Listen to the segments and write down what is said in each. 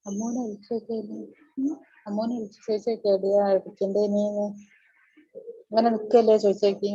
അമ്മൂനെ വിളിച്ചോക്കേല് അമ്മൂനെ വിളിച്ച് ചോദിച്ചോക്കെ എവിടെയാ എടുക്കണ്ടേന്ന് ഇങ്ങനെ നിക്കല്ലേ ചോദിച്ചോക്കി.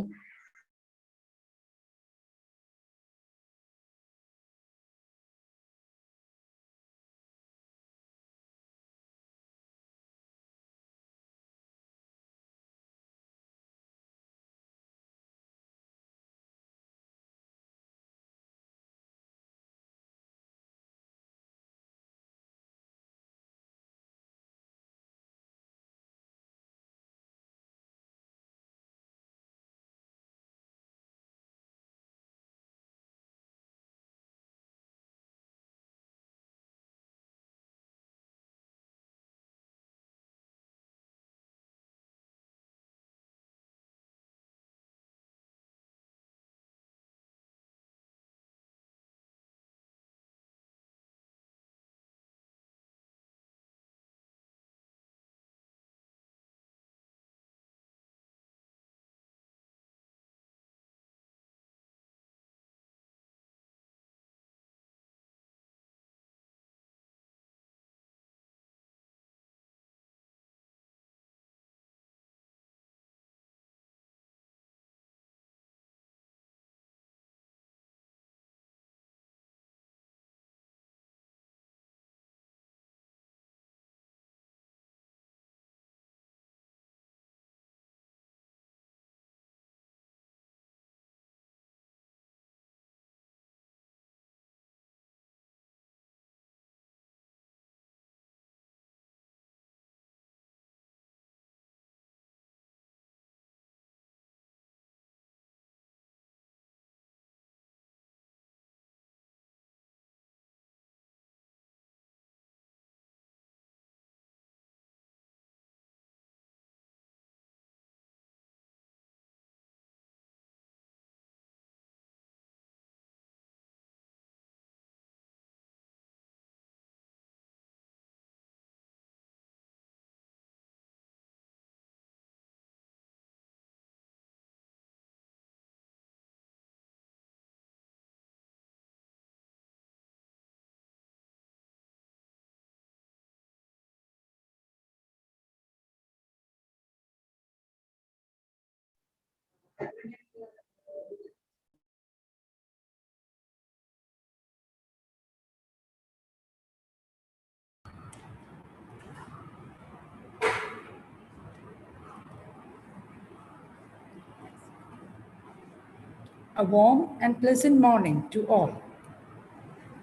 A warm and pleasant morning to all.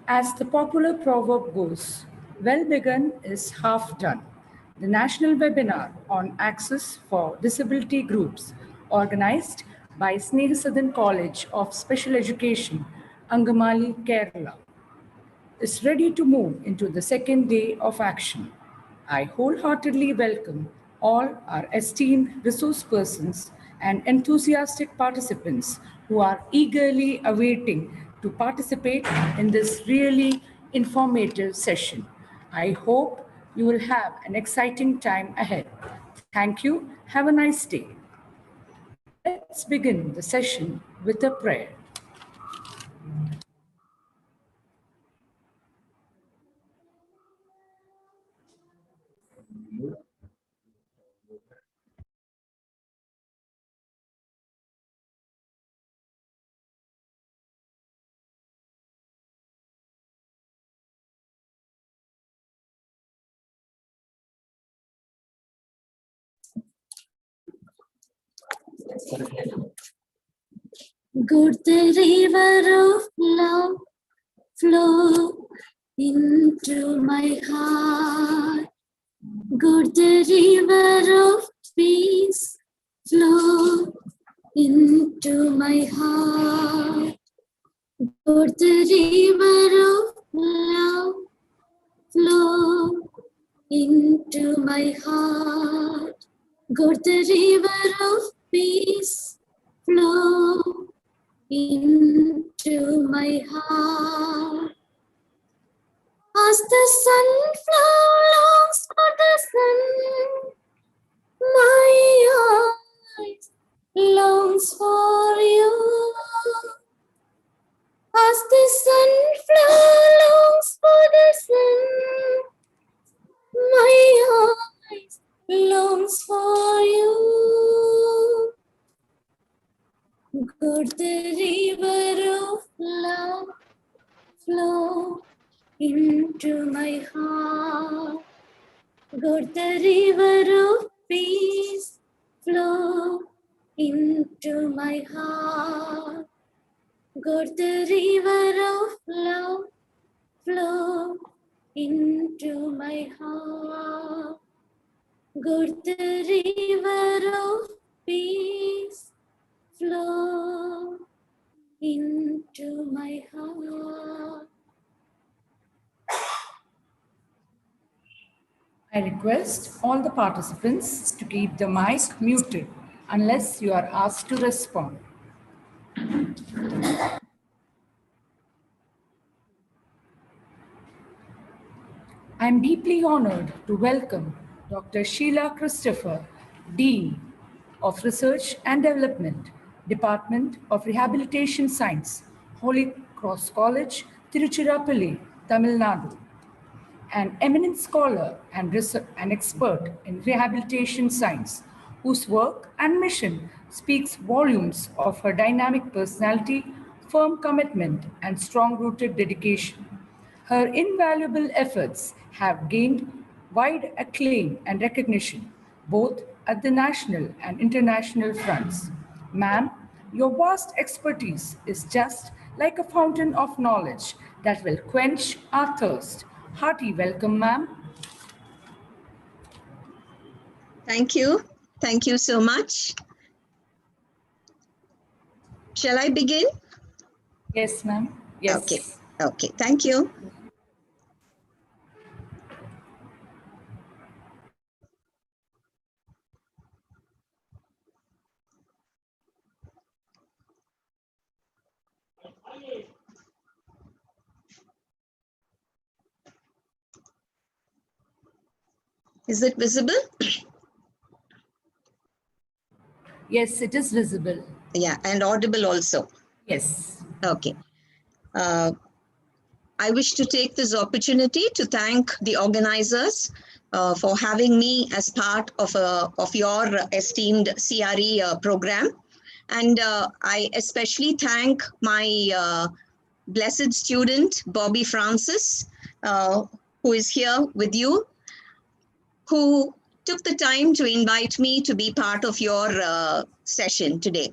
As the popular proverb goes, well begun is half done. The national webinar on access for disability groups, organized by Snehasadan College of Special Education, Angamali, Kerala, is ready to move into the second day of action. I wholeheartedly welcome all our esteemed resource persons and enthusiastic participants who are eagerly awaiting to participate in this really informative session. I hope you will have an exciting time ahead. Thank you. Have a nice day. Let's begin the session with a prayer. Good the river of love flow into my heart. Good the river of peace flow into my heart. Good the river of love flow into my heart. Good the river of peace flow into my heart. As the sunflower longs for the sun, my eyes longs for you. As the sunflower longs for the sun, my eyes longs for you. Good the river of love flow into my heart. Good the river of peace flow into my heart. Good the river of love flow into my heart. Good the river of peace flow into my heart. I request all the participants to keep the mic muted unless you are asked to respond. I am deeply honored to welcome Dr. Sheila Christopher, Dean of Research and Development, Department of Rehabilitation Science, Holy Cross College, Tiruchirappalli, Tamil Nadu, an eminent scholar and expert in rehabilitation science, whose work and mission speaks volumes of her dynamic personality, firm commitment, and strong-rooted dedication. Her invaluable efforts have gained wide acclaim and recognition, both at the national and international fronts. Ma'am, your vast expertise is just like a fountain of knowledge that will quench our thirst. Hearty welcome, ma'am. Thank you. Thank you so much. Shall I begin? Yes, ma'am. Yes. Okay. Okay. Thank you. Is it visible? Yes, it is visible. Yeah, and audible also. Yes. Okay. I wish to take this opportunity to thank the organizers for having me as part of your esteemed CRE program. And I especially thank my blessed student, Bobby Francis, who is here with you, who took the time to invite me to be part of your session today.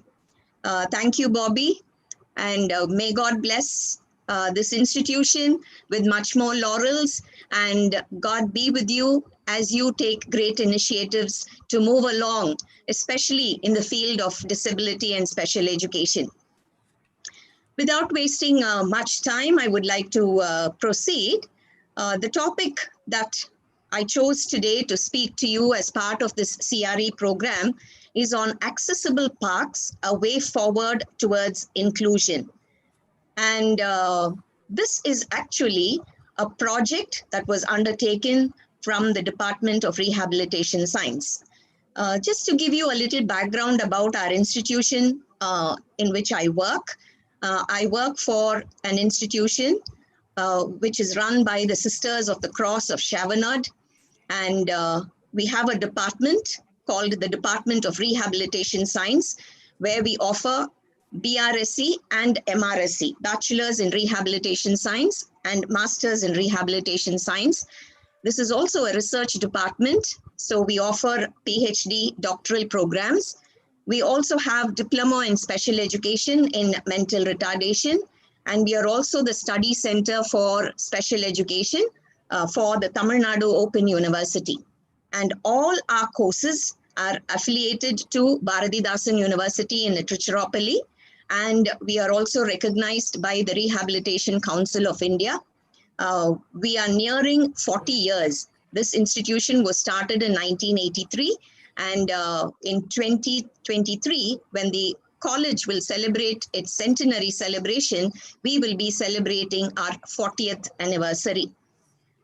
Thank you, Bobby, and may God bless this institution with much more laurels, and God be with you as you take great initiatives to move along, especially in the field of disability and special education. Without wasting much time, I would like to proceed. The topic that I chose today to speak to you as part of this CRE program is on accessible parks, a way forward towards inclusion. And this is actually a project that was undertaken from the Department of Rehabilitation Science. Just to give you a little background about our institution in which I work for an institution which is run by the Sisters of the Cross of Chavanod. And we have a department called the Department of Rehabilitation Science, where we offer BRSC and MRSC, Bachelor's in Rehabilitation Science and Master's in Rehabilitation Science. This is also a research department, so we offer PhD doctoral programs. We also have diploma in special education in mental retardation, and we are also the study center for special education for the Tamil Nadu Open University. And all our courses are affiliated to Bharatidasan University in Tiruchirappalli, and we are also recognized by the Rehabilitation Council of India. We are nearing 40 years. This institution was started in 1983, and in 2023, when the college will celebrate its centenary celebration, we will be celebrating our 40th anniversary.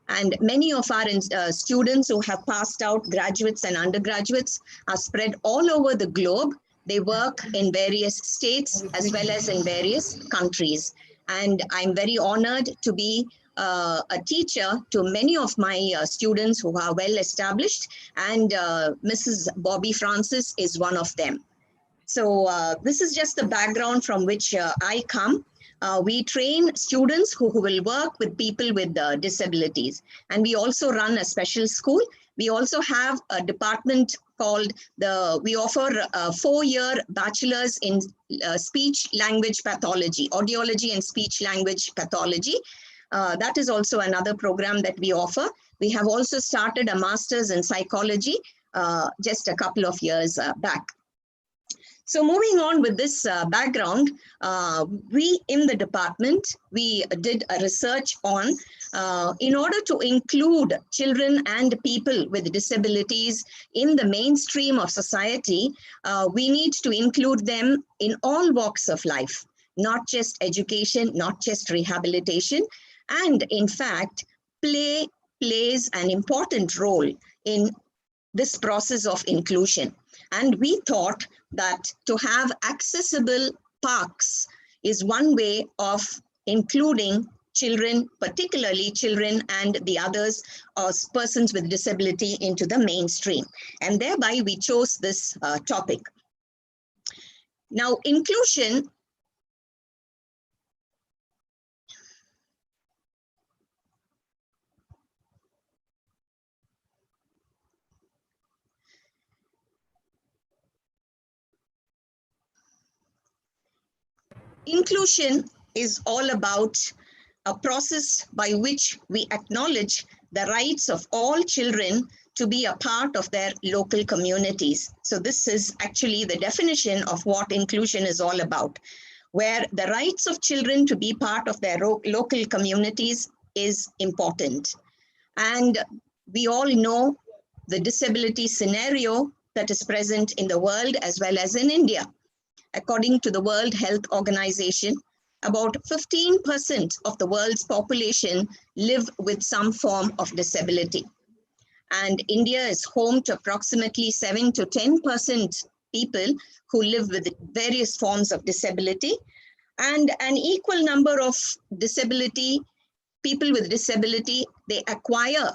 And many of our students who have passed out, graduates and undergraduates, are spread all over the globe. They work in various states as well as in various countries. And I'm very honored to be a teacher to many of my students who are well established, and Mrs. Bobby Francis is one of them. So this is just the background from which I come. We train students who will work with people with disabilities. And we also run a special school. We also have a department called we offer a 4-year bachelor's in speech language pathology, audiology and speech language pathology. That is also another program that we offer. We have also started a master's in psychology just a couple of years back. So moving on with this background, we in the department, we did a research on, in order to include children and people with disabilities in the mainstream of society, we need to include them in all walks of life, not just education, not just rehabilitation. And in fact, play plays an important role in this process of inclusion. And we thought that to have accessible parks is one way of including children, particularly children and the others, persons with disability, into the mainstream. And thereby we chose this topic. Now, inclusion is all about a process by which we acknowledge the rights of all children to be a part of their local communities. So this is actually the definition of what inclusion is all about, where the rights of children to be part of their local communities is important. And we all know the disability scenario that is present in the world as well as in India. According to the World Health Organization, about 15% of the world's population live with some form of disability. And India is home to approximately 7 to 10% people who live with various forms of disability, and an equal number of people with disability, they acquire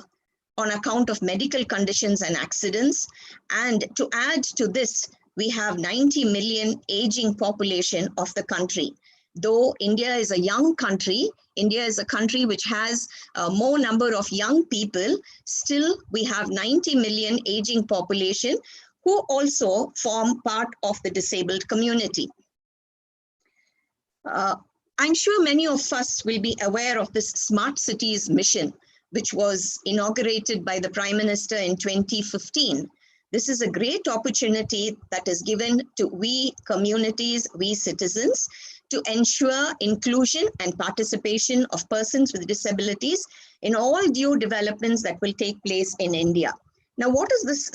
on account of medical conditions and accidents. And to add to this, we have 90 million aging population of the country. Though India is a young country, India is a country which has more number of young people, still we have 90 million aging population who also form part of the disabled community. I'm sure many of us will be aware of this Smart Cities mission, which was inaugurated by the Prime Minister in 2015. This is a great opportunity that is given to we communities, we citizens, to ensure inclusion and participation of persons with disabilities in all due developments that will take place in India. Now, what is this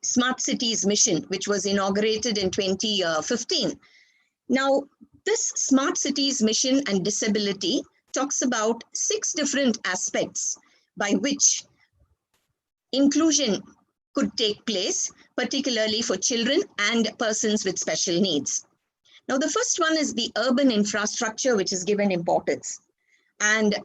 Smart Cities mission, which was inaugurated in 2015? Now, this Smart Cities mission and disability talks about 6 different aspects by which inclusion could take place, particularly for children and persons with special needs. Now, the first one is the urban infrastructure, which is given importance, and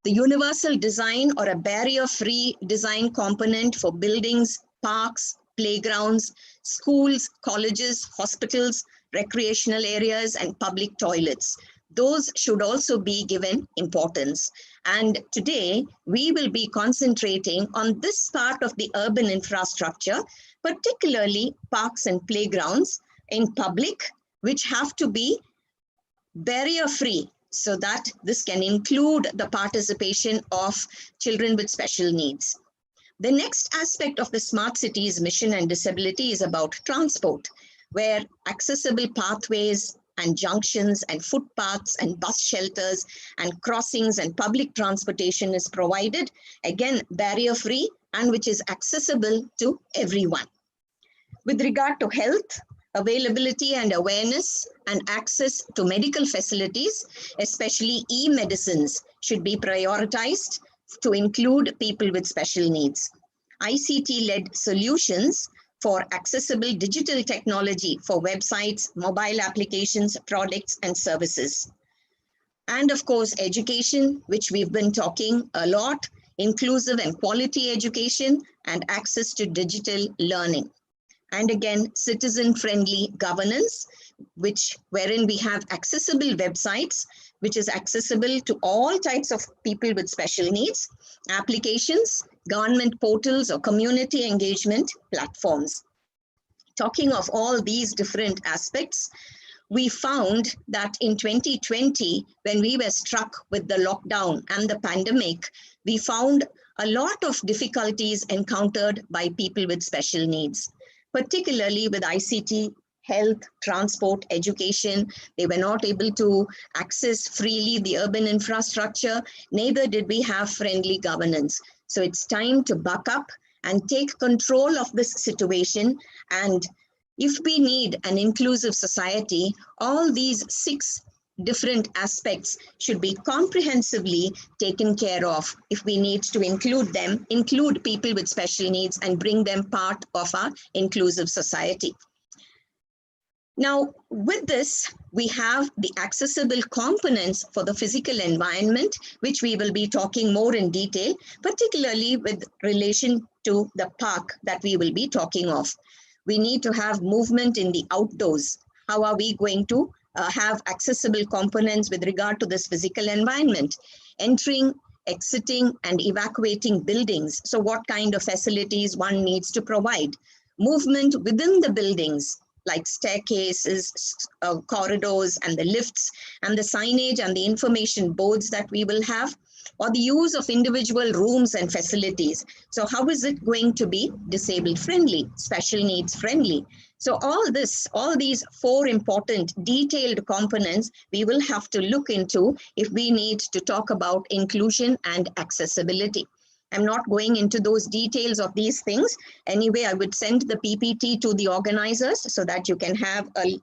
the universal design or a barrier-free design component for buildings, parks, playgrounds, schools, colleges, hospitals, recreational areas, and public toilets. Those should also be given importance. And today, we will be concentrating on this part of the urban infrastructure, particularly parks and playgrounds in public, which have to be barrier-free so that this can include the participation of children with special needs. The next aspect of the Smart Cities mission and disability is about transport, where accessible pathways and junctions and footpaths and bus shelters and crossings and public transportation is provided, again, barrier-free and which is accessible to everyone. With regard to health, availability and awareness and access to medical facilities, especially e-medicines, should be prioritized to include people with special needs. ICT-led solutions for accessible digital technology for websites, mobile applications, products, and services. And of course, education, which we've been talking a lot, inclusive and quality education and access to digital learning. And again, citizen-friendly governance, wherein we have accessible websites, which is accessible to all types of people with special needs, applications, government portals, or community engagement platforms. Talking of all these different aspects, we found that in 2020, when we were struck with the lockdown and the pandemic, we found a lot of difficulties encountered by people with special needs, particularly with ICT, health, transport, education. They were not able to access freely the urban infrastructure, neither did we have friendly governance. So it's time to buck up and take control of this situation. And if we need an inclusive society, all these 6 different aspects should be comprehensively taken care of. If we need to include them, include people with special needs and bring them part of our inclusive society. Now, with this, we have the accessible components for the physical environment, which we will be talking more in detail, particularly with relation to the park that we will be talking of. We need to have movement in the outdoors. How are we going to have accessible components with regard to this physical environment? Entering, exiting, and evacuating buildings. So what kind of facilities one needs to provide? Movement within the buildings, like staircases, corridors, and the lifts, and the signage and the information boards that we will have, or the use of individual rooms and facilities. So how is it going to be disabled friendly, special needs friendly? So all these 4 important detailed components we will have to look into if we need to talk about inclusion and accessibility. I'm not going into those details of these things. Anyway, I would send the PPT to the organizers so that you can have a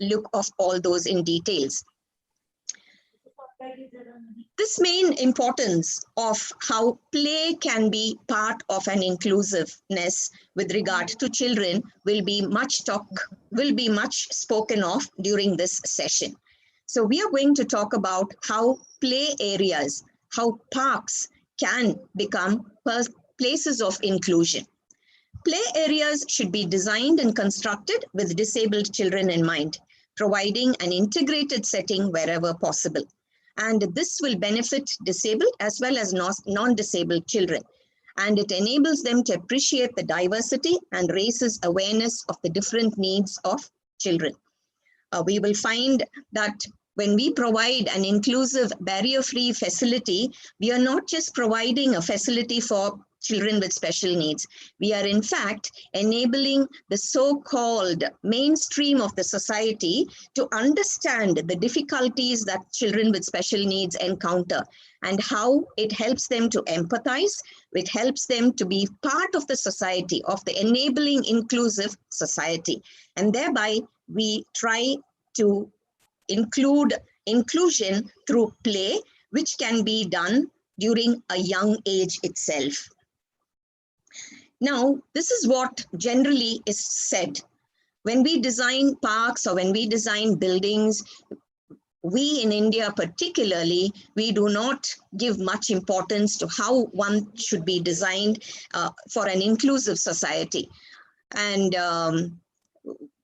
look of all those in details. This main importance of how play can be part of an inclusiveness with regard to children will be much spoken of during this session. So we are going to talk about how play areas, how parks can become places of inclusion. Play areas should be designed and constructed with disabled children in mind, providing an integrated setting wherever possible. And this will benefit disabled as well as non-disabled children. And it enables them to appreciate the diversity and raises awareness of the different needs of children. We will find that when we provide an inclusive, barrier-free facility, we are not just providing a facility for children with special needs. We are in fact enabling the so-called mainstream of the society to understand the difficulties that children with special needs encounter and how it helps them to empathize, it helps them to be part of the society, of the enabling inclusive society. And thereby we try to include inclusion through play, which can be done during a young age itself. Now, this is what generally is said. When we design parks or when we design buildings, we in India particularly, we do not give much importance to how one should be designed for an inclusive society. And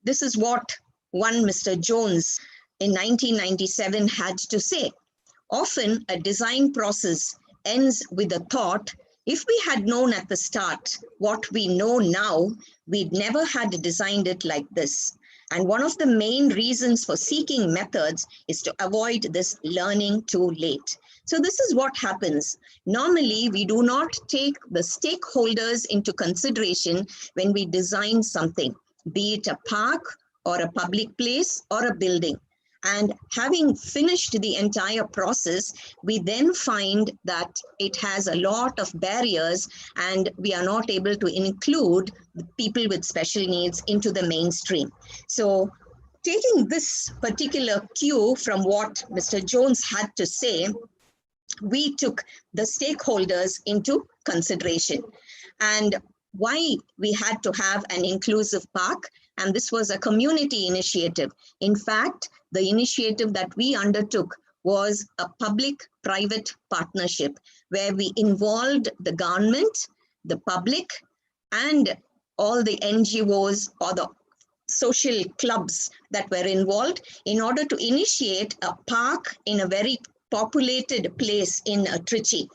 this is what one Mr. Jones in 1997 had to say. Often a design process ends with a thought, if we had known at the start what we know now, we'd never had designed it like this. And one of the main reasons for seeking methods is to avoid this learning too late. So this is what happens. Normally, we do not take the stakeholders into consideration when we design something, be it a park or a public place or a building. And having finished the entire process, we then find that it has a lot of barriers and we are not able to include the people with special needs into the mainstream. So taking this particular cue from what Mr. Jones had to say, we took the stakeholders into consideration. And why we had to have an inclusive park, and this was a community initiative. In fact, the initiative that we undertook was a public-private partnership where we involved the government, the public, and all the NGOs or the social clubs that were involved in order to initiate a park in a very populated place in Trichy,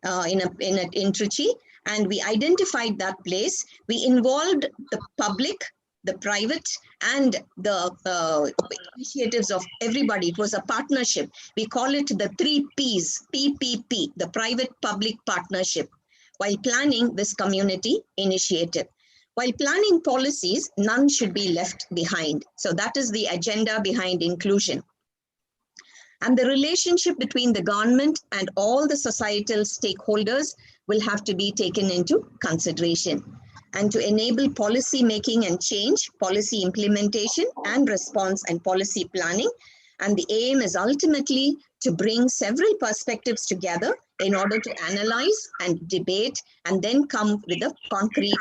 in Trichy. And we identified that place. We involved the public, the private, and the initiatives of everybody. It was a partnership. We call it the 3 Ps, PPP, the private-public partnership, while planning this community initiative. While planning policies, none should be left behind. So that is the agenda behind inclusion. And the relationship between the government and all the societal stakeholders will have to be taken into consideration. And to enable policy making and change, policy implementation and response and policy planning. And the aim is ultimately to bring several perspectives together in order to analyze and debate and then come with a concrete.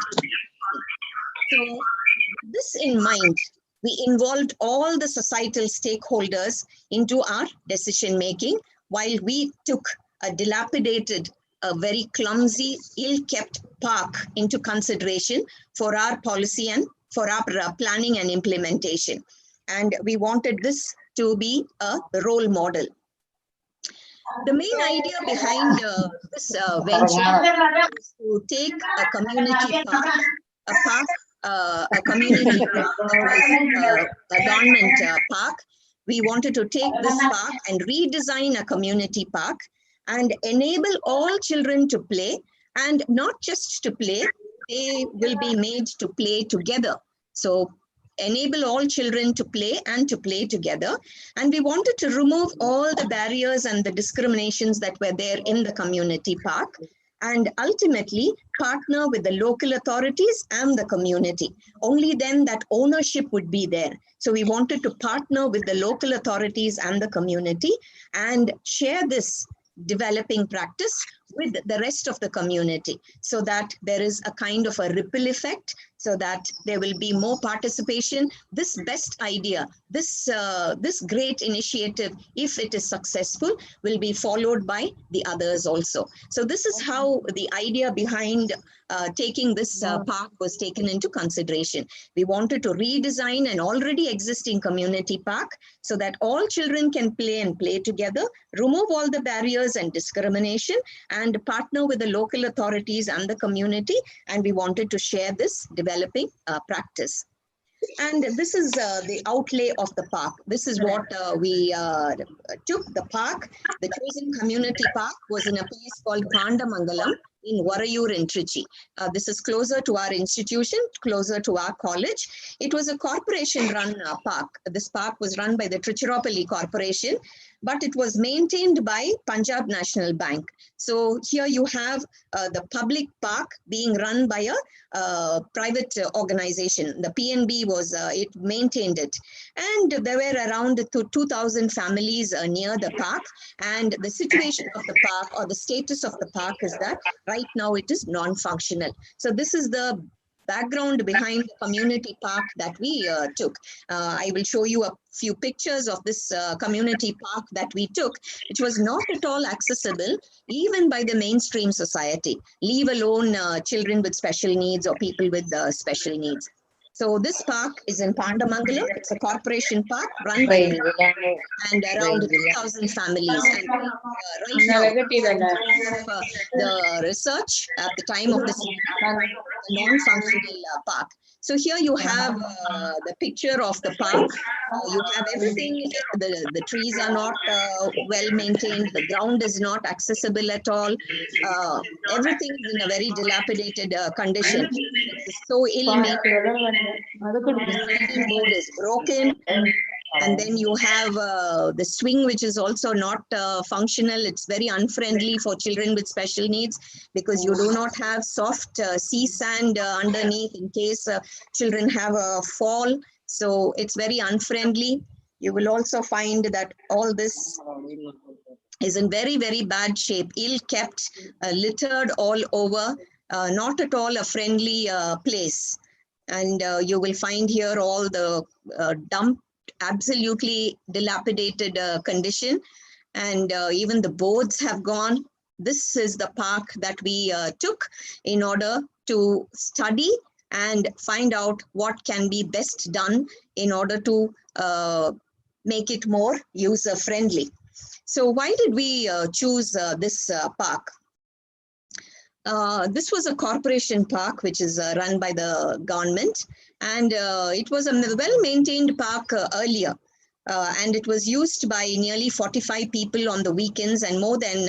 So with this in mind, we involved all the societal stakeholders into our decision making while we took a dilapidated, a very clumsy, ill-kept park into consideration for our policy and for our planning and implementation. And we wanted this to be a role model. The main idea behind this venture is to take a community park, a community park that was a government park. We wanted to take this park and redesign a community park and enable all children to play, and not just to play, they will be made to play together. So enable all children to play and to play together. And we wanted to remove all the barriers and the discriminations that were there in the community park, and ultimately partner with the local authorities and the community. Only then that ownership would be there. So we wanted to partner with the local authorities and the community and share this developing practice with the rest of the community so that there is a kind of a ripple effect, so that there will be more participation. This best idea, this great initiative, if it is successful, will be followed by the others also. So this is how the idea behind taking this park was taken into consideration. We wanted to redesign an already existing community park so that all children can play and play together, remove all the barriers and discrimination, and partner with the local authorities and the community. And we wanted to share this developing practice. And this is the outlay of the park. This is what we took the park. The chosen community park was in a place called Pandamangalam in Varayur in Trichy. This is closer to our institution, closer to our college. It was a corporation-run park. This park was run by the Trichirappalli Corporation, but it was maintained by Punjab National Bank. So here you have the public park being run by a private organization. The PNB was, it maintained it. And there were around 2,000 families near the park. And the situation of the park, or the status of the park, is that right now it is non-functional. So this is the background behind the community park that we took. I will show you a few pictures of this community park that we took, which was not at all accessible even by the mainstream society, leave alone children with special needs or people with special needs. So this park is in Pandamangalam. It's a corporation park run by and around 2,000 families. And right now, the research at the time of this non-functional park. So here you have the picture of the park. You have everything. The trees are not well maintained. The ground is not accessible at all. Everything is in a very dilapidated condition. It's so ill maintained. The sliding board is broken. And then you have the swing, which is also not functional. It's very unfriendly for children with special needs because you do not have soft sea sand underneath in case children have a fall. So it's very unfriendly. You will also find that all this is in very, very bad shape, ill kept, littered all over, not at all a friendly place. And you will find here all the dumped, absolutely dilapidated condition, and even the boards have gone. This is the park that we took in order to study and find out what can be best done in order to make it more user friendly. So why did we choose this park? This was a corporation park which is run by the government, and it was a well-maintained park earlier. And it was used by nearly 45 people on the weekends and more than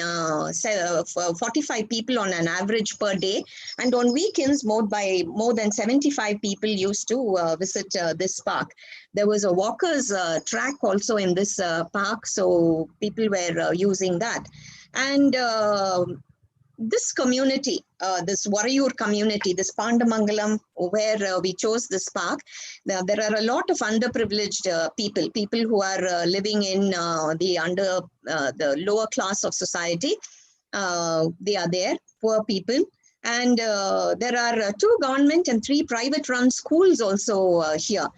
45 people on an average per day. And on weekends, more than 75 people used to visit this park. There was a walkers track also in this park, so people were using that. And this community, this Varayur community, this Pandamangalam, where we chose this park, there are a lot of underprivileged people who are living in the lower class of society. They are there, poor people. And there are 2 government and 3 private-run schools also here.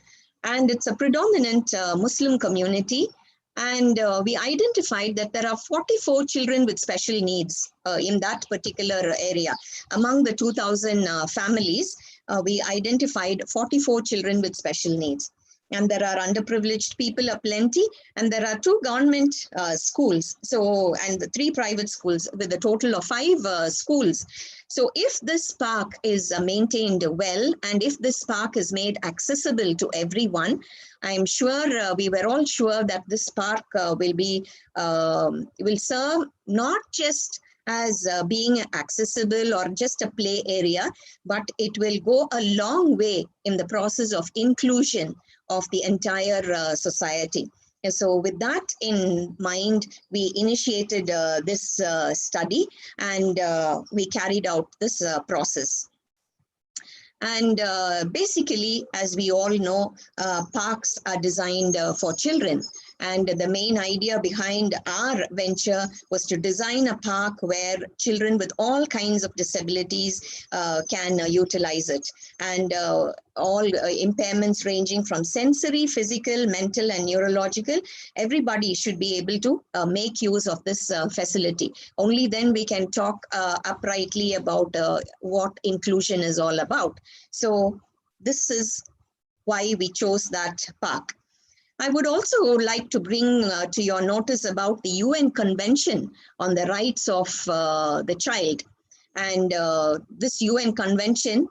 And it's a predominant Muslim community. And we identified that there are 44 children with special needs in that particular area. Among the 2,000 families, we identified 44 children with special needs. And there are underprivileged people aplenty, and there are 2 government schools, so, and the 3 private schools with a total of 5 schools. So if this park is maintained well, and if this park is made accessible to everyone, I'm sure we were all sure that this park will serve not just as being accessible or just a play area, but it will go a long way in the process of inclusion of the entire society. And so with that in mind, we initiated this study, and we carried out this process. And basically, as we all know, parks are designed for children. And the main idea behind our venture was to design a park where children with all kinds of disabilities can utilize it. And all impairments ranging from sensory, physical, mental, and neurological, everybody should be able to make use of this facility. Only then we can talk uprightly about what inclusion is all about. So this is why we chose that park. I would also like to bring to your notice about the UN Convention on the Rights of the Child. And this UN Convention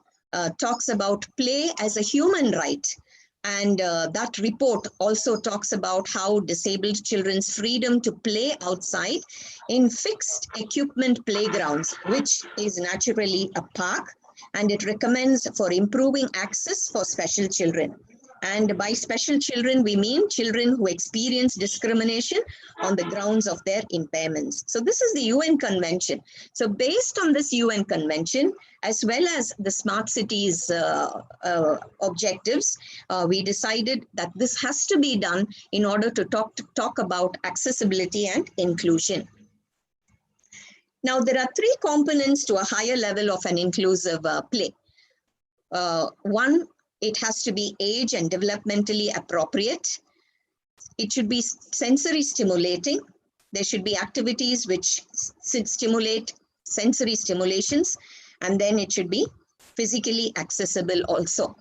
talks about play as a human right. And that report also talks about how disabled children's freedom to play outside in fixed equipment playgrounds, which is naturally a park, and it recommends for improving access for special children. And by special children, we mean children who experience discrimination on the grounds of their impairments. So this is the UN Convention. So based on this UN Convention, as well as the Smart Cities objectives, we decided that this has to be done in order to talk about accessibility and inclusion. Now, there are three components to a higher level of an inclusive play. One, it has to be age and developmentally appropriate. It should be sensory stimulating. There should be activities which stimulate sensory stimulations, and then it should be physically accessible also.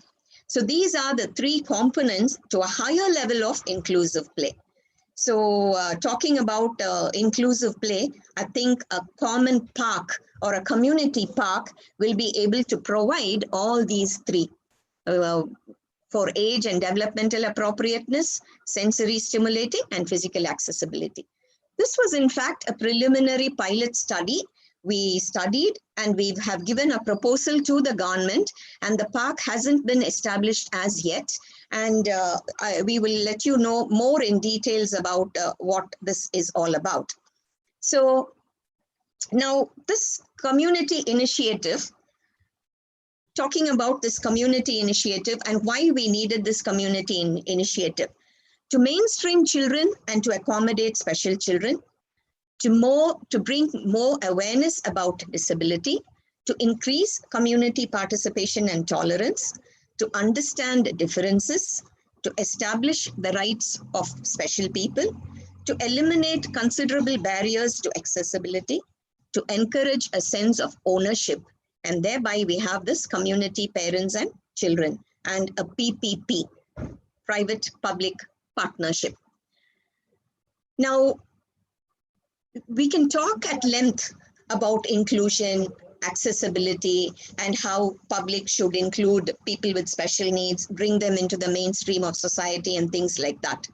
So these are the three components to a higher level of inclusive play. So talking about inclusive play, I think a common park or a community park will be able to provide all these three. For age and developmental appropriateness, sensory stimulating, and physical accessibility. This was in fact a preliminary pilot study. We studied and we have given a proposal to the government, and the park hasn't been established as yet. And we will let you know more in details about what this is all about. So now this community initiative, talking about this community initiative and why we needed this community initiative. To mainstream children and to accommodate special children, to bring more awareness about disability, to increase community participation and tolerance, to understand differences, to establish the rights of special people, to eliminate considerable barriers to accessibility, to encourage a sense of ownership. And thereby we have this community, parents and children, and a PPP, private-public partnership. Now, we can talk at length about inclusion, accessibility, and how public should include people with special needs, bring them into the mainstream of society and things like that.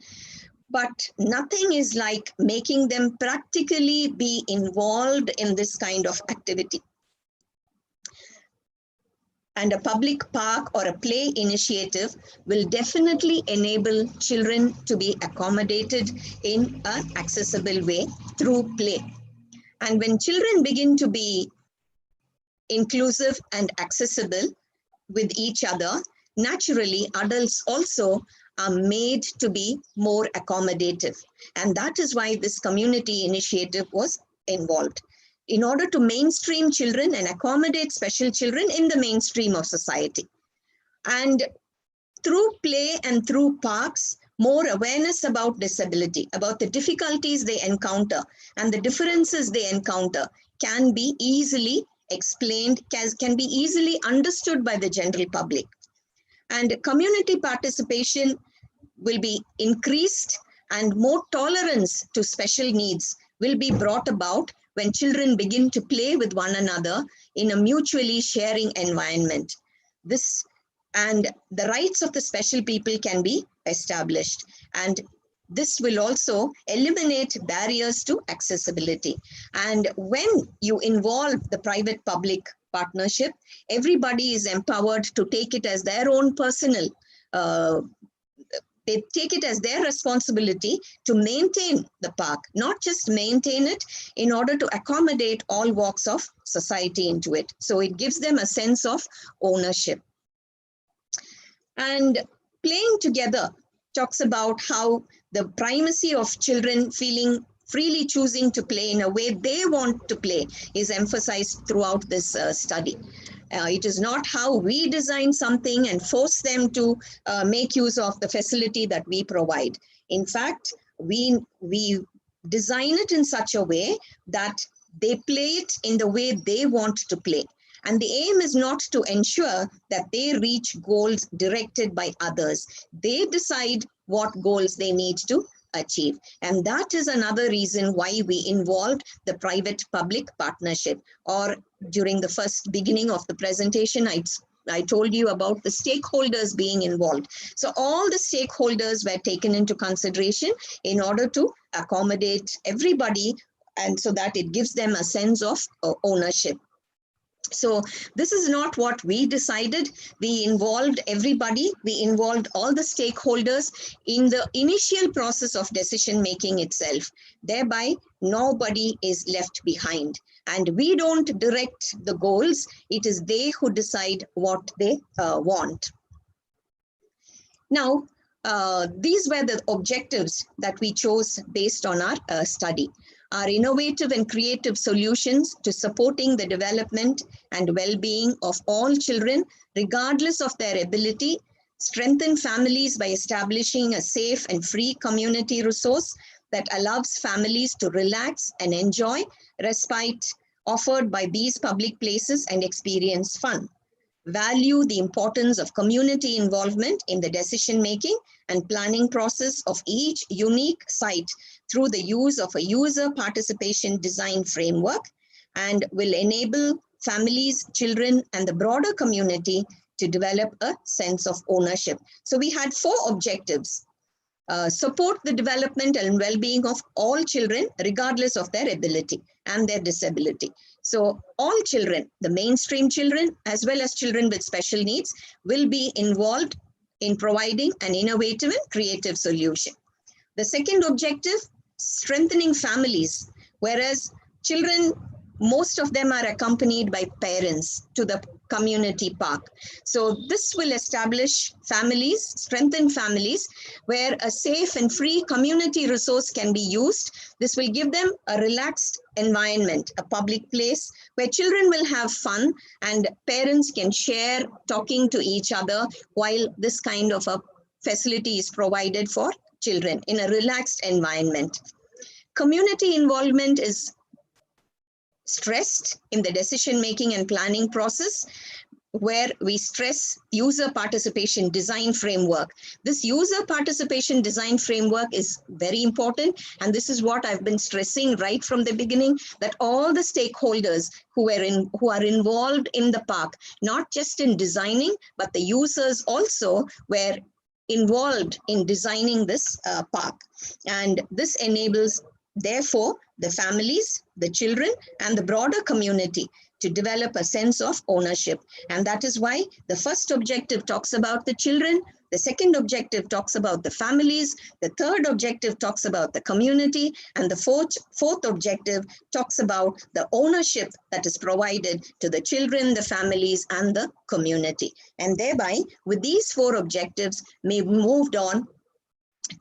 But nothing is like making them practically be involved in this kind of activity. And a public park or a play initiative will definitely enable children to be accommodated in an accessible way through play. And when children begin to be inclusive and accessible with each other, naturally adults also are made to be more accommodative. And that is why this community initiative was involved, in order to mainstream children and accommodate special children in the mainstream of society. And through play and through parks, more awareness about disability, about the difficulties they encounter and the differences they encounter can be easily explained, can be easily understood by the general public. And community participation will be increased, and more tolerance to special needs will be brought about when children begin to play with one another in a mutually sharing environment. This and the rights of the special people can be established. And this will also eliminate barriers to accessibility. And when you involve the private-public partnership, everybody is empowered to take it as their own personal they take it as their responsibility to maintain the park, not just maintain it in order to accommodate all walks of society into it. So it gives them a sense of ownership. And playing together talks about how the primacy of children feeling freely choosing to play in a way they want to play is emphasized throughout this study. It is not how we design something and force them to make use of the facility that we provide. In fact, we design it in such a way that they play it in the way they want to play. And the aim is not to ensure that they reach goals directed by others. They decide what goals they need to achieve. And that is another reason why we involved the private-public partnership. Or during the first beginning of the presentation, I told you about the stakeholders being involved. So all the stakeholders were taken into consideration in order to accommodate everybody, and so that it gives them a sense of ownership. So this is not what we decided. We involved everybody. We involved all the stakeholders in the initial process of decision making itself. Thereby, nobody is left behind. And we don't direct the goals. It is they who decide what they want. Now, these were the objectives that we chose based on our study. Our innovative and creative solutions to supporting the development and well-being of all children, regardless of their ability, strengthen families by establishing a safe and free community resource that allows families to relax and enjoy respite offered by these public places and experience fun. Value the importance of community involvement in the decision-making and planning process of each unique site through the use of a user participation design framework, and will enable families, children, and the broader community to develop a sense of ownership. So we had 4 objectives. Support the development and well-being of all children, regardless of their ability and their disability. So all children, the mainstream children, as well as children with special needs, will be involved in providing an innovative and creative solution. The second objective, strengthening families, whereas children, most of them are accompanied by parents to the community park. So this will establish families, strengthen families, where a safe and free community resource can be used. This will give them a relaxed environment, a public place where children will have fun and parents can share talking to each other while this kind of a facility is provided for children in a relaxed environment. Community involvement is stressed in the decision-making and planning process, where we stress user participation design framework. This user participation design framework is very important, and this is what I've been stressing right from the beginning, that all the stakeholders who are involved in the park, not just in designing, but the users also were involved in designing this park. And this enables, therefore, the families, the children, and the broader community to develop a sense of ownership. And that is why the first objective talks about the children, the second objective talks about the families, the third objective talks about the community, and the fourth objective talks about the ownership that is provided to the children, the families, and the community. And thereby, with these 4 objectives, we moved on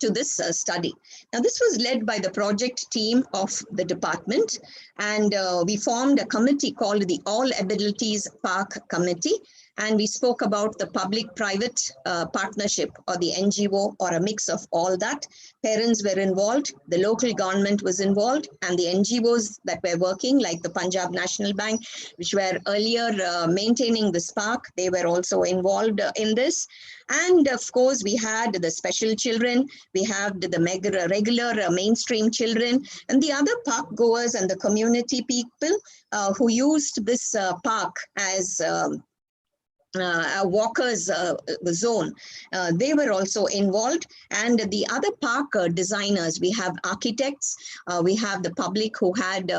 to this study. Now, this was led by the project team of the department, and we formed a committee called the All Abilities Park Committee, and we spoke about the public-private partnership, or the NGO, or a mix of all that. Parents were involved, the local government was involved, and the NGOs that were working, like the Punjab National Bank, which were earlier maintaining this park, they were also involved in this. And of course, we had the special children, we have the regular mainstream children, and the other park goers and the community people who used this park as a walkers zone. They were also involved, and the other park designers, we have architects, we have the public who had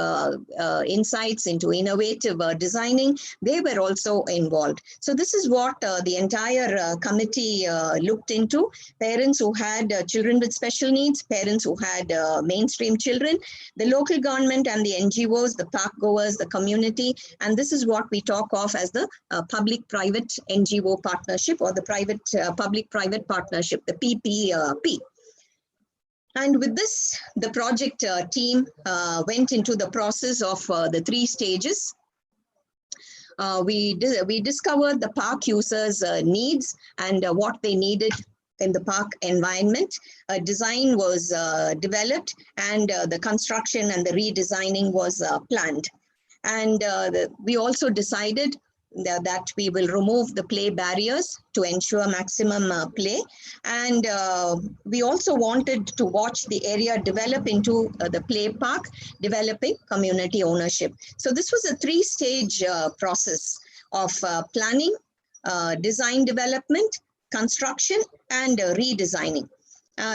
insights into innovative designing, they were also involved. So this is what the entire committee looked into: parents who had children with special needs, parents who had mainstream children, the local government and the NGOs, the park goers, the community, and this is what we talk of as the public-private private NGO partnership, or the private public-private partnership, the PPP. And with this, the project team went into the process of the 3 stages. We discovered the park users' needs and what they needed in the park environment. A design was developed, and the construction and the redesigning was planned. And we also decided that we will remove the play barriers to ensure maximum play. And we also wanted to watch the area develop into the play park, developing community ownership. So this was a 3-stage process of planning, design development, construction, and redesigning.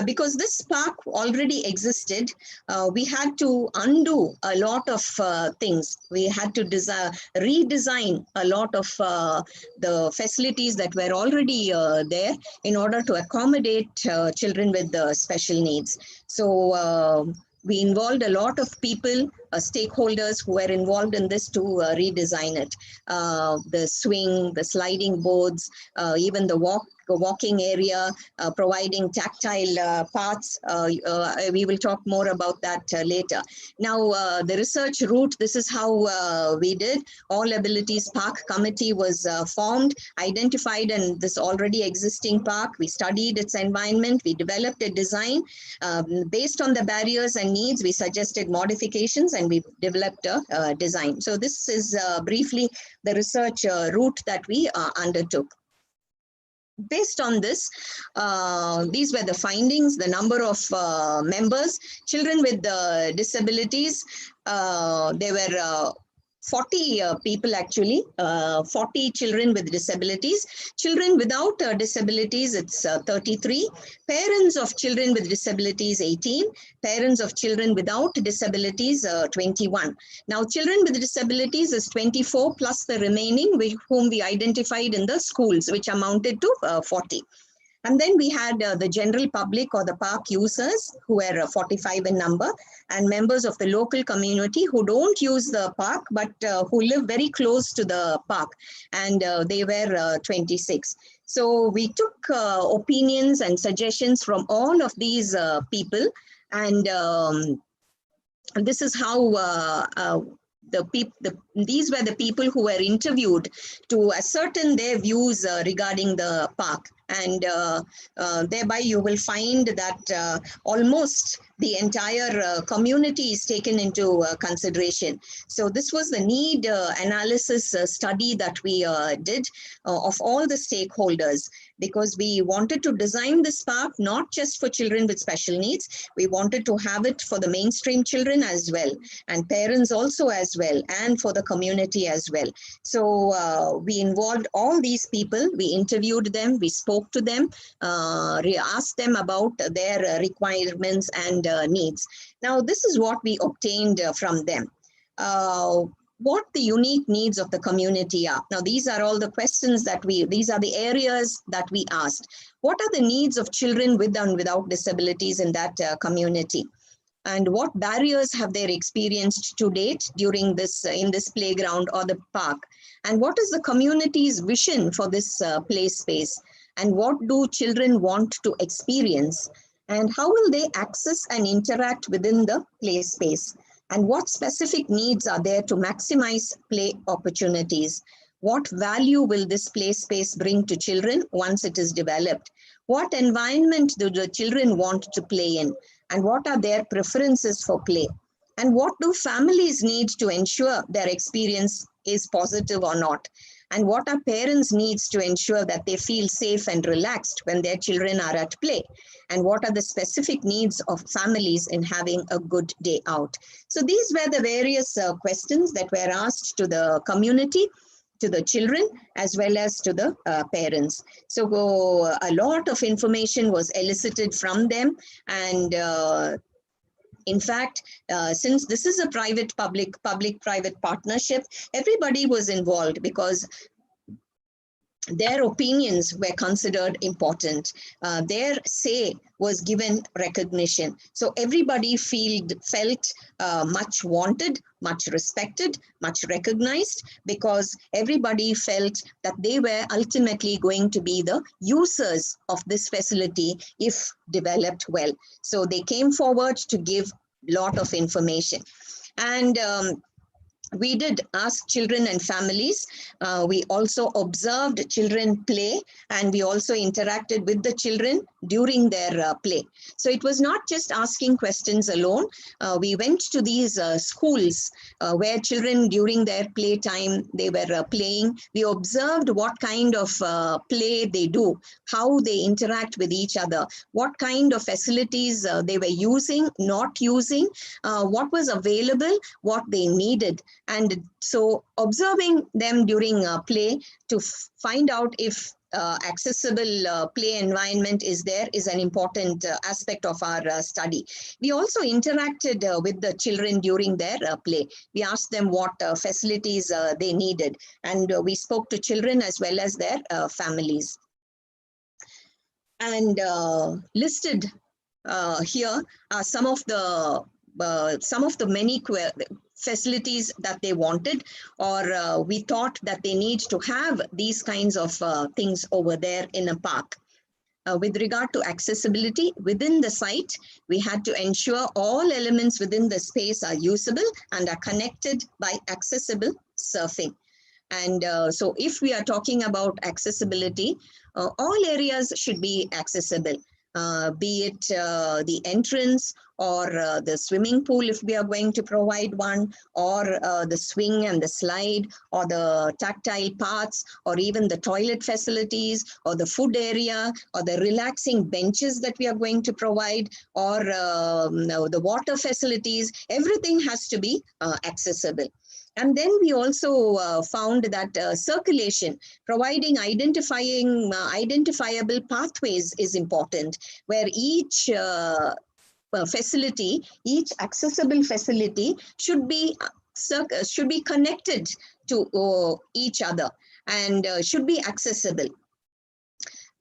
Because this park already existed, we had to undo a lot of things. We had to redesign a lot of the facilities that were already there in order to accommodate children with special needs. So we involved a lot of people, stakeholders who were involved in this to redesign it. The swing, the sliding boards, even the walking area, providing tactile paths. We will talk more about that later. Now, the research route, this is how we did. All Abilities Park Committee was formed, identified in this already existing park. We studied its environment. We developed a design. Based on the barriers and needs, we suggested modifications, and we developed a design. So this is briefly the research route that we undertook. Based on this, these were the findings. The number of members, children with disabilities, there were 40 people actually, 40 children with disabilities. Children without disabilities, it's 33. Parents of children with disabilities, 18. Parents of children without disabilities, 21. Now, children with disabilities is 24 plus the remaining, whom we identified in the schools, which amounted to 40. And then we had the general public, or the park users, who were 45 in number, and members of the local community who don't use the park, but who live very close to the park, and they were 26. So we took opinions and suggestions from all of these people, and this is how these were the people who were interviewed to ascertain their views regarding the park. And thereby you will find that almost the entire community is taken into consideration. So this was the need analysis study that we did of all the stakeholders, because we wanted to design this park not just for children with special needs. We wanted to have it for the mainstream children as well, and parents also as well, and for the community as well. So we involved all these people. We interviewed them, we spoke to them, asked them about their requirements and needs. Now, this is what we obtained from them. What the unique needs of the community are. Now, these are all the questions that these are the areas that we asked. What are the needs of children with and without disabilities in that community? And what barriers have they experienced to date during this, in this playground or the park? And what is the community's vision for this play space? And what do children want to experience? And how will they access and interact within the play space? And what specific needs are there to maximize play opportunities? What value will this play space bring to children once it is developed? What environment do the children want to play in? And what are their preferences for play? And what do families need to ensure their experience is positive or not? And what are parents' needs to ensure that they feel safe and relaxed when their children are at play? And what are the specific needs of families in having a good day out? So these were the various questions that were asked to the community, to the children, as well as to the parents. So a lot of information was elicited from them. And in fact, since this is a public-private partnership, everybody was involved, because their opinions were considered important. Their say was given recognition. So everybody felt much wanted, much respected, much recognized, because everybody felt that they were ultimately going to be the users of this facility if developed well. So they came forward to give a lot of information. And we did ask children and families. We also observed children play, and we also interacted with the children during their play. So it was not just asking questions alone. We went to these schools where children during their playtime, they were playing. We observed what kind of play they do, how they interact with each other, what kind of facilities they were using, not using, what was available, what they needed. And so observing them during play to find out if accessible play environment is there is an important aspect of our study. We also interacted with the children during their play. We asked them what facilities they needed, and we spoke to children as well as their families. And listed here are some of the many facilities that they wanted, or we thought that they need to have these kinds of things over there in a park. With regard to accessibility within the site, we had to ensure all elements within the space are usable and are connected by accessible surfing. And so if we are talking about accessibility, all areas should be accessible. Be it the entrance or the swimming pool if we are going to provide one, or the swing and the slide, or the tactile paths, or even the toilet facilities, or the food area, or the relaxing benches that we are going to provide, or the water facilities. Everything has to be accessible. And then we also found that circulation, providing identifiable pathways is important, where each facility, each accessible facility should be connected to each other and should be accessible.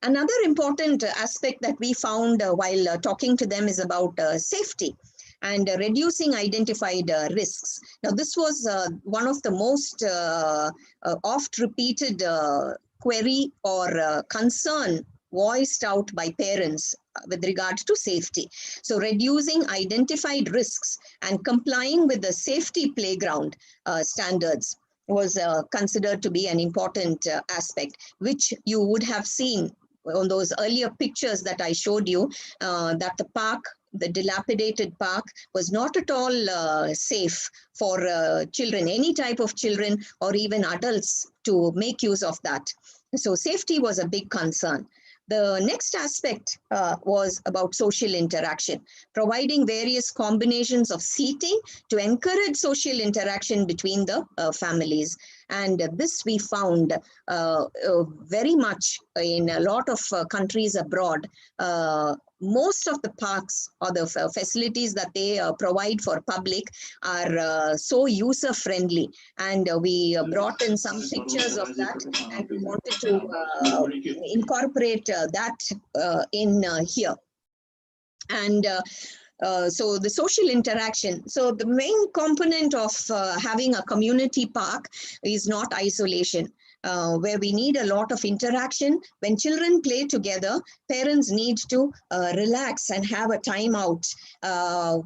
Another important aspect that we found while talking to them is about safety and reducing identified risks. Now, this was one of the most oft repeated query or concern voiced out by parents with regard to safety. So reducing identified risks and complying with the safety playground standards was considered to be an important aspect, which you would have seen on those earlier pictures that I showed you, that the park, the dilapidated park, was not at all safe for children, any type of children or even adults to make use of that. So safety was a big concern. The next aspect was about social interaction, providing various combinations of seating to encourage social interaction between the families. And this we found very much in a lot of countries abroad. Most of the parks or the facilities that they provide for public are so user-friendly. And we brought in some pictures of that, and we wanted to incorporate that in here. And so the social interaction. So the main component of having a community park is not isolation. Where we need a lot of interaction. When children play together, parents need to relax and have a time out,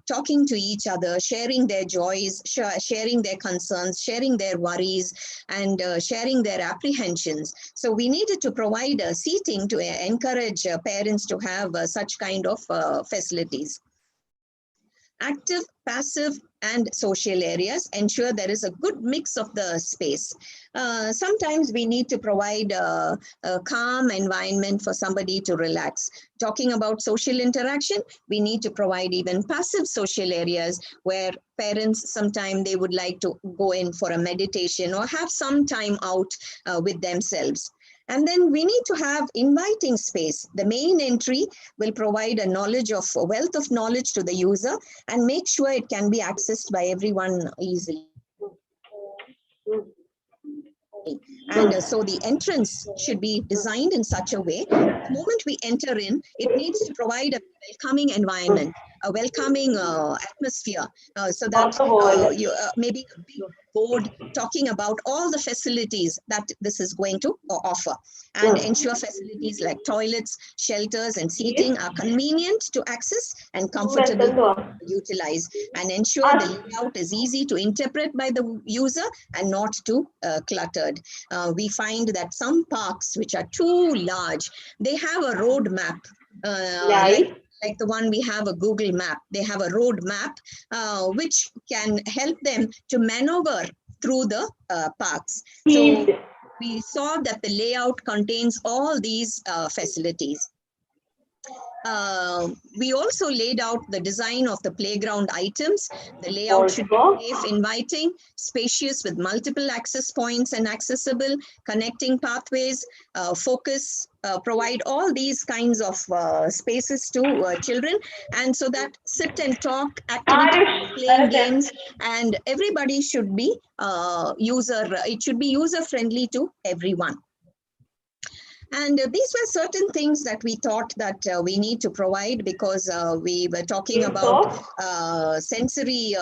talking to each other, sharing their joys, sharing their concerns, sharing their worries, and sharing their apprehensions. So we needed to provide seating to encourage parents to have such kind of facilities. Active, passive, and social areas ensure there is a good mix of the space. Sometimes we need to provide a calm environment for somebody to relax. Talking about social interaction, we need to provide even passive social areas where parents, sometimes they would like to go in for a meditation or have some time out with themselves. And then we need to have inviting space. The main entry will provide a wealth of knowledge to the user and make sure it can be accessed by everyone easily. And so the entrance should be designed in such a way, the moment we enter in, it needs to provide a welcoming environment, a welcoming atmosphere, so that you maybe a big board talking about all the facilities that this is going to offer, and ensure facilities like toilets, shelters, and seating are convenient to access and comfortable to utilize, and ensure the layout is easy to interpret by the user and not too cluttered. We find that some parks which are too large, they have a road map, like the one we have a Google map. They have a road map which can help them to maneuver through the parks. So we saw that the layout contains all these facilities. We also laid out the design of the playground items. The layout should be safe, inviting, spacious with multiple access points and accessible, connecting pathways, focus, provide all these kinds of spaces to children, and so that sit and talk activities, playing games, and everybody should be it should be user friendly to everyone. And these were certain things that we thought that we need to provide, because we were talking about sensory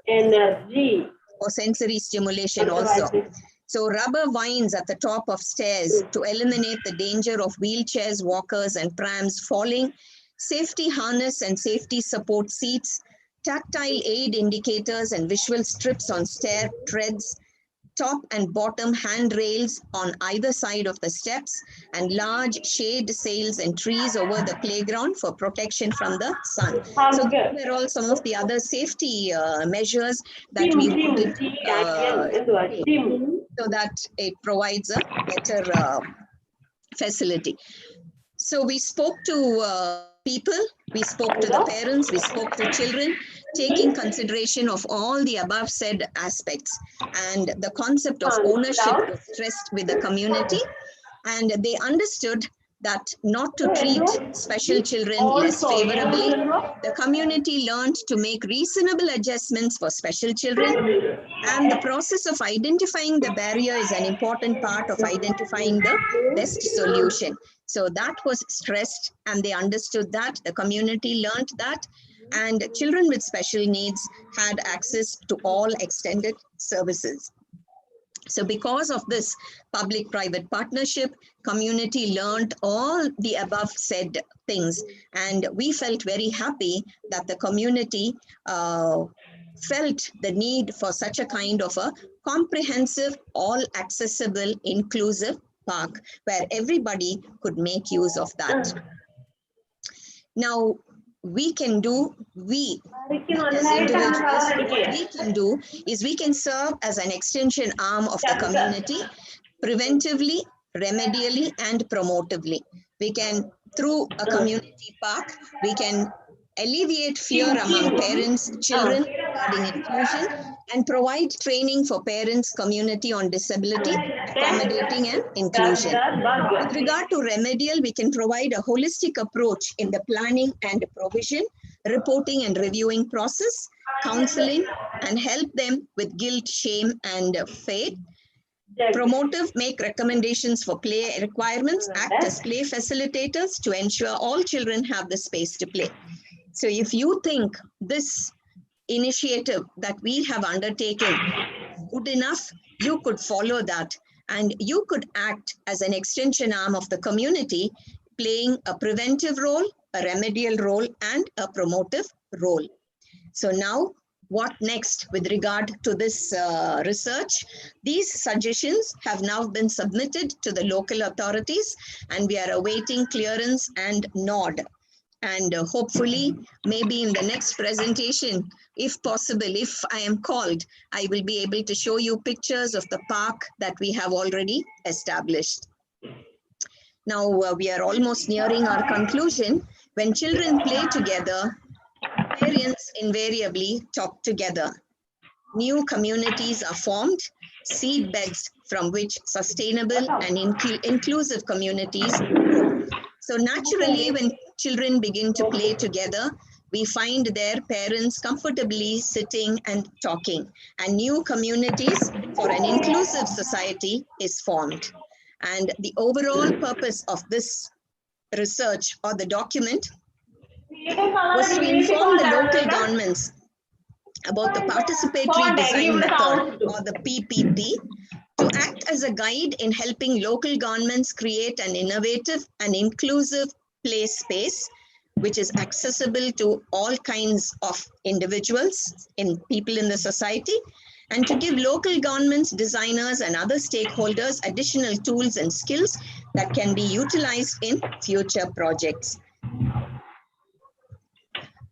energy or sensory stimulation also. So rubber vines at the top of stairs to eliminate the danger of wheelchairs, walkers, and prams falling, safety harness and safety support seats, tactile aid indicators and visual strips on stair treads, top and bottom handrails on either side of the steps, and large shade sails and trees over the playground for protection from the sun. So these were all some of the other safety measures that we wanted so that it provides a better facility. So we spoke to people, we spoke to the parents, we spoke to children, taking consideration of all the above said aspects, and the concept of ownership was stressed with the community, and they understood that not to treat special children less favorably. The community learned to make reasonable adjustments for special children, and the process of identifying the barrier is an important part of identifying the best solution. So that was stressed, and they understood that, the community learned that, and children with special needs had access to all extended services. So because of this public-private partnership, community learned all the above said things, and we felt very happy that the community felt the need for such a kind of a comprehensive, all accessible, inclusive park where everybody could make use of that. Now, we can do, as individuals, what we can do is we can serve as an extension arm of the community, preventively, remedially, and promotively. We can, through a community park, we can alleviate fear among parents, children regarding inclusion, and provide training for parents, community on disability, accommodating and inclusion. With regard to remedial, we can provide a holistic approach in the planning and provision, reporting and reviewing process, counseling, and help them with guilt, shame, and faith. Promotive, make recommendations for play requirements, act as play facilitators to ensure all children have the space to play. So if you think this initiative that we have undertaken is good enough, you could follow that, and you could act as an extension arm of the community, playing a preventive role, a remedial role, and a promotive role. So now, what next with regard to this research? These suggestions have now been submitted to the local authorities, and we are awaiting clearance and nod. And hopefully, maybe in the next presentation, if possible, if I am called, I will be able to show you pictures of the park that we have already established. Now, we are almost nearing our conclusion. When children play together, parents invariably talk together. New communities are formed, seed beds from which sustainable and inclusive communities grow. So naturally, when children begin to play together we find their parents comfortably sitting and talking, and new communities for an inclusive society is formed. And the overall purpose of this research or the document was to inform the local governments about the participatory design method, or the PPP, to act as a guide in helping local governments create an innovative and inclusive play space which is accessible to all kinds of individuals, people in the society, and to give local governments, designers, and other stakeholders additional tools and skills that can be utilized in future projects.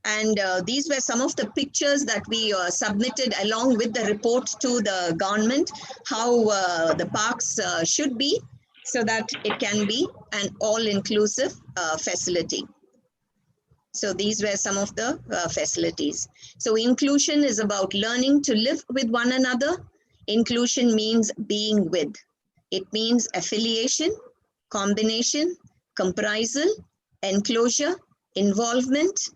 And these were some of the pictures that we submitted along with the report to the government, how the parks should be, so that it can be an all-inclusive facility. So these were some of the facilities. So inclusion is about learning to live with one another. Inclusion means being with. It means affiliation, combination, comprisal, enclosure, involvement,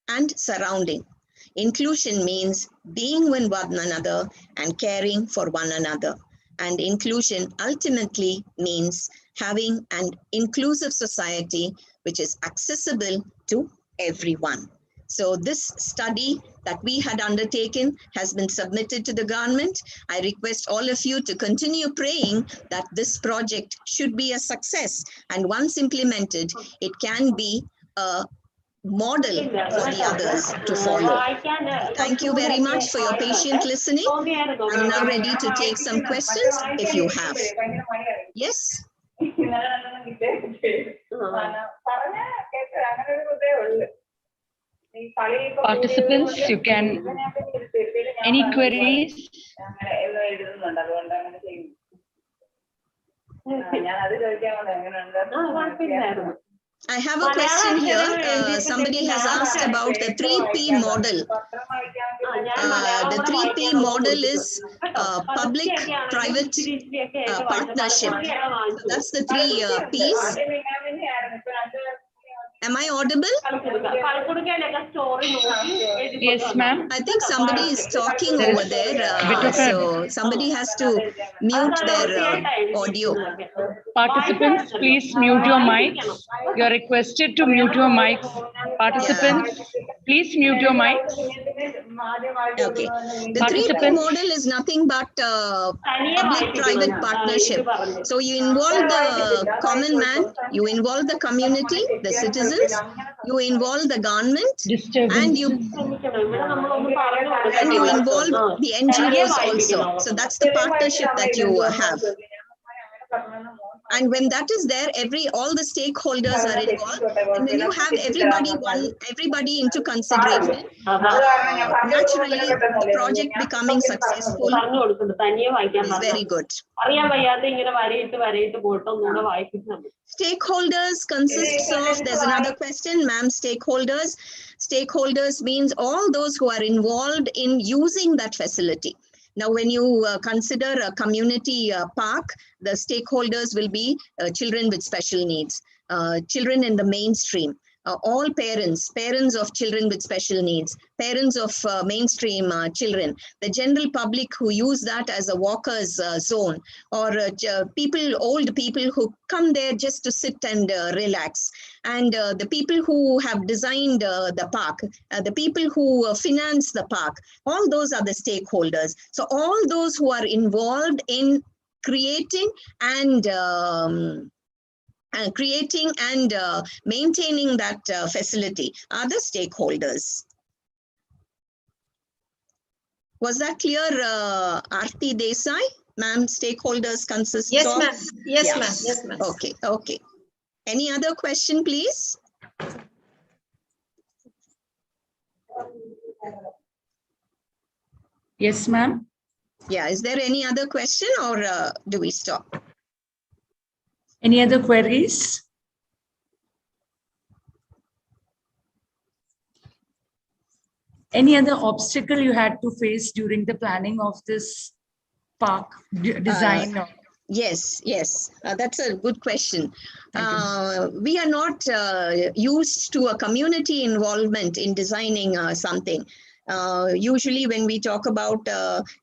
and surrounding. Inclusion means being with one another and caring for one another. And inclusion ultimately means having an inclusive society which is accessible to everyone. So this study that we had undertaken has been submitted to the government. I request all of you to continue praying that this project should be a success. And once implemented, it can be a model for the others to follow. Thank you very much for your patient listening. I'm now ready to take some questions if you have. Yes? Participants, you can, any queries? I have a question here. Somebody has asked about the 3P model. The 3P model is public-private partnership. So that's the 3 Ps. Am I audible? Yes, ma'am. I think somebody is talking over there. So somebody has to mute their audio. Participants, please mute your mics. You are requested to mute your mics. Participants, please mute your mics. Okay. The 3P model is nothing but public-private partnership. So you involve the common man, you involve the community, the citizens, you involve the government, and you involve the NGOs also. So that's the partnership that you have. And when that is there, all the stakeholders are involved. And when you have everybody into consideration, naturally the project becoming successful is very good. Stakeholders consists of, there's another question, ma'am, stakeholders. Stakeholders means all those who are involved in using that facility. Now, when you consider a community park, the stakeholders will be children with special needs, children in the mainstream, all parents of children with special needs, parents of mainstream children, the general public who use that as a walker's zone, or old people who come there just to sit and relax, and the people who have designed the park, the people who finance the park, all those are the stakeholders. So all those who are involved in creating and maintaining that facility are the stakeholders. Was that clear, Aarti Desai? Ma'am, stakeholders consist of? Yes, ma'am. Yes, ma'am. Yes, ma'am. Okay, okay. Any other question, please? Yes, ma'am. Yeah, is there any other question, or do we stop? Any other queries? Any other obstacle you had to face during the planning of this park design? Yes, yes, that's a good question. Thank We are not used to a community involvement in designing something. Usually when we talk about,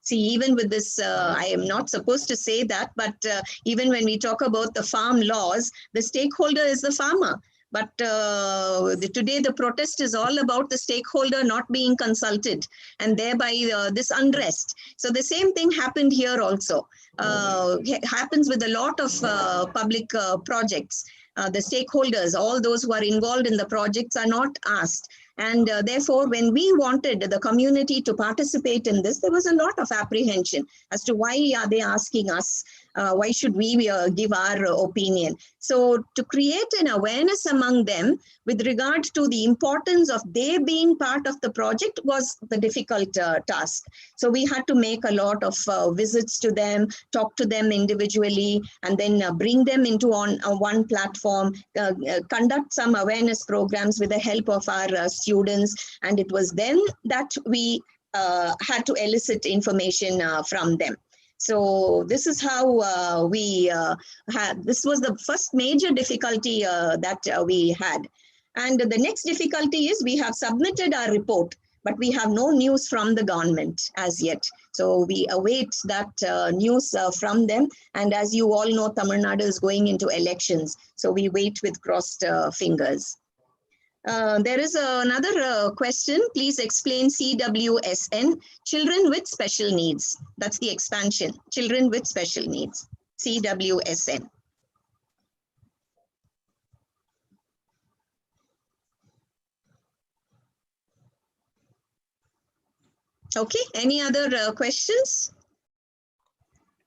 see, even with this, I am not supposed to say that, but even when we talk about the farm laws, the stakeholder is the farmer. But today the protest is all about the stakeholder not being consulted, and thereby this unrest. So the same thing happened here also. Happens with a lot of public projects. The stakeholders, all those who are involved in the projects, are not asked. And therefore, when we wanted the community to participate in this, there was a lot of apprehension as to why are they asking us? Why should we give our opinion? So to create an awareness among them with regard to the importance of they being part of the project was the difficult task. So we had to make a lot of visits to them, talk to them individually, and then bring them into on one platform, conduct some awareness programs with the help of our students. And it was then that we had to elicit information from them. So this is how we had, this was the first major difficulty that we had. And the next difficulty is we have submitted our report, but we have no news from the government as yet. So we await that news from them. And as you all know, Tamil Nadu is going into elections. So we wait with crossed fingers. There is another question. Please explain CWSN, children with special needs. That's the expansion, children with special needs, CWSN. Okay, any other questions?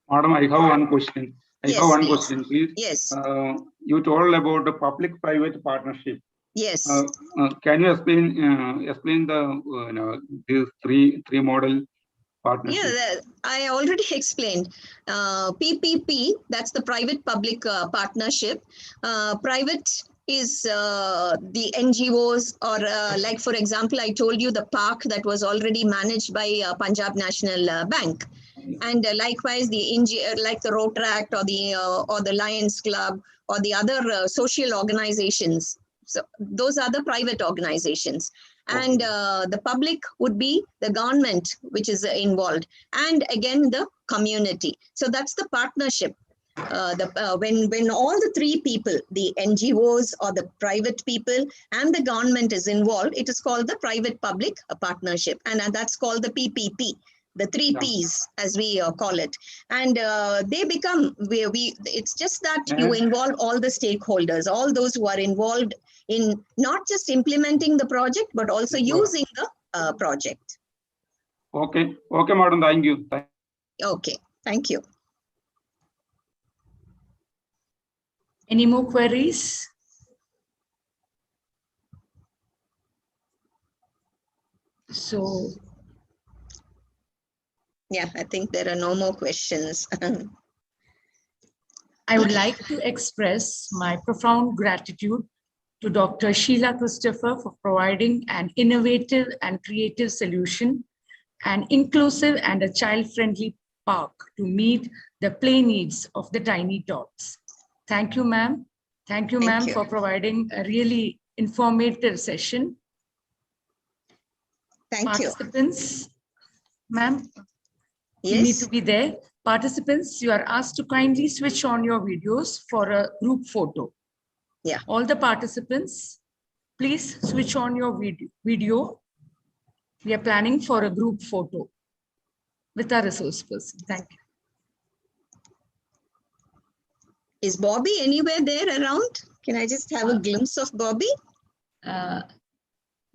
Madam, I have one question. Yes, have one please. question, please. Yes. You told about the public-private partnership. Yes. Can you explain the these three model partnership? Yeah, I already explained. PPP, that's the private-public partnership. Private is the NGOs, or like, for example, I told you the park that was already managed by Punjab National Bank. And likewise, like the Rotaract or the Lions Club or the other social organizations. So those are the private organizations. And the public would be the government, which is involved, and again the community. So that's the partnership. When all the three people, the NGOs or the private people and the government is involved, it is called the private-public partnership, and that's called the PPP. The three P's, as we call it. And they become, it's just that you involve all the stakeholders, all those who are involved in not just implementing the project, but also using the project. Okay, madam, thank you. Okay, thank you. Any more queries? So, yeah, I think there are no more questions. I would like to express my profound gratitude to Dr. Sheila Christopher for providing an innovative and creative solution, an inclusive and a child-friendly park to meet the play needs of the tiny tots. Thank you, ma'am. Thank you, ma'am, for providing a really informative session. Thank you. Participants, ma'am, yes. You need to be there. Participants, you are asked to kindly switch on your videos for a group photo. Yeah. All the participants, please switch on your video. We are planning for a group photo with our resource person. Thank you. Is Bobby anywhere there around? Can I just have a glimpse of Bobby?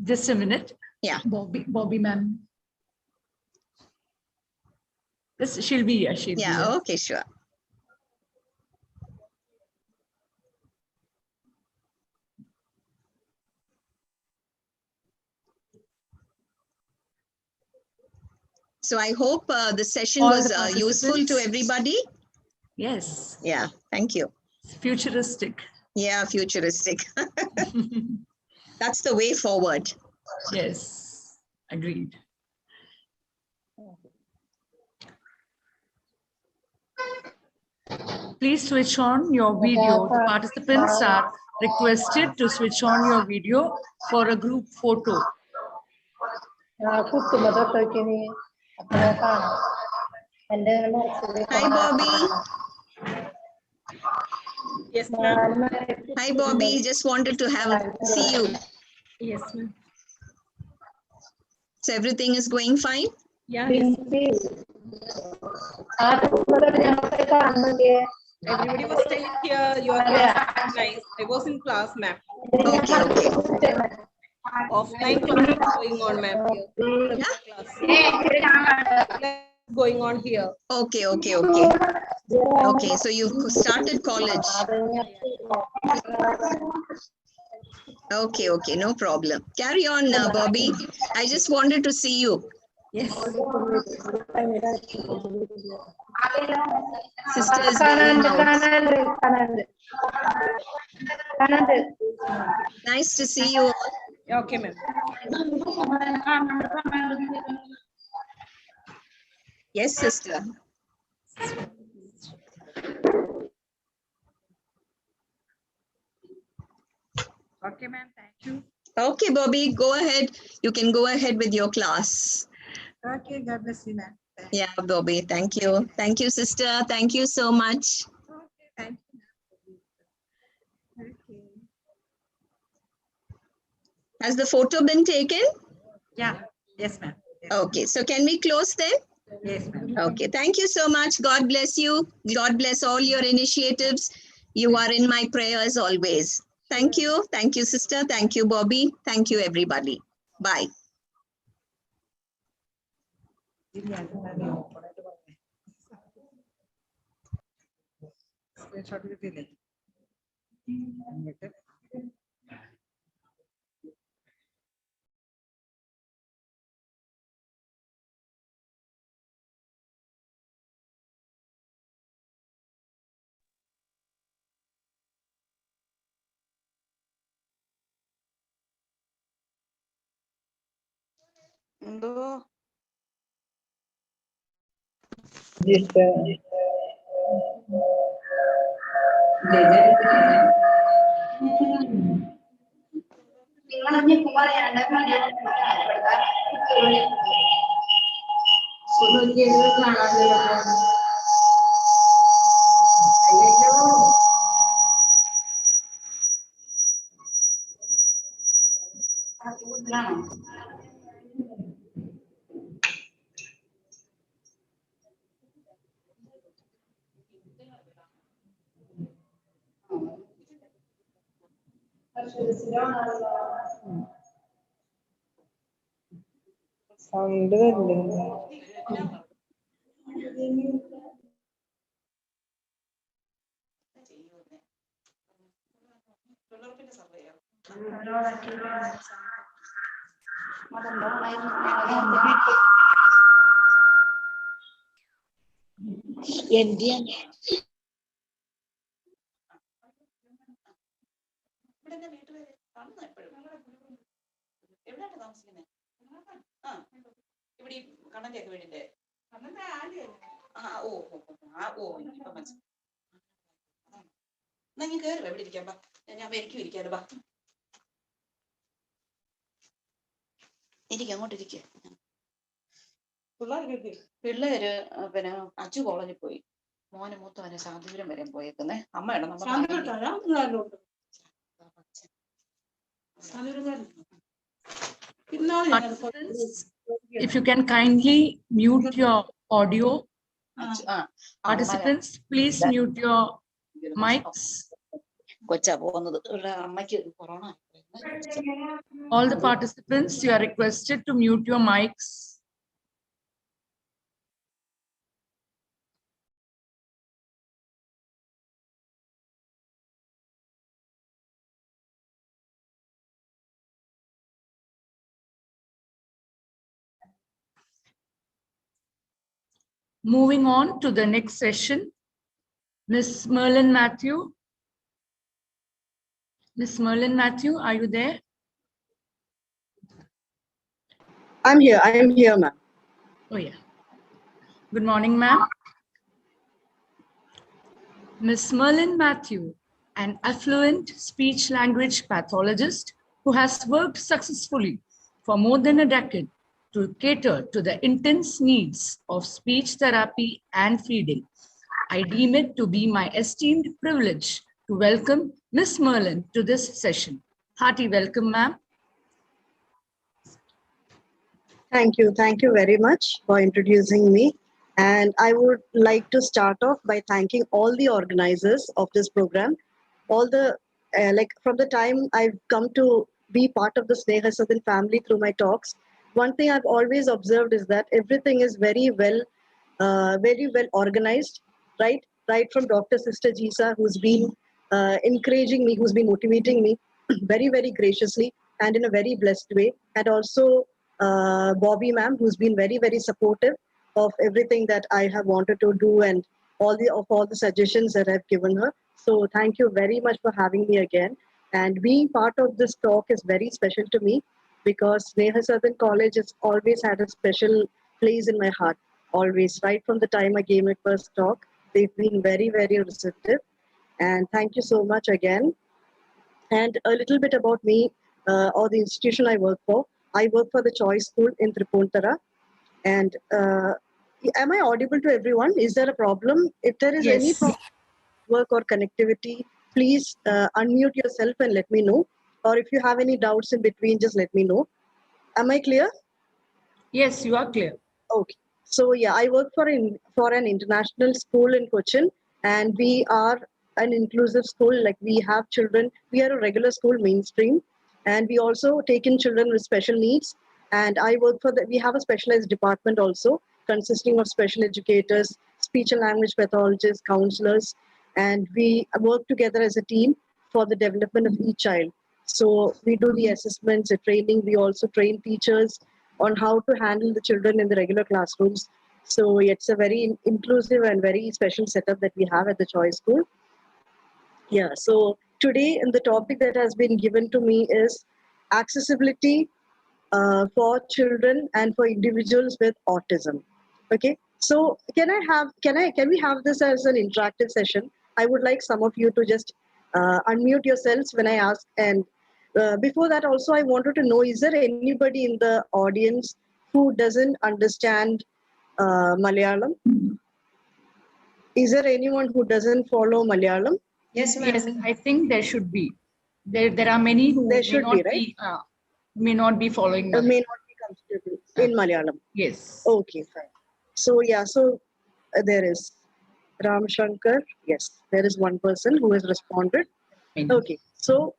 Just a minute. Yeah. Bobby ma'am. Yes, she'll be here. She'll be here. Okay, sure. So I hope the session was useful to everybody. Yes. Yeah, thank you. Futuristic. Yeah, futuristic. That's the way forward. Yes, agreed. Please switch on your video. The participants are requested to switch on your video for a group photo. Hi, Bobby. Yes, ma'am. Hi, Bobby. Just wanted to see you. Yes, ma'am. So everything is going fine? Yeah, yes. Everybody was staying here. Your class was nice. I was in class, ma'am. Okay, okay. Offline class is going on, ma'am. Here. Class going on here. Okay, okay, okay. Okay, so you've started college. Okay, okay, no problem. Carry on, Bobby. I just wanted to see you. Yes. Sister is going out. Nice to see you all. Okay, ma'am. Yes, sister. Okay, ma'am. Thank you. Okay, Bobby, go ahead. You can go ahead with your class. Okay, God bless you, ma'am. Yeah, Bobby, thank you. Thank you, sister. Thank you so much. Okay, thank you. Okay. Has the photo been taken? Yeah. Yes, ma'am. Yes, Okay, so can we close then? yes, ma'am. Okay, thank you so much. God bless you. God bless all your initiatives. You are in my prayers always. Thank you. Thank you, sister. Thank you, Bobby. Thank you, everybody. Bye. Sound വരുന്നുണ്ട്. എന്തിയാണ് എവിടെയാണ് താമസിക്കുന്നത്? ആ ഇവിടെ ഈ കണ്ണന്റെയൊക്കെ വീടിന്റെ ഇപ്പൊ മനസ്സിലായി. എന്നാ ഞാൻ കയറും എവിടെ ഇരിക്കാം. ഞാൻ എനിക്കും ഇരിക്കാലോ. ബാ എനിക്ക് അങ്ങോട്ട് ഇരിക്കുക. പിള്ളേര് പിന്നെ അച്ചു കോളേജിൽ പോയി. മോനെ മൂത്തവനെ ശാന്തിപുരം വരെ പോയേക്കുന്നേ. അമ്മയുടെ If you can kindly mute your audio. Participants, please mute your mics. കൊച്ചാ പോകുന്നത്. അമ്മയ്ക്ക് corona. All the participants, you are requested to mute your mics. Moving on to the next session, Miss Merlin Matthew. Miss Merlin Matthew, are you there? I'm here, ma'am. Oh, yeah. Good morning, ma'am. Miss Merlin Matthew, an affluent speech language pathologist who has worked successfully for more than a decade to cater to the intense needs of speech therapy and feeding. I deem it to be my esteemed privilege to welcome Miss Merlin to this session. Hearty welcome, ma'am. Thank you. Thank you very much for introducing me. And I would like to start off by thanking all the organizers of this program. All the, like from the time I've come to be part of the Sneha Southern family through my talks, one thing I've always observed is that everything is very well organized, right? Right from Dr. Sister Jisa, who's been encouraging me, who's been motivating me very, very graciously and in a very blessed way. And also Bobby ma'am, who's been very, very supportive of everything that I have wanted to do and all the suggestions that I've given her. So thank you very much for having me again. And being part of this talk is very special to me because Sneha Southern College has always had a special place in my heart. Always, right from the time I gave my first talk, they've been very, very receptive. And thank you so much again. And a little bit about me or the institution I work for. I work for the Choice School in Tripuntara. And am I audible to everyone? Is there a problem? If there is any Yes. problem, work or connectivity, please unmute yourself and let me know. Or if you have any doubts in between, just let me know. Am I clear? Yes, you are clear. Okay. So yeah, I work for an international school in Cochin, and we are an inclusive school. Like we have children. We are a regular school, mainstream, and we also take in children with special needs. And I work for we have a specialized department also, consisting of special educators, speech and language pathologists, counselors, and we work together as a team for the development of each child. So we do the assessments, the training. We also train teachers on how to handle the children in the regular classrooms. So it's a very inclusive and very special setup that we have at the Choice School. Yeah, so today the topic that has been given to me is accessibility for children and for individuals with autism. Okay, so can we have this as an interactive session? I would like some of you to just unmute yourselves when I ask. And before that, also I wanted to know: is there anybody in the audience who doesn't understand Malayalam? Is there anyone who doesn't follow Malayalam? Yes, Yes, I think there should be. There are many who There may should not be, right? may not be following. May not be comfortable in Malayalam. Yes. Okay, fine. So yeah, so there is Ram Shankar. Yes, there is one person who has responded. Okay, so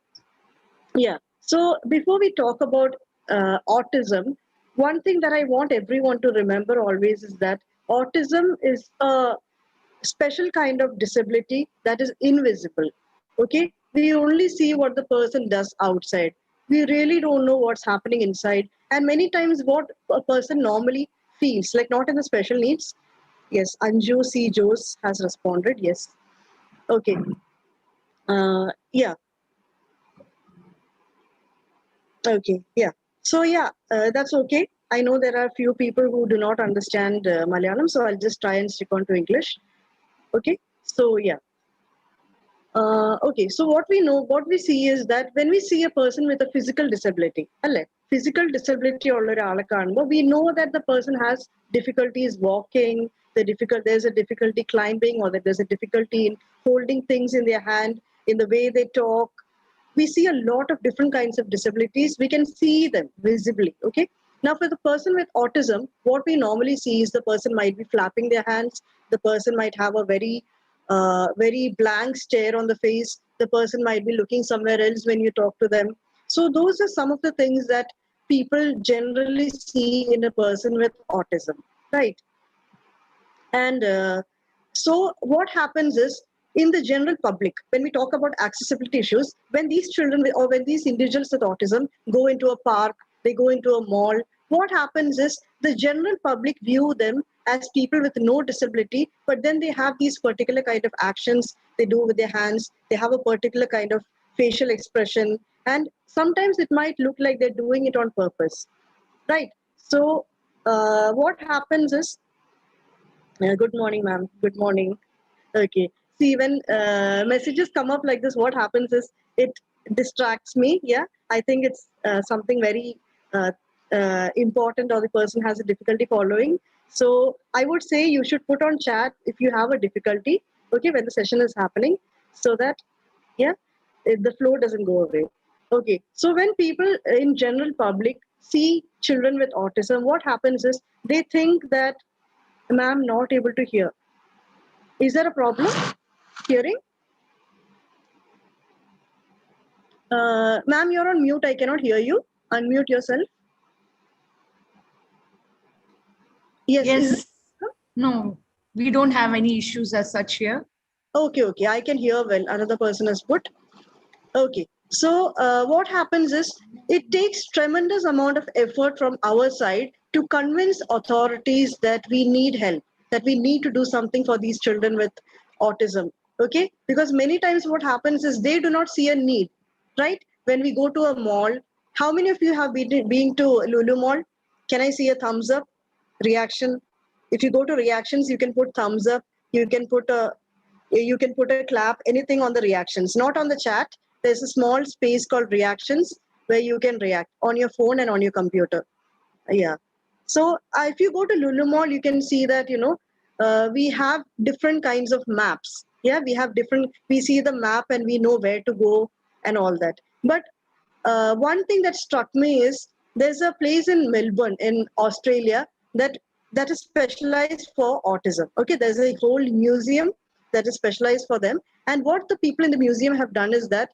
yeah. So before we talk about autism, one thing that I want everyone to remember always is that autism is a special kind of disability that is invisible. Okay, we only see what the person does outside. We really don't know what's happening inside, and many times what a person normally feels, like not in the special needs. Yes, Anju C. Jose has responded. Yes. Okay. Yeah. Okay. Yeah. So yeah, that's okay. I know there are few people who do not understand Malayalam, so I'll just try and stick on to English. Okay. So yeah. Okay, so what we see is that when we see a person with a physical disability, physical disability ഉള്ള ഒരാളെ കാണുമ്പോൾ we know that the person has difficulties walking, there's a difficulty climbing, or that there's a difficulty in holding things in their hand, in the way they talk. We see a lot of different kinds of disabilities. We can see them visibly, okay? Now, for the person with autism, what we normally see is the person might be flapping their hands, the person might have a very blank stare on the face, the person might be looking somewhere else when you talk to them. So those are some of the things that people generally see in a person with autism, right? And so what happens is, in the general public, when we talk about accessibility issues, when these children or when these individuals with autism go into a park, they go into a mall, what happens is the general public view them as people with no disability, but then they have these particular kind of actions they do with their hands, they have a particular kind of facial expression, and sometimes it might look like they're doing it on purpose, right? So what happens is, good morning, ma'am. Good morning. Okay. See, when messages come up like this, what happens is it distracts me. Yeah, I think it's something very important, or the person has a difficulty following. So I would say you should put on chat if you have a difficulty, okay, when the session is happening, so that, yeah, the flow doesn't go away. Okay, so when people in general public see children with autism, what happens is they think that, ma'am, not able to hear. Is there a problem hearing? Ma'am, you're on mute. I cannot hear you. Unmute yourself. Yes. Yes. No, we don't have any issues as such here. Okay, okay. I can hear well. Another person has put. Okay. So what happens is it takes tremendous amount of effort from our side to convince authorities that we need help, that we need to do something for these children with autism. Okay, because many times what happens is they do not see a need, right? When we go to a mall, how many of you have been to Lulu Mall? Can I see a thumbs up reaction? If you go to reactions, you can put thumbs up, you can put a clap, anything on the reactions, not on the chat. There's a small space called reactions where you can react on your phone and on your computer. Yeah. So if you go to Lulu Mall, you can see that, we have different kinds of maps. Yeah, we see the map and we know where to go and all that. But one thing that struck me is there's a place in Melbourne in Australia that is specialized for autism. Okay, there's a whole museum that is specialized for them. And what the people in the museum have done is that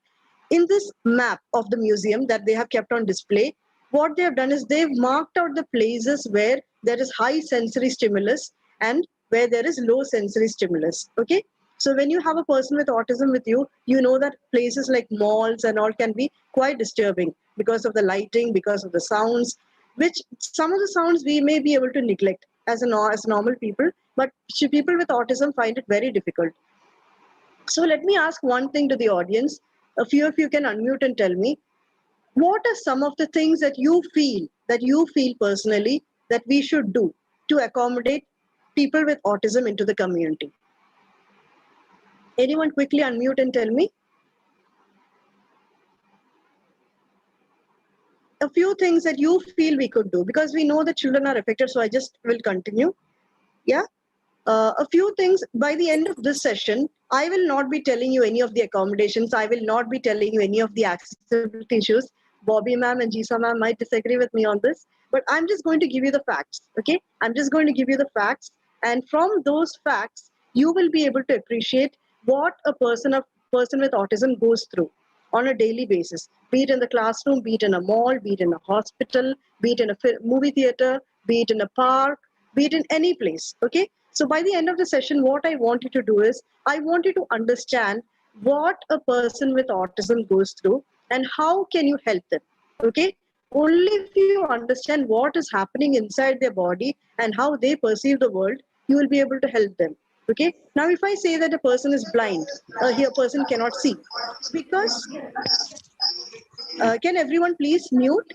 in this map of the museum that they have kept on display, what they have done is they've marked out the places where there is high sensory stimulus and where there is low sensory stimulus. Okay, so when you have a person with autism with you, you know that places like malls and all can be quite disturbing because of the lighting, because of the sounds, which some of the sounds we may be able to neglect as normal people, but people with autism find it very difficult. So let me ask one thing to the audience. A few of you can unmute and tell me, what are some of the things that you feel personally that we should do to accommodate people with autism into the community? Anyone quickly unmute and tell me? A few things that you feel we could do, because we know the children are affected, so I just will continue. Yeah. A few things. By the end of this session, I will not be telling you any of the accommodations. I will not be telling you any of the accessibility issues. Bobby ma'am and Jisa ma'am might disagree with me on this, but I'm just going to give you the facts. Okay, I'm just going to give you the facts, and from those facts, you will be able to appreciate what a person with autism goes through on a daily basis, be it in the classroom, be it in a mall, be it in a hospital, be it in a movie theater, be it in a park, be it in any place. Okay, so by the end of the session, what I want you to do is, I want you to understand what a person with autism goes through and how can you help them. Okay, only if you understand what is happening inside their body and how they perceive the world, you will be able to help them. Okay, now if I say that a person is blind, a person cannot see, because can everyone please mute?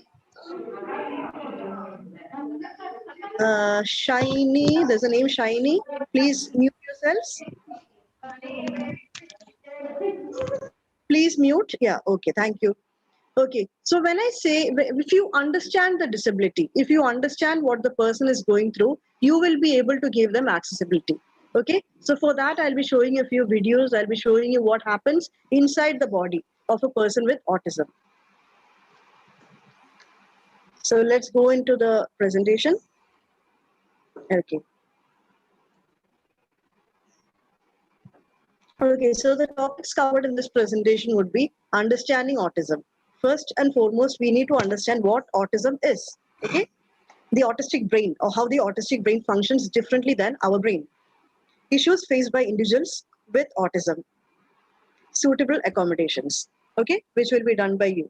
Shiny, there's a name Shiny. Please mute yourselves. Please mute. Yeah, okay, thank you. Okay, so when I say, if you understand the disability, if you understand what the person is going through, you will be able to give them accessibility. Okay, so for that, I'll be showing you a few videos. I'll be showing you what happens inside the body of a person with autism. So let's go into the presentation. Okay. Okay, so the topics covered in this presentation would be understanding autism. First and foremost, we need to understand what autism is. Okay, the autistic brain, or how the autistic brain functions differently than our brain. Issues faced by individuals with autism. Suitable accommodations, okay, which will be done by you.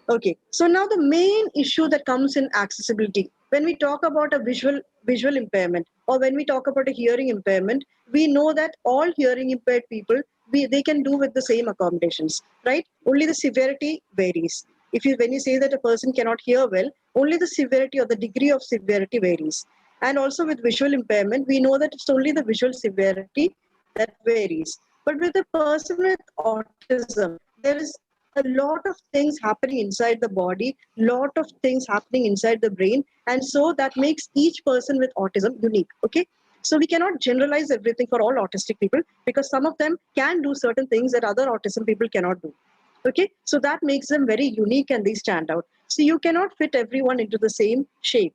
Okay, so now the main issue that comes in accessibility, when we talk about a visual impairment, or when we talk about a hearing impairment, we know that all hearing impaired people, they can do with the same accommodations, right? Only the severity varies. When you say that a person cannot hear well, only the severity or the degree of severity varies. And also with visual impairment, we know that it's only the visual severity that varies. But with a person with autism, there is a lot of things happening inside the body, lot of things happening inside the brain, and so that makes each person with autism unique. Okay, so we cannot generalize everything for all autistic people, because some of them can do certain things that other autism people cannot do. Okay, so that makes them very unique and they stand out. So you cannot fit everyone into the same shape.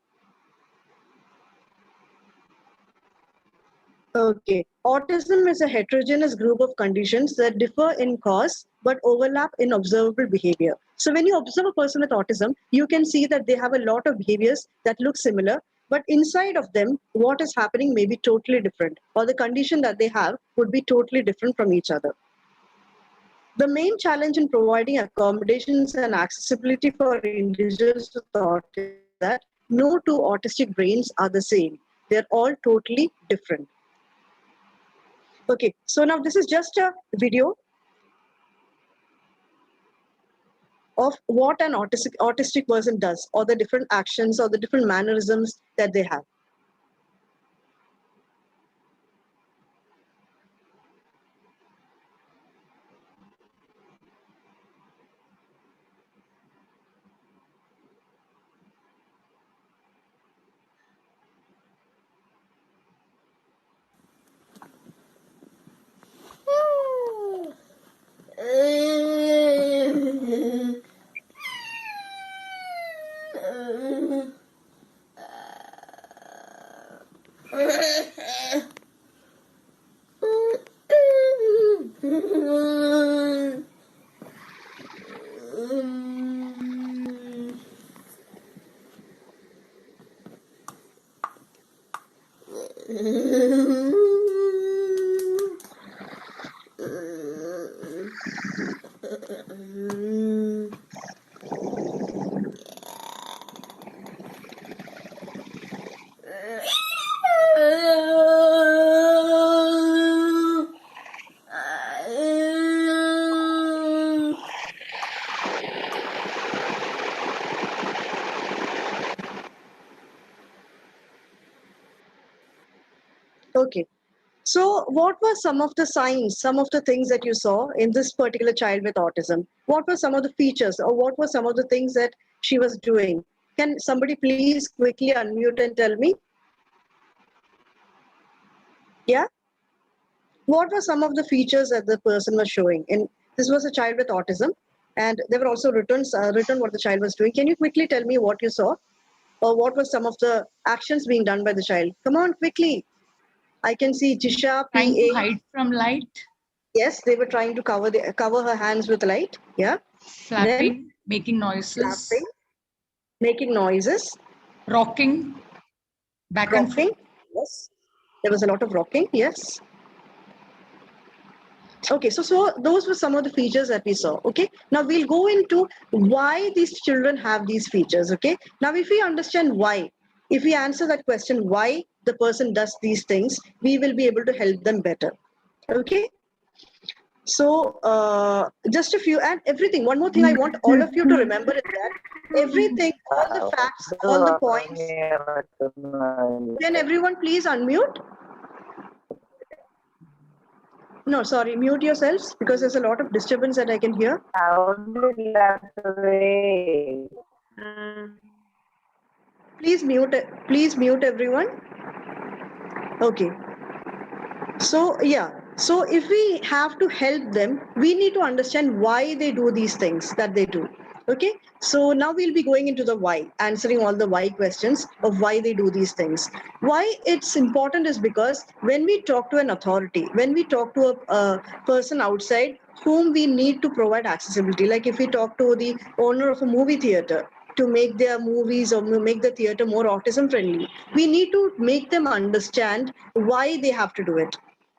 Okay, autism is a heterogeneous group of conditions that differ in cause but overlap in observable behavior. So when you observe a person with autism, you can see that they have a lot of behaviors that look similar, but inside of them, what is happening may be totally different, or the condition that they have would be totally different from each other. The main challenge in providing accommodations and accessibility for individuals with autism is that no two autistic brains are the same. They're all totally different. Okay, so now this is just a video of what an autistic person does, or the different actions or the different mannerisms that they have. Okay, so what were some of the signs, some of the things that you saw in this particular child with autism? What were some of the features, or what were some of the things that she was doing? Can somebody please quickly unmute and tell me? Yeah? What were some of the features that the person was showing? And this was a child with autism, and there were also written what the child was doing. Can you quickly tell me what you saw, or what were some of the actions being done by the child? Come on, quickly. I can see Jisha, Trying to PA. hide from light, Yes, they were trying to cover her hands with light. Yeah. flapping, making noises, Laughing, making noises, rocking, back and rocking. forth. Yes. There was a lot of rocking. Yes. Okay, so those were some of the features that we saw. Okay, now we'll go into why these children have these features. Okay, now if we understand why, if we answer that question, why the person does these things, we will be able to help them better. Okay, so just a few, and everything. One more thing I want all of you to remember is that everything, all the facts, all the points. Can everyone please unmute? No, sorry, mute yourselves, because there's a lot of disturbance that I can hear. Please mute everyone. Okay. So yeah, so if we have to help them, we need to understand why they do these things that they do. Okay, so now we'll be going into the why, answering all the why questions of why they do these things. Why it's important is because when we talk to an authority, when we talk to a person outside whom we need to provide accessibility, like if we talk to the owner of a movie theater to make their movies or make the theater more autism friendly, we need to make them understand why they have to do it.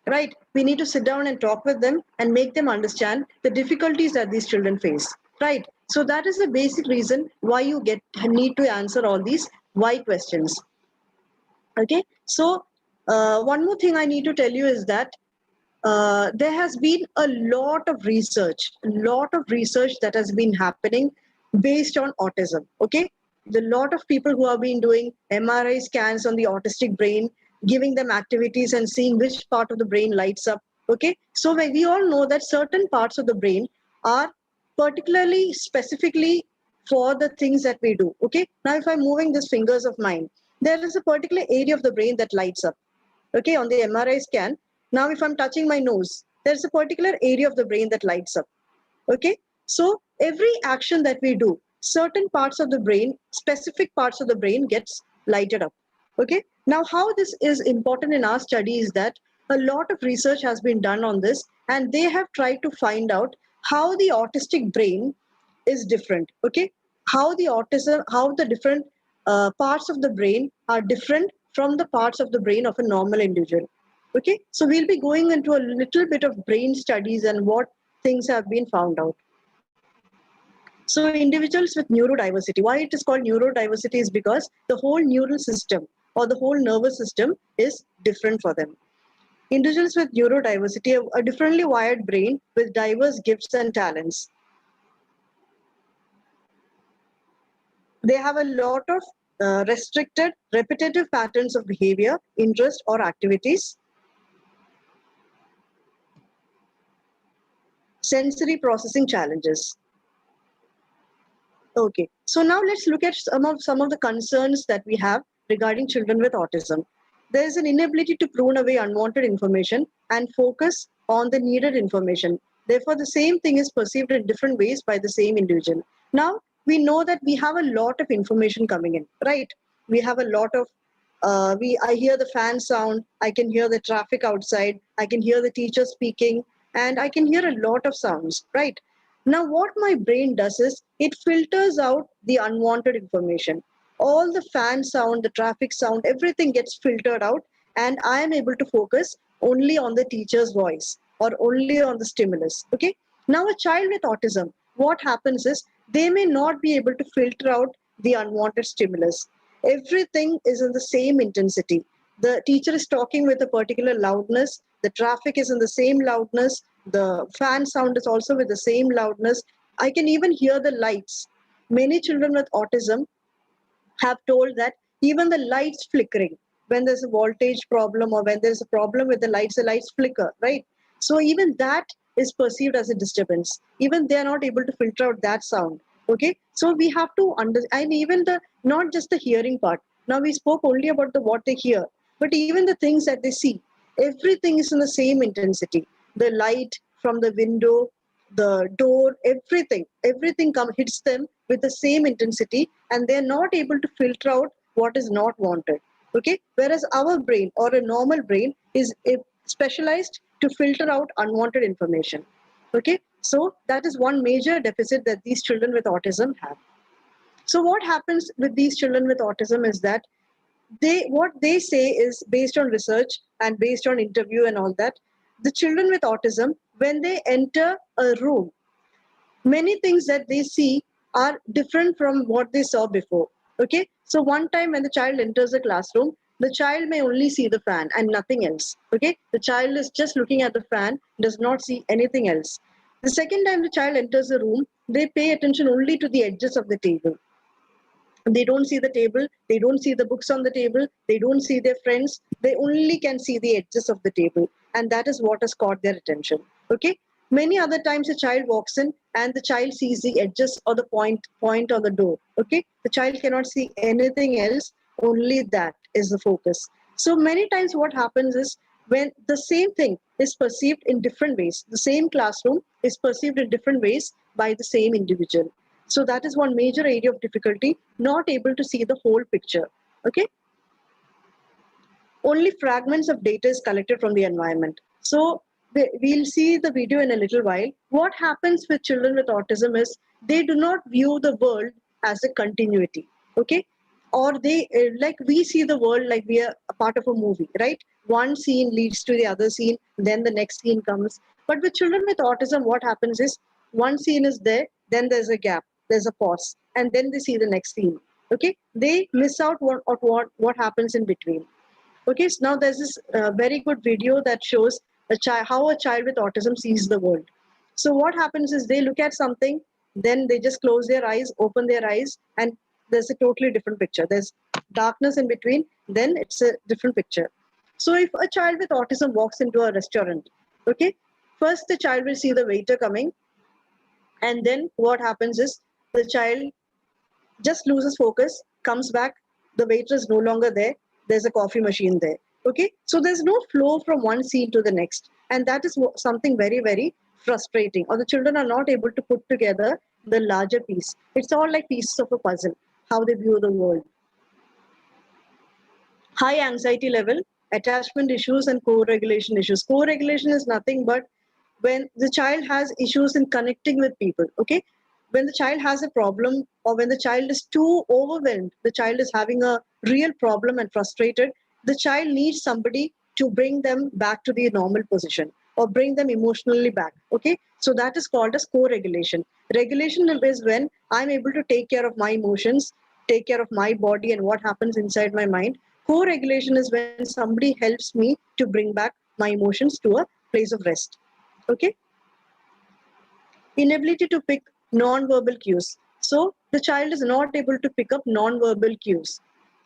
Right? We need to sit down and talk with them and make them understand the difficulties that these children face. Right? So that is the basic reason why you need to answer all these why questions. Okay? So one more thing I need to tell you is that there has been a lot of research that has been happening based on autism. Okay, the lot of people who have been doing MRI scans on the autistic brain, giving them activities and seeing which part of the brain lights up Okay, so when we all know that certain parts of the brain are particularly specifically for the things that we do. Okay, now if I'm moving these fingers of mine, there is a particular area of the brain that lights up. Okay, on the MRI scan, now if I'm touching my nose, there's a particular area of the brain that lights up. Okay, so every action that we do, certain parts of the brain, specific parts of the brain gets lighted up. Okay, now how this is important in our study is that a lot of research has been done on this, and they have tried to find out how the autistic brain is different. Okay, how the different parts of the brain are different from the parts of the brain of a normal individual. Okay, so we'll be going into a little bit of brain studies and what things have been found out. So individuals with neurodiversity, why it is called neurodiversity is because the whole neural system or the whole nervous system is different for them. Individuals with neurodiversity have a differently wired brain with diverse gifts and talents. They have a lot of restricted, repetitive patterns of behavior, interest, or activities. Sensory processing challenges. Okay, so now let's look at some of the concerns that we have regarding children with autism. There is an inability to prune away unwanted information and focus on the needed information. Therefore, the same thing is perceived in different ways by the same individual. Now, we know that we have a lot of information coming in, right? We have a lot of, I hear the fan sound, I can hear the traffic outside, I can hear the teacher speaking, and I can hear a lot of sounds, right? Now, what my brain does is it filters out the unwanted information. All the fan sound, the traffic sound, everything gets filtered out, and I am able to focus only on the teacher's voice or only on the stimulus. Okay. Now, a child with autism, what happens is they may not be able to filter out the unwanted stimulus. Everything is in the same intensity. The teacher is talking with a particular loudness, the traffic is in the same loudness, the fan sound is also with the same loudness. I can even hear the lights. Many children with autism have told that even the lights flickering, when there's a voltage problem or when there's a problem with the lights flicker, right? So even that is perceived as a disturbance. Even they are not able to filter out that sound. Okay, so we have to understand, and even the not just the hearing part. Now we spoke only about the what they hear, but even the things that they see, everything is in the same intensity. The light from the window, the door, everything hits them with the same intensity, and they're not able to filter out what is not wanted. Okay, whereas our brain or a normal brain is specialized to filter out unwanted information. Okay, so that is one major deficit that these children with autism have. So what happens with these children with autism is that what they say is based on research and based on interview and all that. The children with autism, when they enter a room, many things that they see are different from what they saw before. Okay, so one time when the child enters the classroom, the child may only see the fan and nothing else. Okay, the child is just looking at the fan, does not see anything else. The second time the child enters the room, they pay attention only to the edges of the table. They don't see the table, they don't see the books on the table, they don't see their friends, they only can see the edges of the table, and that is what has caught their attention. Okay, many other times a child walks in and the child sees the edges or the point on the door. Okay, the child cannot see anything else, only that is the focus. So many times what happens is when the same thing is perceived in different ways, the same classroom is perceived in different ways by the same individual. So that is one major area of difficulty, not able to see the whole picture. Okay. Only fragments of data is collected from the environment. So we'll see the video in a little while. What happens with children with autism is they do not view the world as a continuity. Okay. Or they, like we see the world like we are a part of a movie, right? One scene leads to the other scene, then the next scene comes. But with children with autism, what happens is one scene is there, then there's a gap, there's a pause, and then they see the next scene. Okay, they miss out what happens in between. Okay, so now there's this very good video that shows how a child with autism sees the world. So what happens is they look at something, then they just close their eyes, open their eyes, and there's a totally different picture. There's darkness in between, then it's a different picture. So if a child with autism walks into a restaurant, Okay, first the child will see the waiter coming, and then what happens is the child just loses focus, comes back, the waiter is no longer there, there's a coffee machine there. Okay, so there's no flow from one scene to the next, and that is something very, very frustrating, or the children are not able to put together the larger piece. It's all like pieces of a puzzle, how they view the world. High anxiety level, attachment issues, and co-regulation issues. Co-regulation is nothing but when the child has issues in connecting with people. Okay, when the child has a problem, or when the child is too overwhelmed, the child is having a real problem and frustrated, the child needs somebody to bring them back to the normal position or bring them emotionally back. Okay, so that is called as co-regulation. Regulation is when I'm able to take care of my emotions, take care of my body and what happens inside my mind. Co-regulation is when somebody helps me to bring back my emotions to a place of rest. Okay, inability to pick non-verbal cues. So the child is not able to pick up non-verbal cues.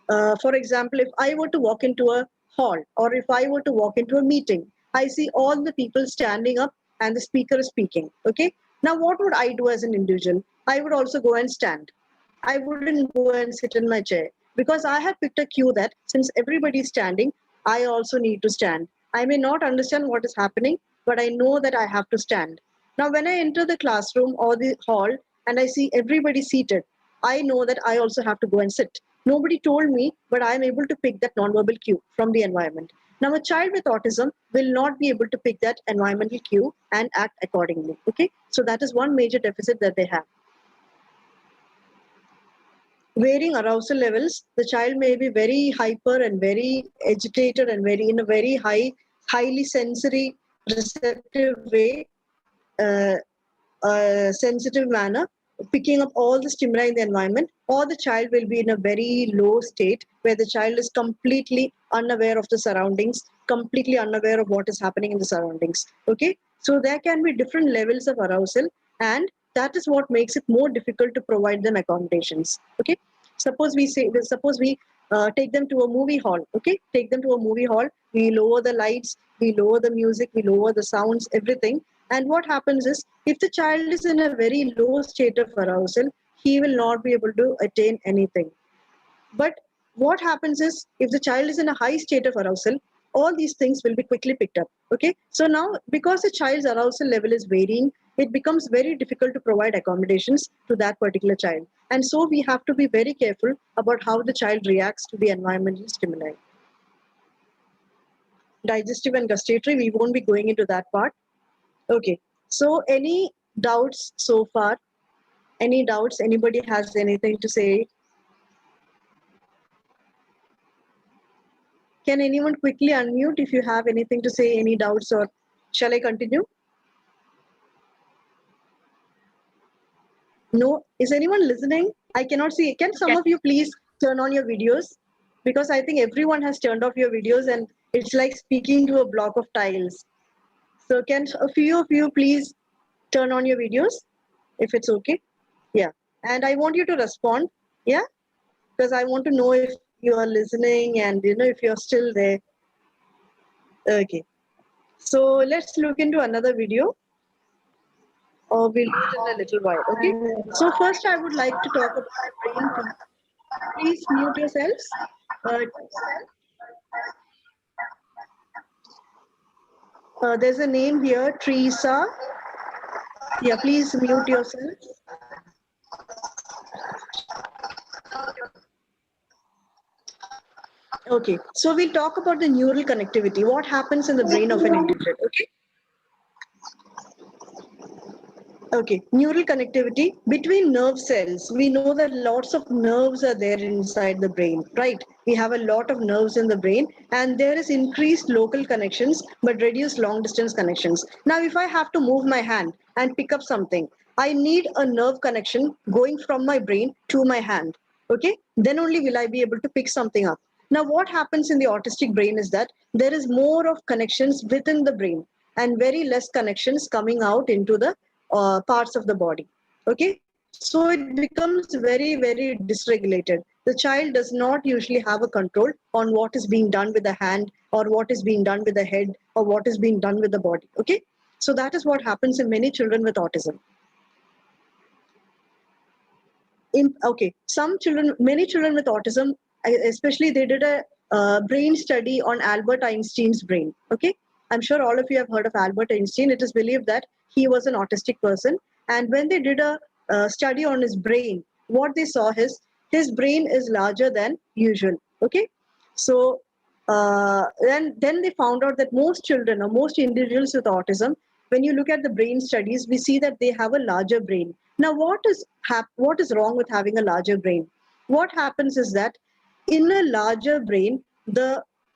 For example, if I were to walk into a hall, or if I were to walk into a meeting, I see all the people standing up and the speaker is speaking. Okay, now what would I do as an individual? I would also go and stand. I wouldn't go and sit in my chair, because I have picked a cue that since everybody is standing, I also need to stand. I may not understand what is happening, but I know that I have to stand. Now, when I enter the classroom or the hall and I see everybody seated, I know that I also have to go and sit. Nobody told me, but I am able to pick that nonverbal cue from the environment. Now, a child with autism will not be able to pick that environmental cue and act accordingly. Okay, so that is one major deficit that they have. Varying arousal levels, the child may be very hyper and very agitated and very in a very highly sensory receptive way, sensitive manner, picking up all the stimuli in the environment, or the child will be in a very low state where the child is completely unaware of the surroundings, completely unaware of what is happening in the surroundings. Okay, so there can be different levels of arousal, and that is what makes it more difficult to provide them accommodations. Okay, suppose we take them to a movie hall. Okay, take them to a movie hall, we lower the lights, we lower the music, we lower the sounds, everything. And what happens is, if the child is in a very low state of arousal, he will not be able to attain anything. But what happens is, if the child is in a high state of arousal, all these things will be quickly picked up. Okay, so now because the child's arousal level is varying, it becomes very difficult to provide accommodations to that particular child. And so we have to be very careful about how the child reacts to the environmental stimuli. Digestive and gustatory, we won't be going into that part. Okay, so any doubts so far? Any doubts? Anybody has anything to say? Can anyone quickly unmute if you have anything to say, any doubts, or shall I continue? No? Is anyone listening? I cannot see. Can some of you please turn on your videos? Because I think everyone has turned off your videos and it's like speaking to a block of tiles. So can a few of you please turn on your videos, if it's okay? Yeah. And I want you to respond. Yeah. Because I want to know if you are listening and if you're still there. Okay. So let's look into another video, or we'll do it in a little while. Okay. So first I would like to talk about the brain. Please mute yourselves. There's a name here, Teresa. Yeah, please mute yourself. Okay, so we'll talk about the neural connectivity. What happens in the brain of an individual? Okay. Okay, neural connectivity between nerve cells. We know that lots of nerves are there inside the brain, right? We have a lot of nerves in the brain, and there is increased local connections but reduced long distance connections. Now, if I have to move my hand and pick up something, I need a nerve connection going from my brain to my hand. Okay, then only will I be able to pick something up. Now, what happens in the autistic brain is that there is more of connections within the brain and very less connections coming out into the parts of the body. Okay, so it becomes very, very dysregulated. The child does not usually have a control on what is being done with the hand or what is being done with the head or what is being done with the body. Okay, so that is what happens in many children with autism. Many children with autism, especially they did a brain study on Albert Einstein's brain. Okay, I'm sure all of you have heard of Albert Einstein. It is believed that he was an autistic person, and when they did a study on his brain, what they saw is his brain is larger than usual. Okay, so then they found out that most children or most individuals with autism, when you look at the brain studies, we see that they have a larger brain. Now, what is wrong with having a larger brain? What happens is that in a larger brain,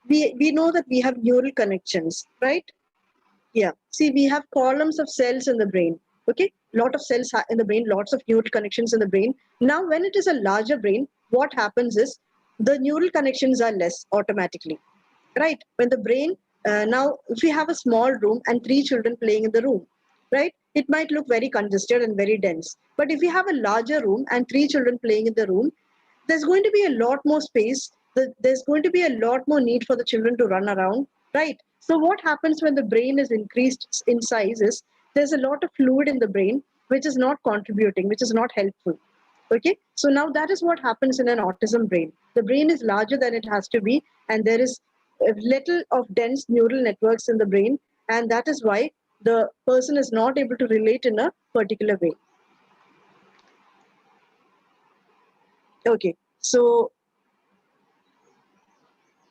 we know that we have neural connections, right? Yeah. See, we have columns of cells in the brain. Okay, lot of cells in the brain, lots of neural connections in the brain. Now, when it is a larger brain, what happens is the neural connections are less automatically, right? When the brain now, if we have a small room and 3 children playing in the room, right? It might look very congested and very dense. But if we have a larger room and 3 children playing in the room, there's going to be a lot more space. There's going to be a lot more need for the children to run around, right? So what happens when the brain is increased in size is there's a lot of fluid in the brain which is not contributing, which is not helpful. Okay, so now that is what happens in an autism brain. The brain is larger than it has to be, and there is a little of dense neural networks in the brain, and that is why the person is not able to relate in a particular way. Okay, so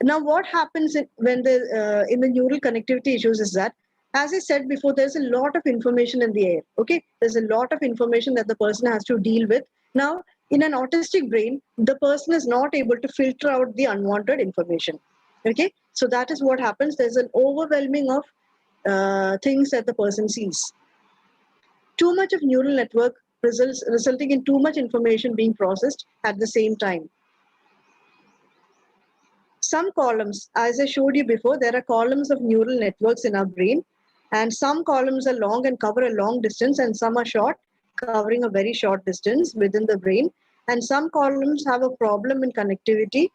now what happens when in the neural connectivity issues is that, as I said before, there's a lot of information in the air. Okay, there's a lot of information that the person has to deal with. Now, in an autistic brain, the person is not able to filter out the unwanted information. Okay, so that is what happens. There's an overwhelming of things that the person sees. Too much of neural network resulting in too much information being processed at the same time. Some columns, as I showed you before, there are columns of neural networks in our brain, and some columns are long and cover a long distance, and some are short, covering a very short distance within the brain, and some columns have a problem in connectivity.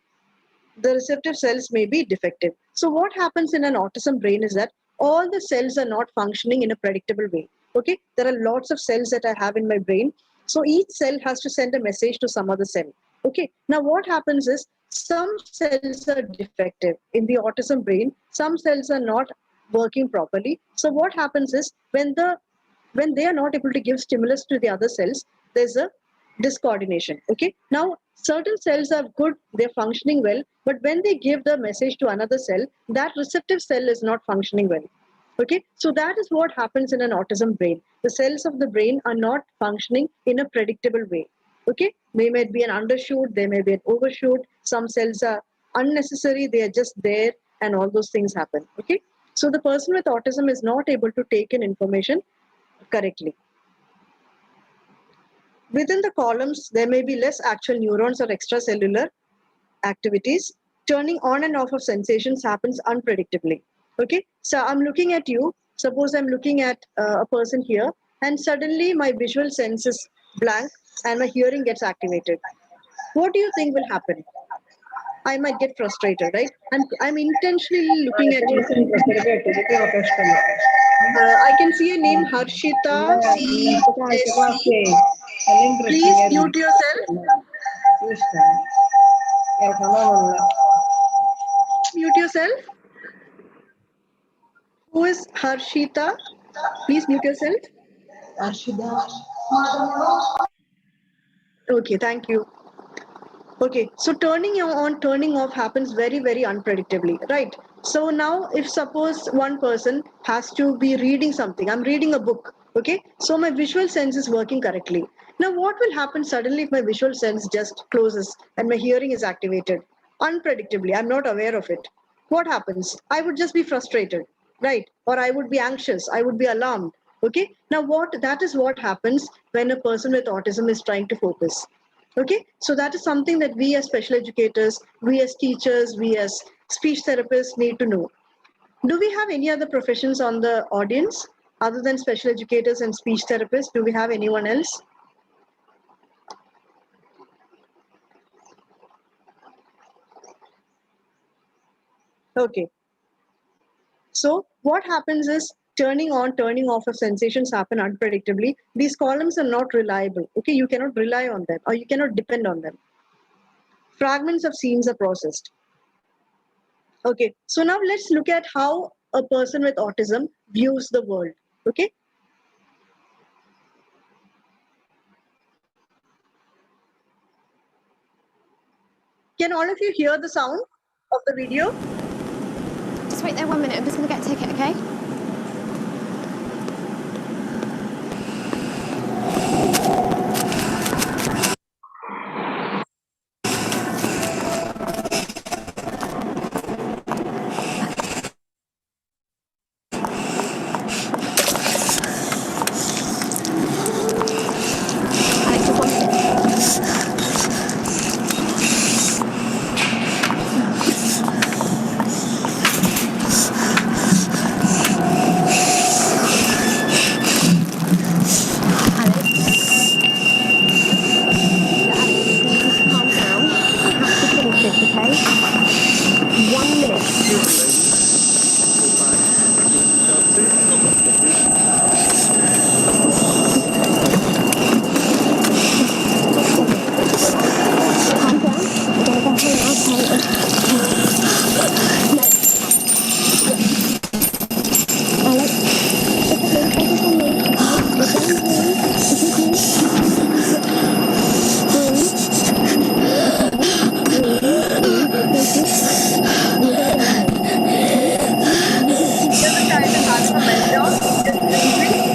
The receptive cells may be defective. So what happens in an autism brain is that all the cells are not functioning in a predictable way. Okay, there are lots of cells that I have in my brain. So each cell has to send a message to some other cell. Okay, now what happens is some cells are defective in the autism brain. Some cells are not working properly. So what happens is when they are not able to give stimulus to the other cells, there's a discoordination. Okay, now certain cells are good, they're functioning well, but when they give the message to another cell, that receptive cell is not functioning well. Okay, so that is what happens in an autism brain. The cells of the brain are not functioning in a predictable way. Okay, they may be an undershoot, they may be an overshoot. Some cells are unnecessary, they are just there, and all those things happen. Okay, so the person with autism is not able to take in information correctly. Within the columns, there may be less actual neurons or extracellular activities. Turning on and off of sensations happens unpredictably. Okay, so I'm looking at you. Suppose I'm looking at a person here, and suddenly my visual sense is blank and my hearing gets activated. What do you think will happen? I might get frustrated, right? I'm intentionally looking at you. I can see a name, Harshita. Please mute yourself. Mute yourself. Who is Harshita? Please mute yourself. Okay, thank you. Okay, so turning on, turning off happens very, very unpredictably, right? So now if suppose one person has to be reading something, I'm reading a book, okay? So my visual sense is working correctly. Now what will happen suddenly if my visual sense just closes and my hearing is activated? Unpredictably, I'm not aware of it. What happens? I would just be frustrated, right? Or I would be anxious, I would be alarmed, okay? Now that is what happens when a person with autism is trying to focus. Okay, so that is something that we as special educators, we as teachers, we as speech therapists need to know. Do we have any other professions on the audience other than special educators and speech therapists? Do we have anyone else? Okay. So what happens is turning on, turning off of sensations happen unpredictably. These columns are not reliable. Okay, you cannot rely on them or you cannot depend on them. Fragments of scenes are processed. Okay, so now let's look at how a person with autism views the world. Okay. Can all of you hear the sound of the video? Just wait there 1 minute. I'm just going to get a ticket, okay? Alex, just 1 minute. Calm down. I have to finish this, okay? 1 minute. Calm down. We're gonna go home, okay? Alex, it's okay. Focus on me, okay? We're going home. It's okay. The child is having a meltdown, just breathing.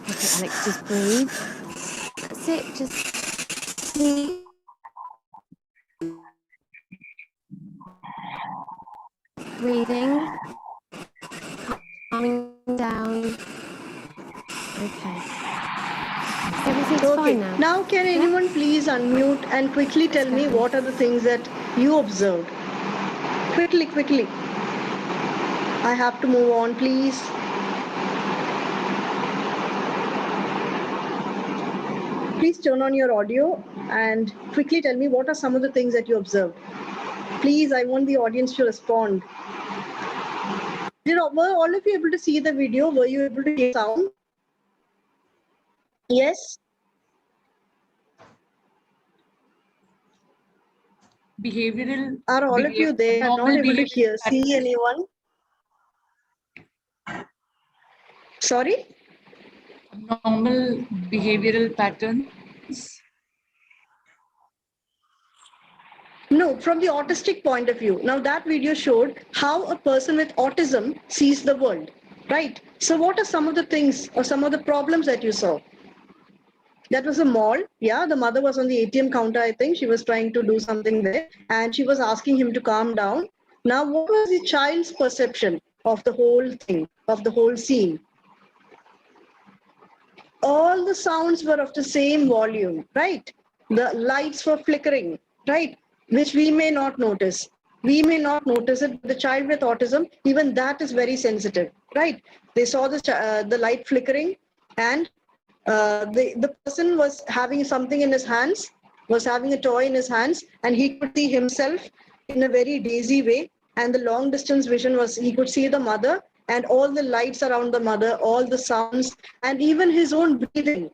Okay, Alex, just breathe. That's it. Just breathe. Breathing. Calming down. Okay. Everything's Okay, fine now. now can anyone please unmute and quickly tell me what are the things that you observed? Quickly, quickly. I have to move on, please. Please turn on your audio and quickly tell me what are some of the things that you observed. Please, I want the audience to respond. Were all of you able to see the video? Were you able to hear sound? Yes? Behavioral. Are all of you there? I'm not normal able to behavior see anyone. Sorry? Normal behavioral patterns. No, from the autistic point of view. Now that video showed how a person with autism sees the world, right? So what are some of the things or some of the problems that you saw? That was a mall. Yeah, the mother was on the ATM counter, I think. She was trying to do something there and she was asking him to calm down. Now, what was the child's perception of the whole thing, of the whole scene? All the sounds were of the same volume, right? The lights were flickering, right? Which we may not notice. We may not notice it. The child with autism, even that is very sensitive, right? They saw the light flickering and the person was having something in his hands, was having a toy in his hands, and he could see himself in a very daisy way. And the long distance vision was he could see the mother and all the lights around the mother, all the sounds, and even his own breathing.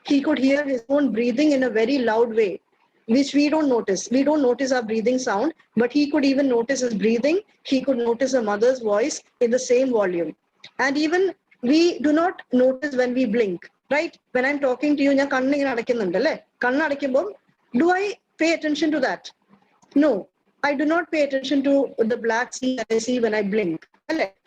He could hear his own breathing in a very loud way, which we don't notice. We don't notice our breathing sound, but he could even notice his breathing. He could notice a mother's voice in the same volume. And even we do not notice when we blink, right? When I'm talking to you, do I pay attention to that? No, I do not pay attention to the black scene that I see when I blink.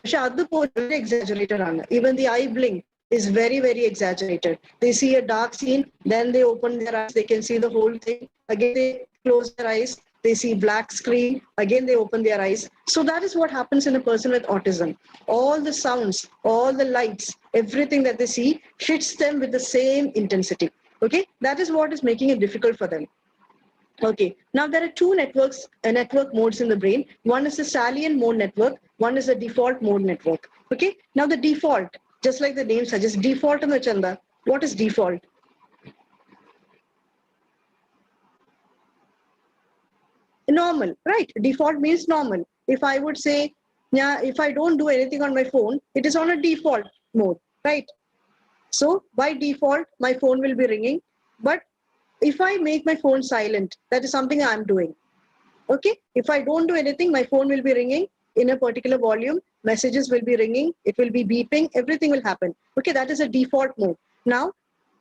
Exaggerated. Even the eye blink is very, very exaggerated. They see a dark scene, then they open their eyes, they can see the whole thing. Again, they close their eyes, they see black screen, again they open their eyes. So that is what happens in a person with autism. All the sounds, all the lights, everything that they see hits them with the same intensity. Okay, that is what is making it difficult for them. Okay, now there are two network modes in the brain. One is the salient mode network, one is the default mode network. Okay, now the default, just like the name suggests, default in the chanda, What is default? Normal, right? Default means normal. If I would say, yeah, if I don't do anything on my phone, it is on a default mode, right? So by default, my phone will be ringing. But if I make my phone silent, that is something I'm doing. Okay, if I don't do anything, my phone will be ringing in a particular volume, messages will be ringing, it will be beeping, everything will happen. Okay, that is a default mode. Now,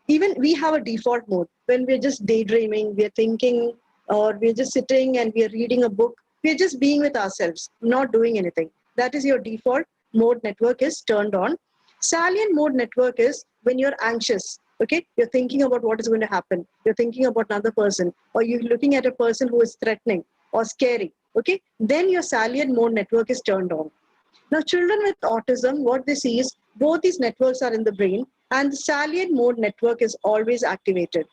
even we have a default mode when we're just daydreaming, we're thinking, or we're just sitting and we're reading a book, we're just being with ourselves, not doing anything. That is your default mode network is turned on. Salient mode network is when you're anxious. Okay, you're thinking about what is going to happen, you're thinking about another person, or you're looking at a person who is threatening or scary. Okay, then your salient mode network is turned on. Now, children with autism, what they see is both these networks are in the brain and the salient mode network is always activated.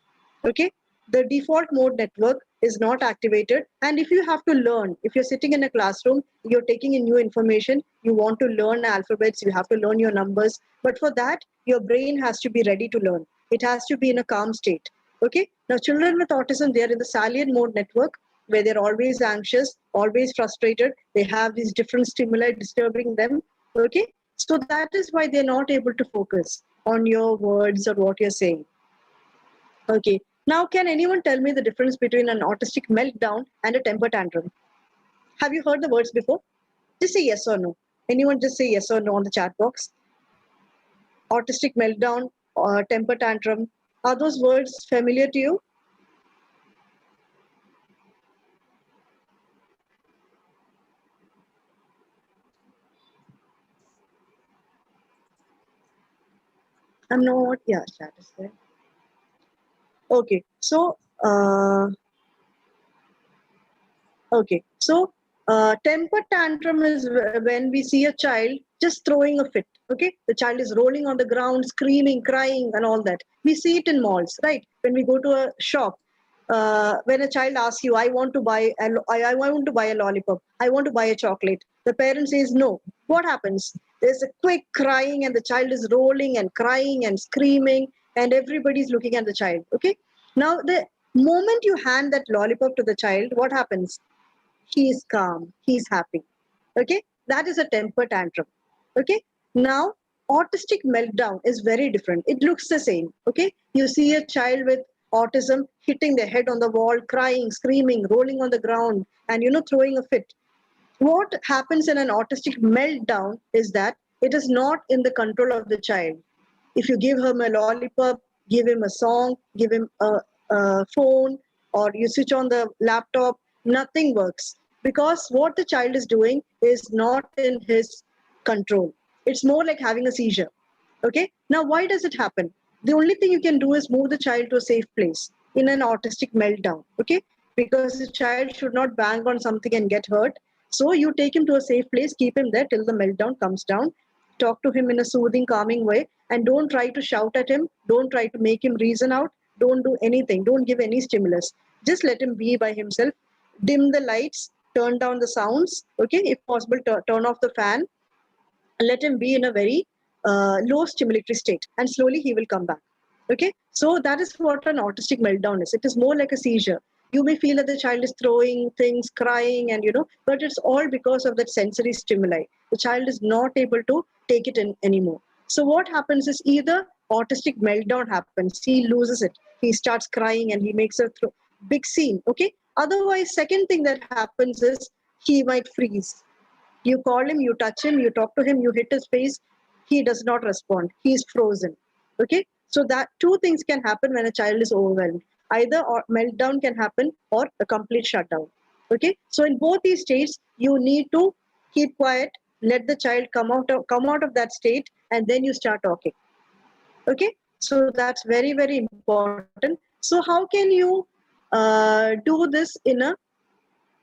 Okay, the default mode network is not activated. And if you have to learn, if you're sitting in a classroom, you're taking in new information, you want to learn alphabets, you have to learn your numbers. But for that, your brain has to be ready to learn. It has to be in a calm state. Okay, now children with autism, they are in the salient mode network where they're always anxious, always frustrated. They have these different stimuli disturbing them. Okay, so that is why they're not able to focus on your words or what you're saying. Okay, now can anyone tell me the difference between an autistic meltdown and a temper tantrum? Have you heard the words before? Just say yes or no. Anyone just say yes or no on the chat box. Autistic meltdown or temper tantrum. Are those words familiar to you? I'm not, yeah, chat is there. Okay, so, temper tantrum is when we see a child just throwing a fit. Okay, the child is rolling on the ground, screaming, crying, and all that. We see it in malls, right? When we go to a shop, when a child asks you, "I want to buy, I want to buy a lollipop. I want to buy a chocolate." The parent says no. What happens? There's a quick crying, and the child is rolling and crying and screaming, and everybody's looking at the child. Okay. Now, the moment you hand that lollipop to the child, what happens? He is calm, he's happy. Okay, that is a temper tantrum. Okay, now autistic meltdown is very different. It looks the same. Okay, you see a child with autism hitting their head on the wall, crying, screaming, rolling on the ground, and throwing a fit. What happens in an autistic meltdown is that it is not in the control of the child. If you give him a lollipop, give him a song, give him a phone, or you switch on the laptop, nothing works because what the child is doing is not in his control. It's more like having a seizure. Okay, now why does it happen? The only thing you can do is move the child to a safe place in an autistic meltdown. Okay, because the child should not bang on something and get hurt. So you take him to a safe place, keep him there till the meltdown comes down. Talk to him in a soothing, calming way, and don't try to shout at him. Don't try to make him reason out. Don't do anything. Don't give any stimulus. Just let him be by himself. Dim the lights, turn down the sounds. Okay, if possible, turn off the fan. Let him be in a very low stimulatory state, and slowly he will come back. Okay, so that is what an autistic meltdown is. It is more like a seizure. You may feel that the child is throwing things, crying, and but it's all because of that sensory stimuli. The child is not able to take it in anymore. So what happens is either autistic meltdown happens, he loses it, he starts crying, and he makes a big scene. Okay. Otherwise, second thing that happens is he might freeze. You call him, you touch him, you talk to him, you hit his face, he does not respond. He is frozen. Okay. So that two things can happen when a child is overwhelmed. Either or meltdown can happen or a complete shutdown. Okay. So in both these states, you need to keep quiet, let the child come out of that state, and then you start talking. Okay. So that's very, very important. So how can you do this in a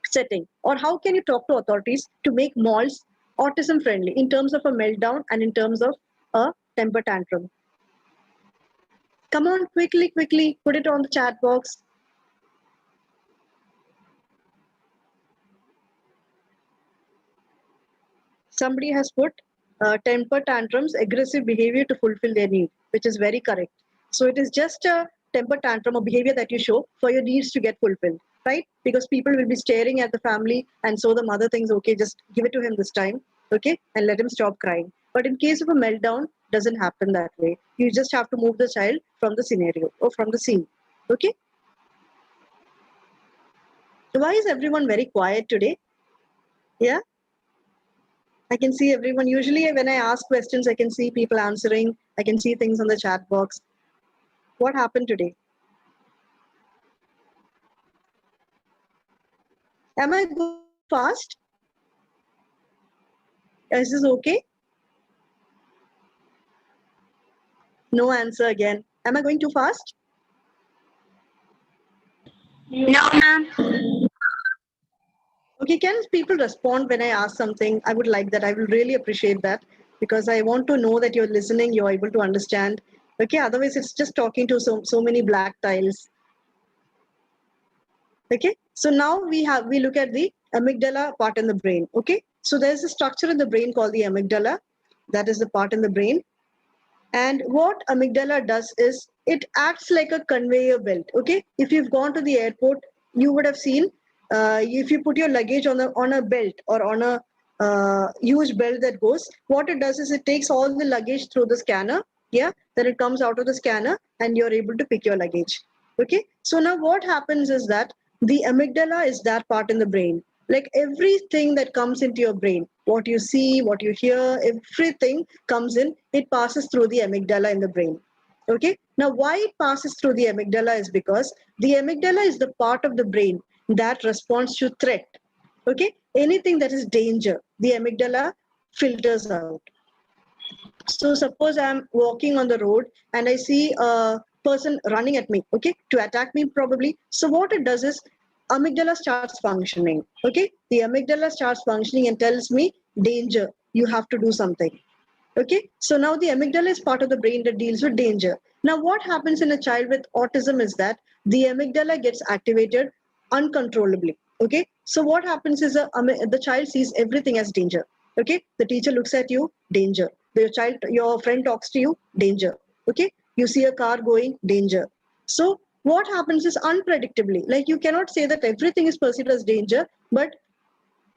setting, or how can you talk to authorities to make malls autism friendly in terms of a meltdown and in terms of a temper tantrum? Come on, quickly, put it on the chat box. Somebody has put temper tantrums, aggressive behavior to fulfill their need, which is very correct. So it is just a temper tantrum or behavior that you show for your needs to get fulfilled, right? Because people will be staring at the family, and so the mother thinks, okay, just give it to him this time, okay, and let him stop crying. But in case of a meltdown, doesn't happen that way. You just have to move the child from the scenario or from the scene, okay? Why is everyone very quiet today? Yeah, I can see everyone. Usually when I ask questions, I can see people answering. I can see things on the chat box. What happened today? Am I going fast? Is this okay? No answer again. Am I going too fast? No, ma'am. Okay, can people respond when I ask something? I would like that. I will really appreciate that, because I want to know that you're listening, you're able to understand. Okay, otherwise it's just talking to so many black tiles. Okay, so now we look at the amygdala part in the brain. Okay, so there's a structure in the brain called the amygdala. That is the part in the brain. And what amygdala does is it acts like a conveyor belt. Okay, if you've gone to the airport, you would have seen if you put your luggage on a belt or on a huge belt that goes, what it does is it takes all the luggage through the scanner. Yeah, then it comes out of the scanner and you're able to pick your luggage. Okay, so now what happens is that the amygdala is that part in the brain. Like everything that comes into your brain, what you see, what you hear, everything comes in, it passes through the amygdala in the brain. Okay, now why it passes through the amygdala is because the amygdala is the part of the brain that responds to threat. Okay, anything that is danger, the amygdala filters out. So suppose I'm walking on the road and I see a person running at me, okay, to attack me probably. So what it does is amygdala starts functioning. Okay, the amygdala starts functioning and tells me danger, you have to do something. Okay, so now the amygdala is part of the brain that deals with danger. Now what happens in a child with autism is that the amygdala gets activated uncontrollably. Okay, so what happens is the child sees everything as danger. Okay, the teacher looks at you, danger. Your friend talks to you, danger. Okay, you see a car going, danger. So what happens is unpredictably, like you cannot say that everything is perceived as danger, but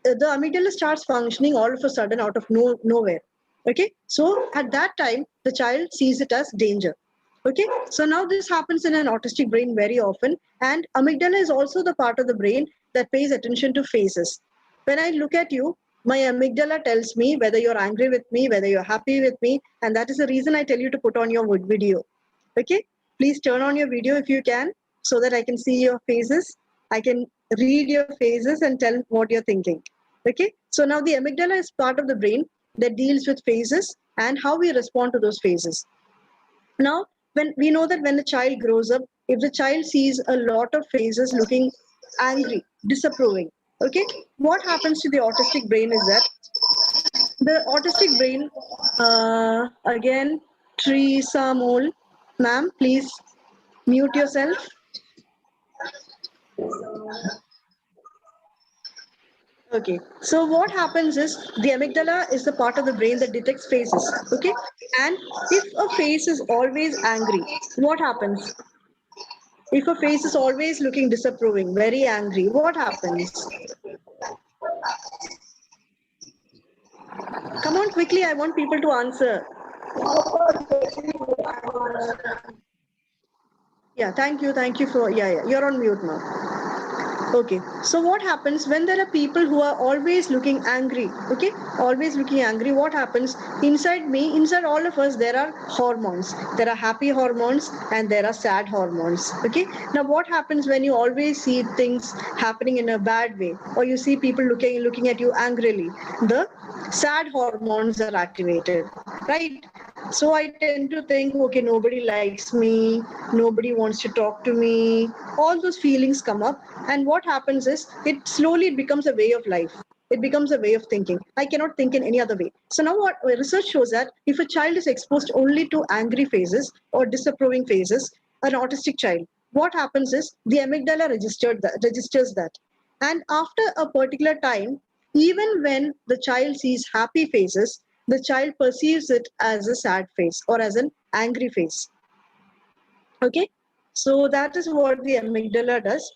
the amygdala starts functioning all of a sudden out of nowhere. Okay, so at that time the child sees it as danger. Okay, so now this happens in an autistic brain very often, and amygdala is also the part of the brain that pays attention to faces. When I look at you, my amygdala tells me whether you're angry with me, whether you're happy with me, and that is the reason I tell you to put on your video. Okay, please turn on your video if you can, so that I can see your faces. I can read your faces and tell what you're thinking. Okay, so now the amygdala is part of the brain that deals with faces and how we respond to those faces. Now, when we know that when a child grows up, if the child sees a lot of faces looking angry, disapproving, okay, what happens to the autistic brain is that the autistic brain, again, Teresa Mole, ma'am, please mute yourself. Okay, so what happens is the amygdala is the part of the brain that detects faces. Okay, and if a face is always angry, what happens? If a face is always looking disapproving, very angry, what happens? Come on quickly, I want people to answer. Yeah, thank you for, yeah, you're on mute now. Okay, so what happens when there are people who are always looking angry? Okay, always looking angry, what happens? Inside me, inside all of us, there are hormones. There are happy hormones and there are sad hormones. Okay, now what happens when you always see things happening in a bad way, or you see people looking at you angrily? The sad hormones are activated, right? So I tend to think, okay, nobody likes me, nobody wants to talk to me, all those feelings come up, and what happens is it slowly becomes a way of life. It becomes a way of thinking. I cannot think in any other way. So now what research shows that if a child is exposed only to angry phases or disapproving phases, an autistic child, what happens is the amygdala registers that. And after a particular time, even when the child sees happy faces, the child perceives it as a sad face or as an angry face. Okay, so that is what the amygdala does.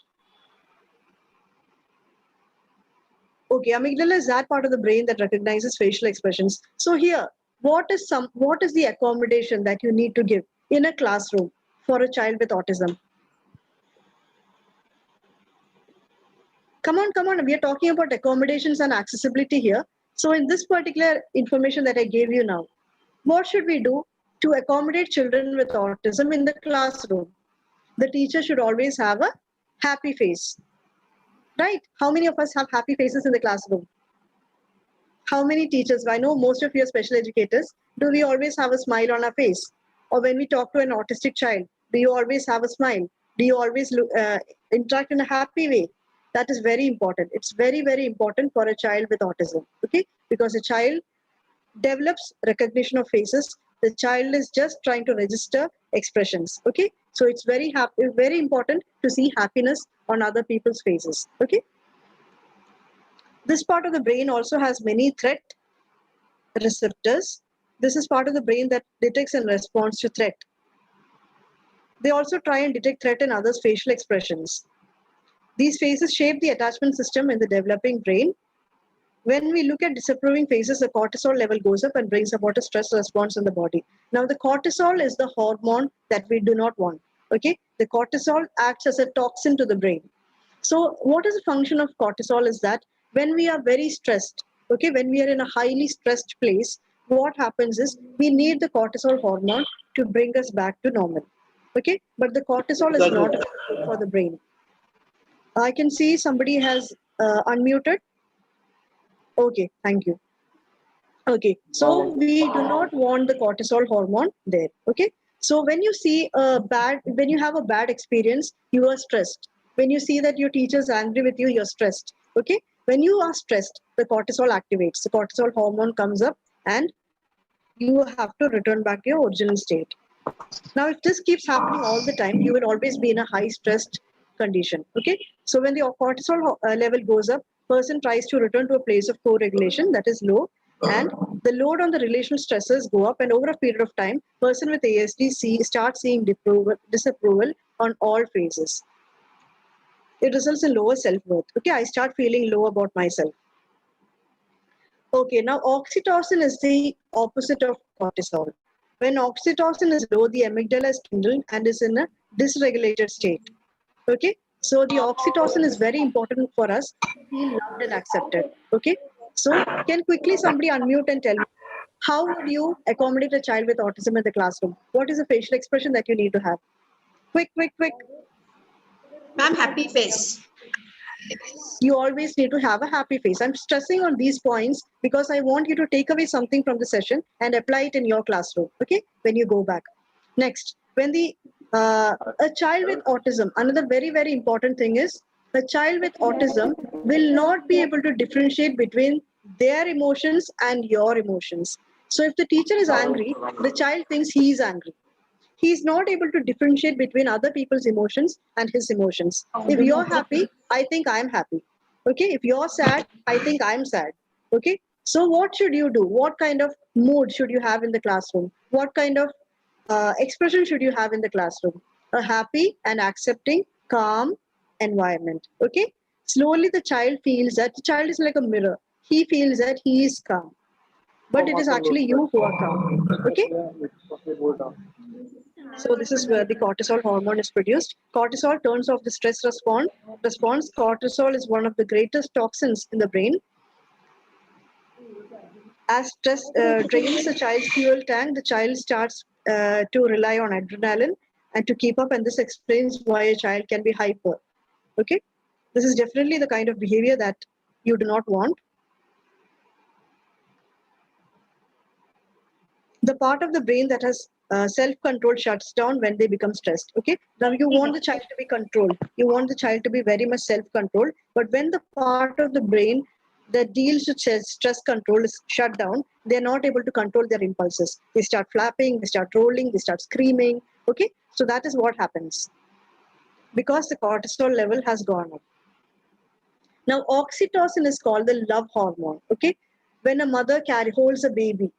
Okay, amygdala is that part of the brain that recognizes facial expressions. So here, what is the accommodation that you need to give in a classroom for a child with autism? Come on, we are talking about accommodations and accessibility here. So in this particular information that I gave you now, what should we do to accommodate children with autism in the classroom? The teacher should always have a happy face, right? How many of us have happy faces in the classroom? How many teachers? I know most of you are special educators. Do we always have a smile on our face? Or when we talk to an autistic child, do you always have a smile? Do you always interact in a happy way? That is very important. It's very, very important for a child with autism, okay? Because a child develops recognition of faces. The child is just trying to register expressions, okay? So it's very important to see happiness on other people's faces, okay? This part of the brain also has many threat receptors. This is part of the brain that detects and responds to threat. They also try and detect threat in others' facial expressions. These faces shape the attachment system in the developing brain. When we look at disapproving faces, the cortisol level goes up and brings about a stress response in the body. Now, the cortisol is the hormone that we do not want. Okay, the cortisol acts as a toxin to the brain. So, what is the function of cortisol is that when we are very stressed, okay, when we are in a highly stressed place, what happens is we need the cortisol hormone to bring us back to normal. Okay, but the cortisol is not good for the brain. I can see somebody has unmuted. Okay, thank you. Okay, so we do not want the cortisol hormone there. Okay, so when you have a bad experience, you are stressed. When you see that your teacher is angry with you, you're stressed. Okay, when you are stressed, the cortisol activates. The cortisol hormone comes up, and you have to return back to your original state. Now, if this keeps happening all the time, you will always be in a high stressed condition. Okay, so when the cortisol level goes up, person tries to return to a place of co-regulation that is low, and the load on the relational stresses go up, and over a period of time, person with ASD starts seeing disapproval on all phases. It results in lower self-worth. Okay, I start feeling low about myself. Okay, now oxytocin is the opposite of cortisol. When oxytocin is low, the amygdala is kindled and is in a dysregulated state. Okay, so the oxytocin is very important for us to feel loved and accepted. Okay, so can quickly somebody unmute and tell me, how would you accommodate a child with autism in the classroom? What is the facial expression that you need to have? Quick. Ma'am, happy face. You always need to have a happy face. I'm stressing on these points because I want you to take away something from the session and apply it in your classroom, okay, when you go back. Next, when a child with autism, another very, very important thing is a child with autism will not be able to differentiate between their emotions and your emotions. So if the teacher is angry, the child thinks he is angry. He's not able to differentiate between other people's emotions and his emotions. If you're happy, I think I'm happy. Okay, if you're sad, I think I'm sad. Okay, so what should you do? What kind of mood should you have in the classroom? What kind of expression should you have in the classroom? A happy and accepting, calm environment. Okay, slowly the child feels that the child is like a mirror. He feels that he is calm, but it is actually you who are calm. Okay. So this is where the cortisol hormone is produced. Cortisol turns off the stress response. Cortisol is one of the greatest toxins in the brain. As stress drains the child's fuel tank, the child starts to rely on adrenaline and to keep up, and this explains why a child can be hyper. Okay, this is definitely the kind of behavior that you do not want. The part of the brain that has self-control shuts down when they become stressed. Okay, now you want the child to be controlled, you want the child to be very much self-controlled, but when the part of the brain that deals with stress control is shut down, they're not able to control their impulses. They start flapping, they start rolling, they start screaming. Okay, so that is what happens because the cortisol level has gone up. Now oxytocin is called the love hormone. Okay, when a mother holds a baby,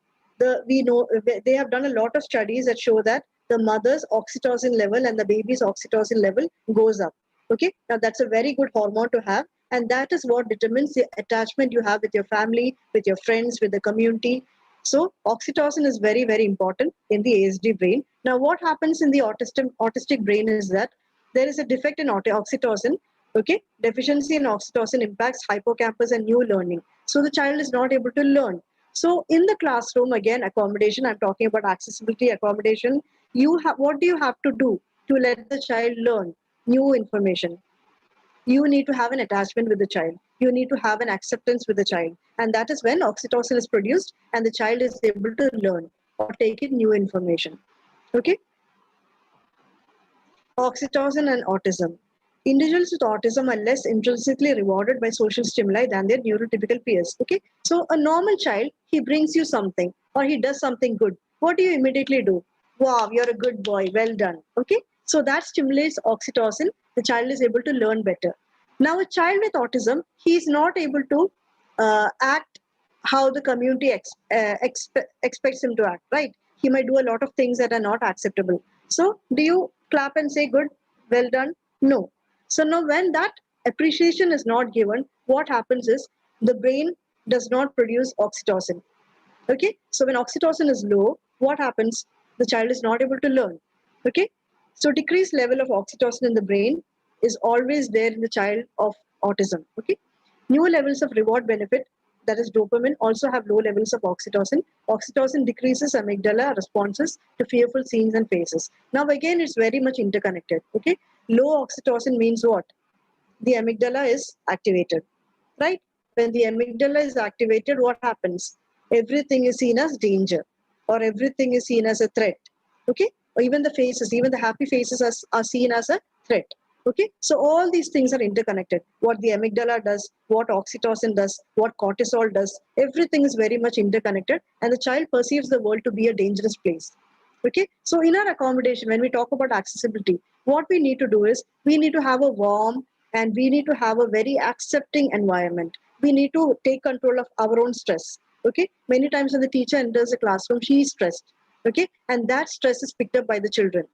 we know they have done a lot of studies that show that the mother's oxytocin level and the baby's oxytocin level goes up. Okay, now that's a very good hormone to have, and that is what determines the attachment you have with your family, with your friends, with the community. So oxytocin is very, very important in the ASD brain. Now what happens in the autistic brain is that there is a defect in oxytocin. Okay, deficiency in oxytocin impacts hippocampus and new learning. So the child is not able to learn. So in the classroom, again, accommodation, I'm talking about accessibility accommodation. What do you have to do to let the child learn new information? You need to have an attachment with the child. You need to have an acceptance with the child. And that is when oxytocin is produced and the child is able to learn or take in new information. Okay? Oxytocin and autism. Individuals with autism are less intrinsically rewarded by social stimuli than their neurotypical peers. Okay? So a normal child, he brings you something or he does something good. What do you immediately do? Wow, you're a good boy. Well done. Okay? So that stimulates oxytocin. The child is able to learn better. Now, a child with autism, he is not able to act how the community expects him to act, right? He might do a lot of things that are not acceptable. So do you clap and say, good, well done? No. So now when that appreciation is not given, what happens is the brain does not produce oxytocin. Okay? So when oxytocin is low, what happens? The child is not able to learn. Okay? So decreased level of oxytocin in the brain is always there in the child of autism. Okay? New levels of reward benefit, that is dopamine, also have low levels of oxytocin. Oxytocin decreases amygdala responses to fearful scenes and faces. Now again, it's very much interconnected. Okay? Low oxytocin means what? The amygdala is activated, right? When the amygdala is activated, what happens? Everything is seen as danger or everything is seen as a threat. Okay? Or even the faces, even the happy faces are seen as a threat. Okay, so all these things are interconnected. What the amygdala does, what oxytocin does, what cortisol does, everything is very much interconnected, and the child perceives the world to be a dangerous place. Okay, so in our accommodation, when we talk about accessibility, what we need to do is we need to have a warm and we need to have a very accepting environment. We need to take control of our own stress. Okay, many times when the teacher enters the classroom, she is stressed. Okay, and that stress is picked up by the children,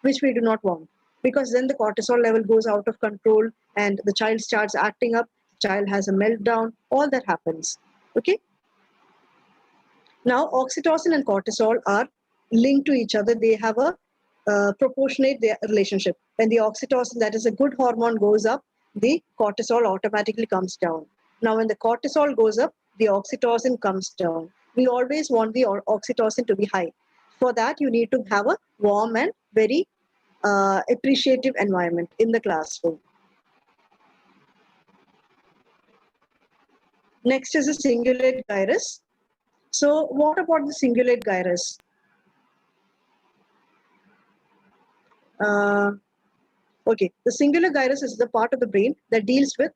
which we do not want. Because then the cortisol level goes out of control and the child starts acting up, the child has a meltdown, all that happens. Okay? Now, oxytocin and cortisol are linked to each other. They have a proportionate relationship. When the oxytocin, that is a good hormone, goes up, the cortisol automatically comes down. Now, when the cortisol goes up, the oxytocin comes down. We always want the oxytocin to be high. For that, you need to have a warm and very appreciative environment in the classroom. Next is the cingulate gyrus. So what about the cingulate gyrus? Okay, the cingulate gyrus is the part of the brain that deals with,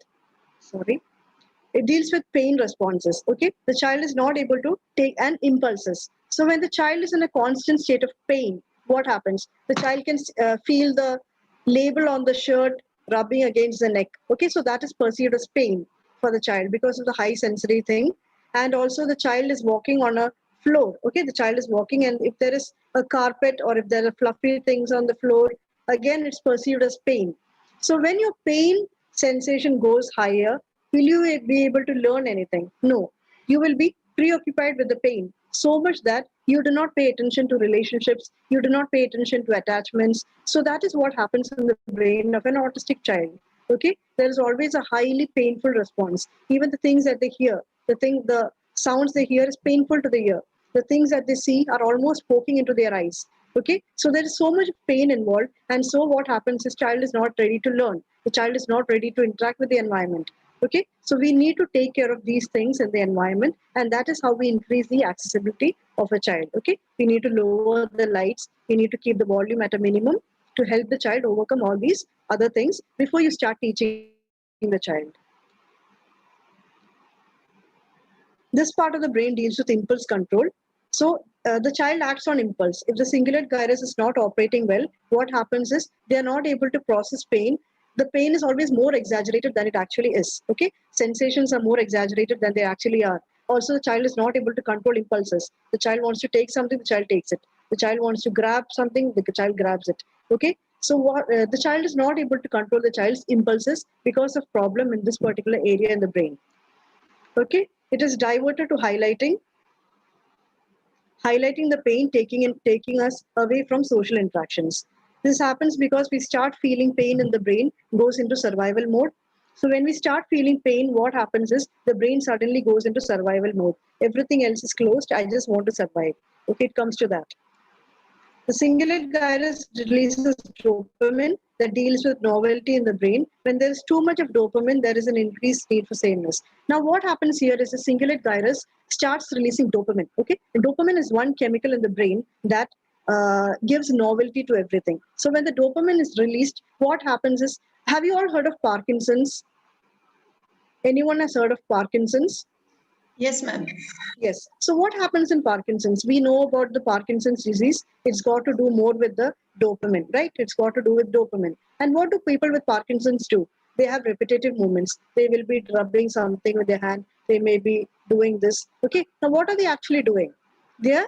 it deals with pain responses. Okay, the child is not able to take an impulses. So when the child is in a constant state of pain, what happens? The child can feel the label on the shirt rubbing against the neck. Okay, so that is perceived as pain for the child because of the high sensory thing. And also the child is walking on a floor. Okay, the child is walking, and if there is a carpet or if there are fluffy things on the floor, again it's perceived as pain. So when your pain sensation goes higher, will you be able to learn anything? No, you will be preoccupied with the pain so much that you do not pay attention to relationships, you do not pay attention to attachments. So that is what happens in the brain of an autistic child. Okay, there is always a highly painful response. Even the things that they hear, the sounds they hear is painful to the ear. The things that they see are almost poking into their eyes. Okay, so there is so much pain involved, and so what happens is child is not ready to learn. The child is not ready to interact with the environment. Okay, so we need to take care of these things in the environment, and that is how we increase the accessibility of a child. Okay, we need to lower the lights, we need to keep the volume at a minimum to help the child overcome all these other things before you start teaching the child. This part of the brain deals with impulse control. So the child acts on impulse. If the cingulate gyrus is not operating well, what happens is they are not able to process pain. The pain is always more exaggerated than it actually is. Okay, sensations are more exaggerated than they actually are. Also, the child is not able to control impulses. The child wants to take something, the child takes it. The child wants to grab something, the child grabs it. Okay. So the child is not able to control the child's impulses because of problem in this particular area in the brain. Okay. It is diverted to highlighting the pain, taking us away from social interactions. This happens because we start feeling pain in the brain, goes into survival mode. So when we start feeling pain, what happens is the brain suddenly goes into survival mode. Everything else is closed. I just want to survive. Okay, it comes to that. The cingulate gyrus releases dopamine that deals with novelty in the brain. When there is too much of dopamine, there is an increased need for sameness. Now, what happens here is the cingulate gyrus starts releasing dopamine. Okay, and dopamine is one chemical in the brain that gives novelty to everything. So when the dopamine is released, what happens is, have you all heard of Parkinson's? Anyone has heard of Parkinson's? Yes, ma'am. Yes. So what happens in Parkinson's? We know about the Parkinson's disease. It's got to do more with the dopamine, right? It's got to do with dopamine. And what do people with Parkinson's do? They have repetitive movements. They will be rubbing something with their hand. They may be doing this. Okay. Now, what are they actually doing? They're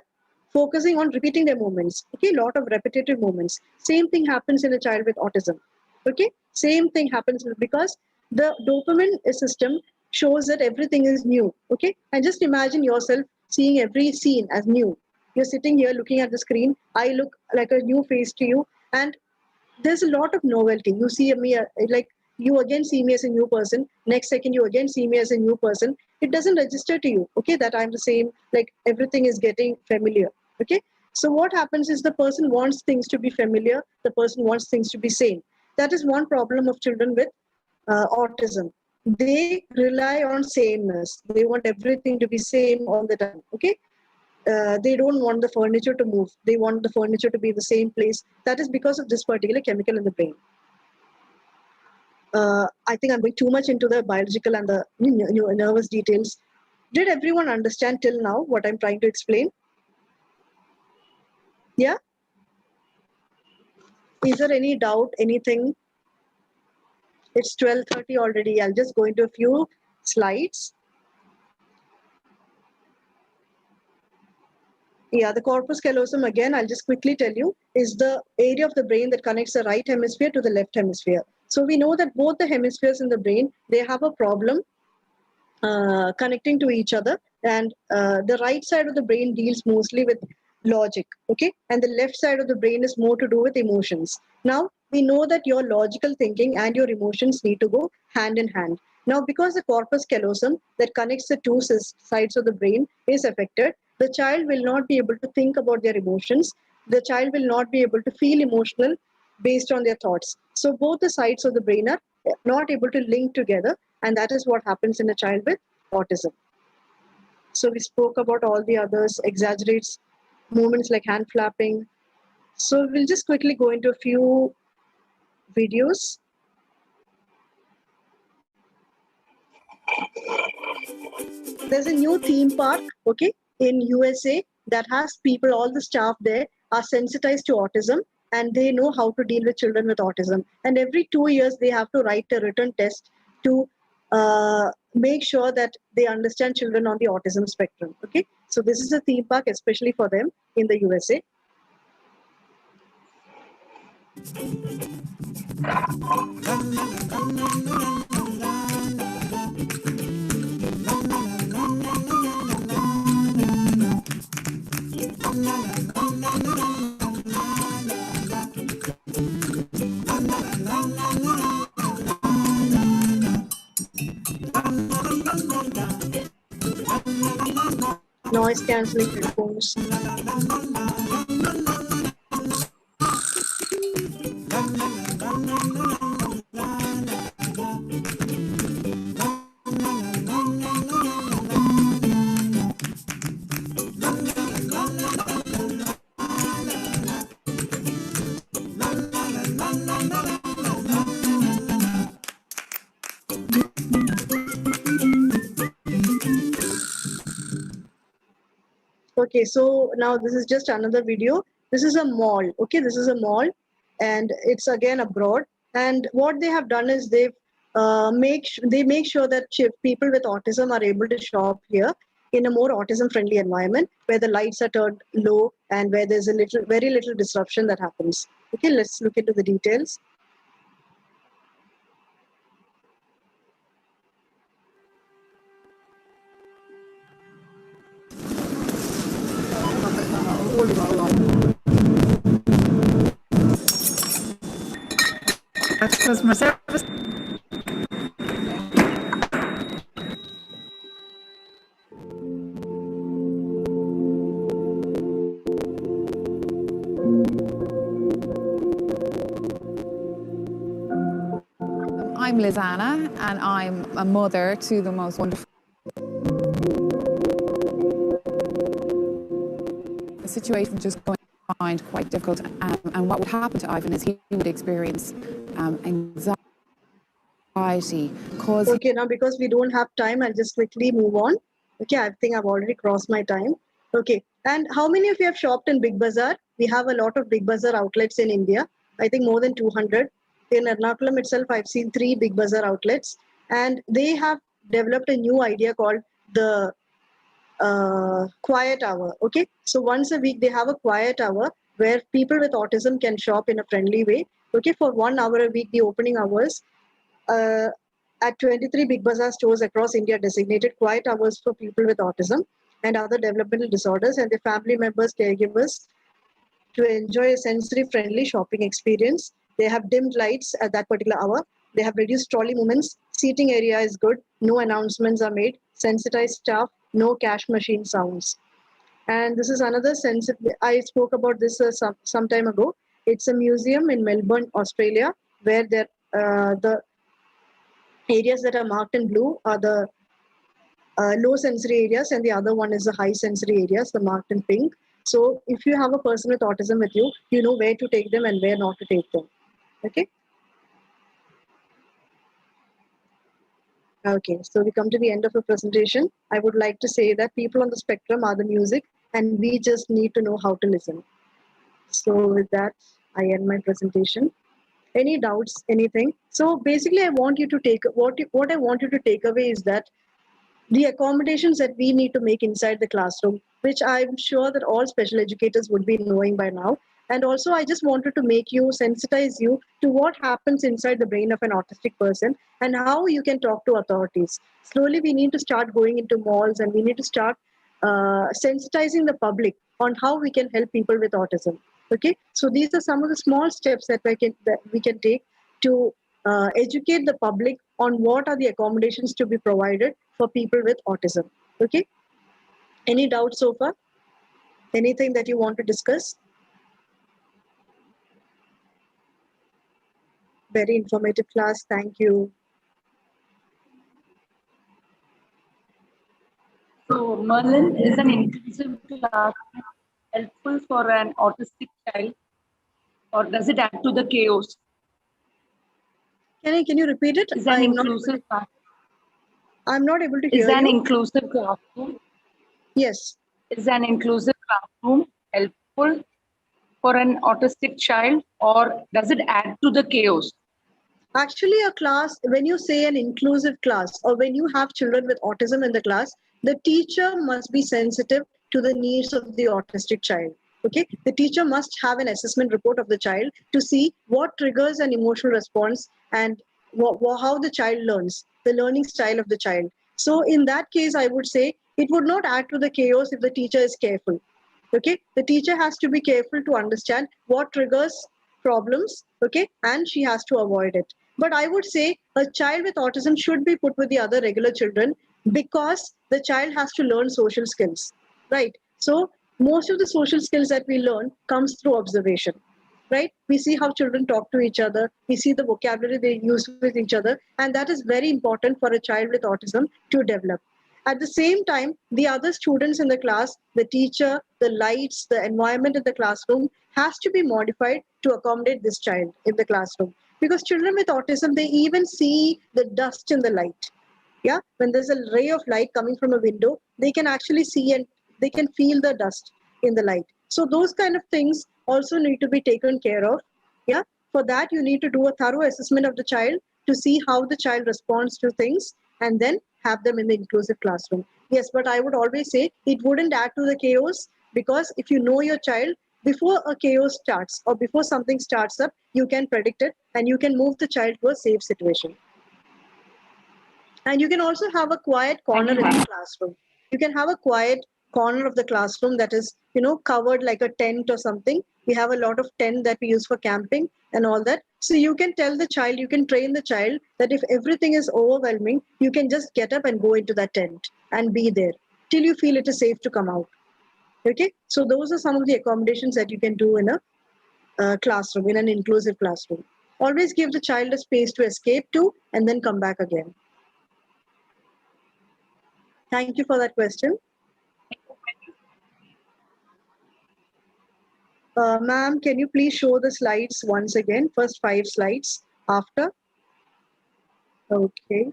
focusing on repeating their movements. Okay. A lot of repetitive movements. Same thing happens in a child with autism. Okay. Same thing happens because the dopamine system shows that everything is new. Okay. And just imagine yourself seeing every scene as new. You're sitting here looking at the screen. I look like a new face to you. And there's a lot of novelty. You see me like you again see me as a new person. Next second, you again see me as a new person. It doesn't register to you. Okay. That I'm the same, like everything is getting familiar. Okay. So what happens is the person wants things to be familiar. The person wants things to be same. That is one problem of children with autism. They rely on sameness. They want everything to be same all the time. Okay. They don't want the furniture to move. They want the furniture to be the same place. That is because of this particular chemical in the brain. I think I'm going too much into the biological and the nervous details. Did everyone understand till now what I'm trying to explain? Yeah? Is there any doubt, anything? It's 12:30 already. I'll just go into a few slides. Yeah, the corpus callosum, again, I'll just quickly tell you, is the area of the brain that connects the right hemisphere to the left hemisphere. So we know that both the hemispheres in the brain, they have a problem connecting to each other. And the right side of the brain deals mostly with logic, okay? And the left side of the brain is more to do with emotions. Now, we know that your logical thinking and your emotions need to go hand in hand. Now, because the corpus callosum that connects the two sides of the brain is affected, the child will not be able to think about their emotions. The child will not be able to feel emotional based on their thoughts. So both the sides of the brain are not able to link together, and that is what happens in a child with autism. So we spoke about all the others, exaggerates movements like hand flapping. So we'll just quickly go into a few videos. There's a new theme park, okay, in USA that has people, all the staff there are sensitized to autism and they know how to deal with children with autism. And every 2 years, they have to write a written test to make sure that they understand children on the autism spectrum, okay? So this is a theme park, especially for them in the USA. Noise cancelling headphones. Okay, so now this is just another video. This is a mall. Okay, this is a mall, and it's again abroad. And what they have done is they make sure that people with autism are able to shop here in a more autism-friendly environment where the lights are turned low, and where there's very little disruption that happens. Okay, let's look into the details. That's customer service. I'm Lizanna, and I'm a mother to the most wonderful. The situation just going to find quite difficult, and what would happen to Ivan is he would experience anxiety. Okay, now because we don't have time, I'll just quickly move on. Okay, I think I've already crossed my time. Okay, and how many of you have shopped in Big Bazaar? We have a lot of Big Bazaar outlets in India. I think more than 200. In Ernakulam itself, I've seen 3 Big Bazaar outlets, and they have developed a new idea called the quiet hour. Okay, so once a week they have a quiet hour where people with autism can shop in a friendly way. Okay, for 1 hour a week, the opening hours at 23 Big Bazaar stores across India designated quiet hours for people with autism and other developmental disorders and their family members, caregivers, to enjoy a sensory-friendly shopping experience. They have dimmed lights at that particular hour. They have reduced trolley movements. Seating area is good. No announcements are made. Sensitized staff. No cash machine sounds. And this is another sensitive. I spoke about this some time ago. It's a museum in Melbourne, Australia, where the areas that are marked in blue are the low sensory areas, and the other one is the high sensory areas, the marked in pink. So if you have a person with autism with you, you know where to take them and where not to take them. Okay. Okay, so we come to the end of the presentation. I would like to say that people on the spectrum are the music, and we just need to know how to listen. So with that, I end my presentation. Any doubts, anything? So basically, I want you to take what I want you to take away is that the accommodations that we need to make inside the classroom, which I'm sure that all special educators would be knowing by now. And also, I just wanted to make you, sensitize you to what happens inside the brain of an autistic person and how you can talk to authorities. Slowly, we need to start going into malls and we need to start sensitizing the public on how we can help people with autism. Okay, so these are some of the small steps that we can take to educate the public on what are the accommodations to be provided for people with autism. Okay, any doubts so far? Anything that you want to discuss? Very informative class. Thank you. So Merlin is an inclusive class helpful for an autistic child, or does it add to the chaos? Can you repeat it? Is an inclusive class. I'm not able to hear Is an you. inclusive classroom? Yes. Is an inclusive classroom helpful for an autistic child, or does it add to the chaos? Actually, a class, when you say an inclusive class or when you have children with autism in the class, the teacher must be sensitive to the needs of the autistic child. Okay, the teacher must have an assessment report of the child to see what triggers an emotional response and how the child learns, the learning style of the child. So in that case, I would say it would not add to the chaos if the teacher is careful. Okay, the teacher has to be careful to understand what triggers problems, okay, and she has to avoid it. But I would say a child with autism should be put with the other regular children because the child has to learn social skills, right? So most of the social skills that we learn comes through observation, right? We see how children talk to each other, we see the vocabulary they use with each other, and that is very important for a child with autism to develop. At the same time, the other students in the class, the teacher, the lights, the environment in the classroom has to be modified to accommodate this child in the classroom. Because children with autism, they even see the dust in the light. Yeah, when there's a ray of light coming from a window, they can actually see and they can feel the dust in the light. So those kind of things also need to be taken care of. Yeah, for that you need to do a thorough assessment of the child to see how the child responds to things and then have them in the inclusive classroom. Yes, but I would always say it wouldn't add to the chaos Because if you know your child, before a chaos starts or before something starts up, you can predict it and you can move the child to a safe situation. And you can also have a quiet corner in the classroom. You can have a quiet corner of the classroom that is, covered like a tent or something. We have a lot of tent that we use for camping and all that. So you can tell the child, you can train the child that if everything is overwhelming, you can just get up and go into that tent and be there till you feel it is safe to come out. Okay, so those are some of the accommodations that you can do in a classroom, in an inclusive classroom. Always give the child a space to escape to and then come back again. Thank you for that question. Ma'am, can you please show the slides once again? First 5 slides after. Okay.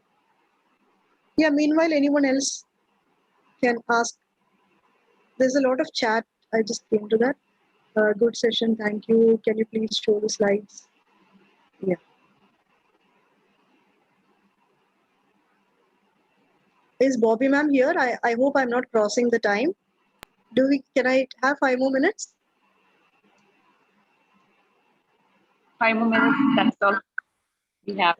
Yeah, meanwhile, anyone else can ask. There's a lot of chat. I just came to that. Good session. Thank you. Can you please show the slides? Yeah. Is Bobby ma'am here? I hope I'm not crossing the time. Can I have 5 more minutes? 5 more minutes, that's all we have.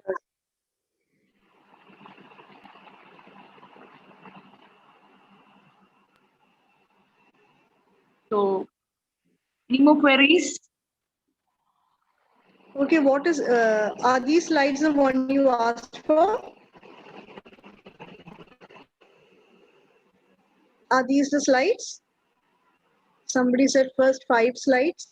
So, any more queries? Okay, are these slides the one you asked for? Are these the slides? Somebody said first 5 slides.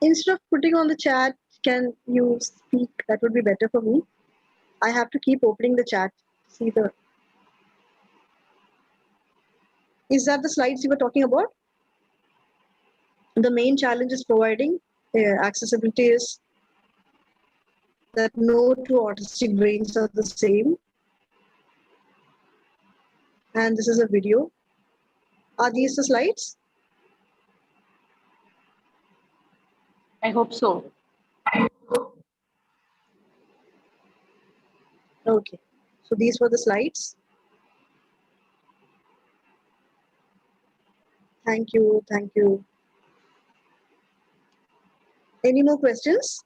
Instead of putting on the chat, can you speak? That would be better for me. I have to keep opening the chat. Is that the slides you were talking about? The main challenge is providing accessibility is that no 2 autistic brains are the same. And this is a video. Are these the slides? I hope so. Okay. So these were the slides. Thank you. Thank you. Any more questions?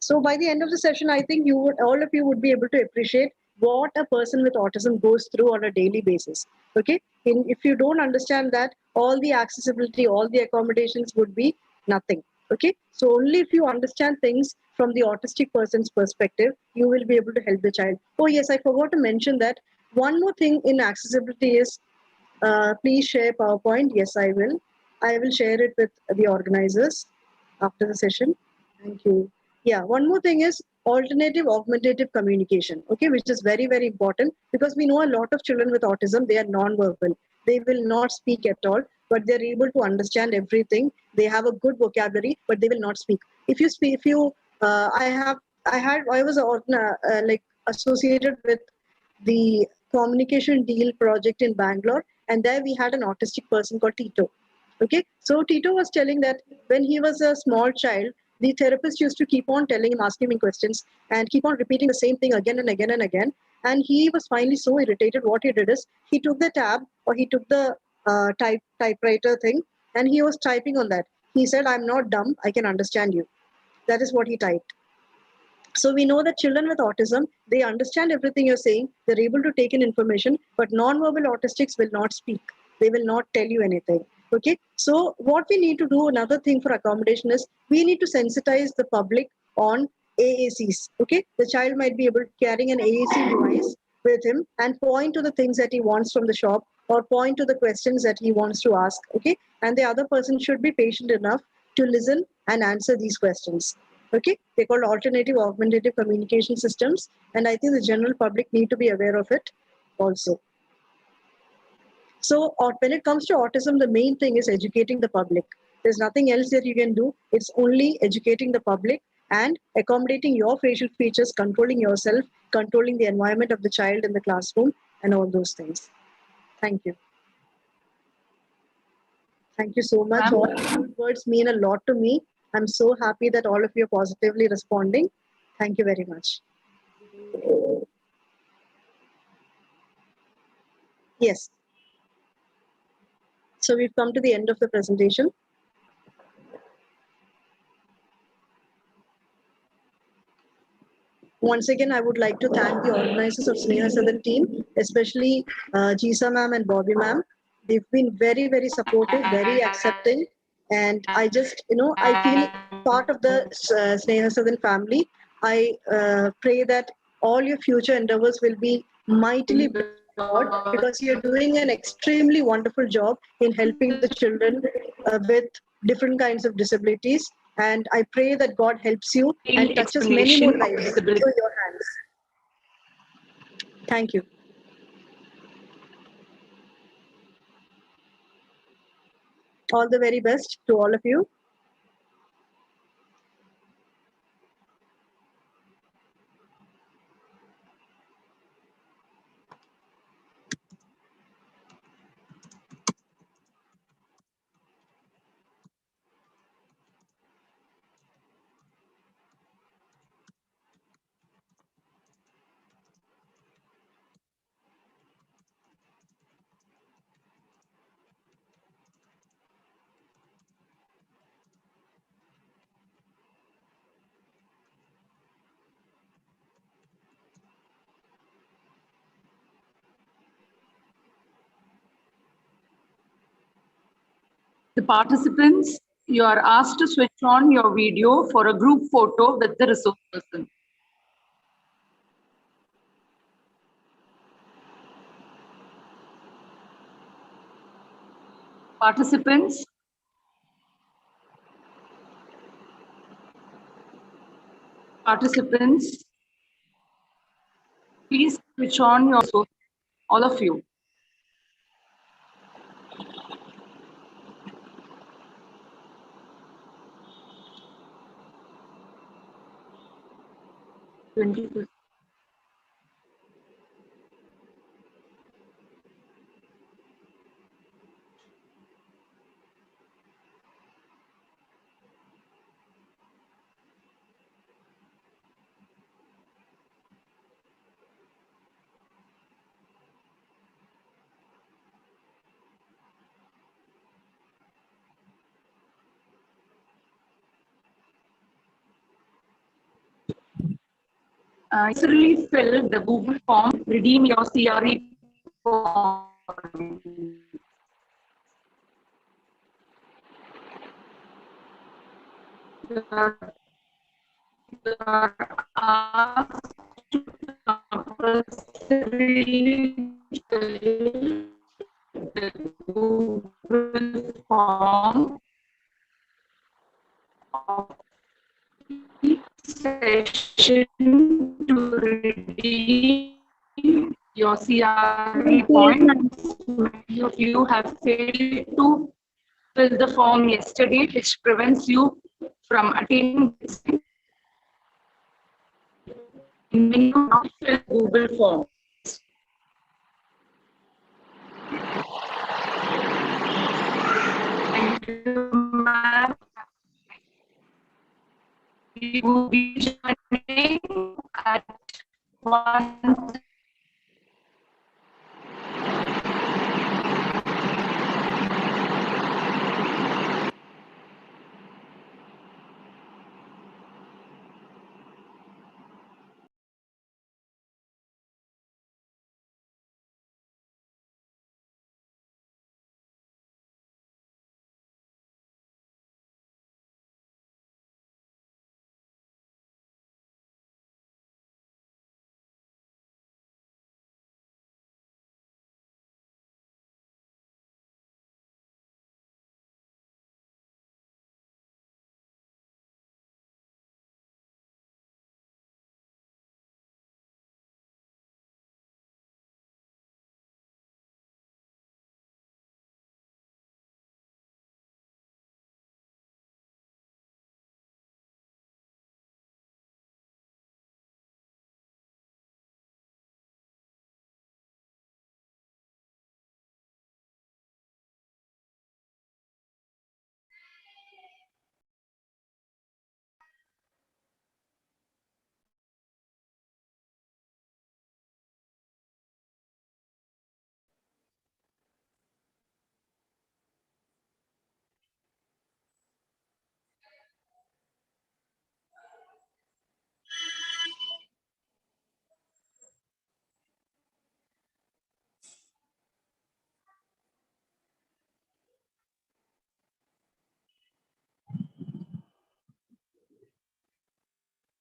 So by the end of the session, I think all of you would be able to appreciate what a person with autism goes through on a daily basis. Okay. If you don't understand that, all the accessibility, all the accommodations would be nothing. Okay. So only if you understand things from the autistic person's perspective, you will be able to help the child. Oh yes, I forgot to mention that. One more thing in accessibility is, please share PowerPoint. Yes, I will. I will share it with the organizers after the session. Thank you. Yeah, one more thing is alternative augmentative communication, okay, which is very, very important because we know a lot of children with autism, they are non-verbal. They will not speak at all, but they're able to understand everything. They have a good vocabulary, but they will not speak. If you speak, I was like associated with the communication deal project in Bangalore, and there we had an autistic person called Tito. Okay, so Tito was telling that when he was a small child, the therapist used to keep on telling him, asking him questions, and keep on repeating the same thing again and again and again. And he was finally so irritated. What he did is he took the tab, or he took the typewriter thing, and he was typing on that. He said, "I'm not dumb. I can understand you." That is what he typed. So we know that children with autism, they understand everything you're saying. They're able to take in information, but non-verbal autistics will not speak. They will not tell you anything. Okay. So what we need to do, another thing for accommodation is we need to sensitize the public on AACs. Okay. The child might be able to carrying an AAC device with him and point to the things that he wants from the shop or point to the questions that he wants to ask. Okay. And the other person should be patient enough to listen and answer these questions. Okay, they're called alternative augmentative communication systems, and I think the general public need to be aware of it also. So when it comes to autism, the main thing is educating the public. There's nothing else that you can do. It's only educating the public and accommodating your facial features, controlling yourself, controlling the environment of the child in the classroom, and all those things. Thank you. Thank you so much. All your words mean a lot to me. I'm so happy that all of you are positively responding. Thank you very much. Yes. So we've come to the end of the presentation. Once again, I would like to thank the organizers of Sneha Southern team, especially Jisa ma'am and Bobby ma'am. They've been very, very supportive, very accepting. And I just, I feel part of the Sneha Southern family. I pray that all your future endeavors will be mightily broad because you're doing an extremely wonderful job in helping the children with different kinds of disabilities. And I pray that God helps you and touches many more lives through your hands. Thank you. All the very best to all of you. The participants, you are asked to switch on your video for a group photo with the resource person. Participants, please switch on your resource, all of you. Easily fill the Google form, redeem your CRE form. You are asked to compulsorily fill the Google form of each session to redeem your CRE points. Many of you have failed to fill the form yesterday, which prevents you from attaining this. Many of you not fill Google form. Thank you, ma'am. We will be joining at 1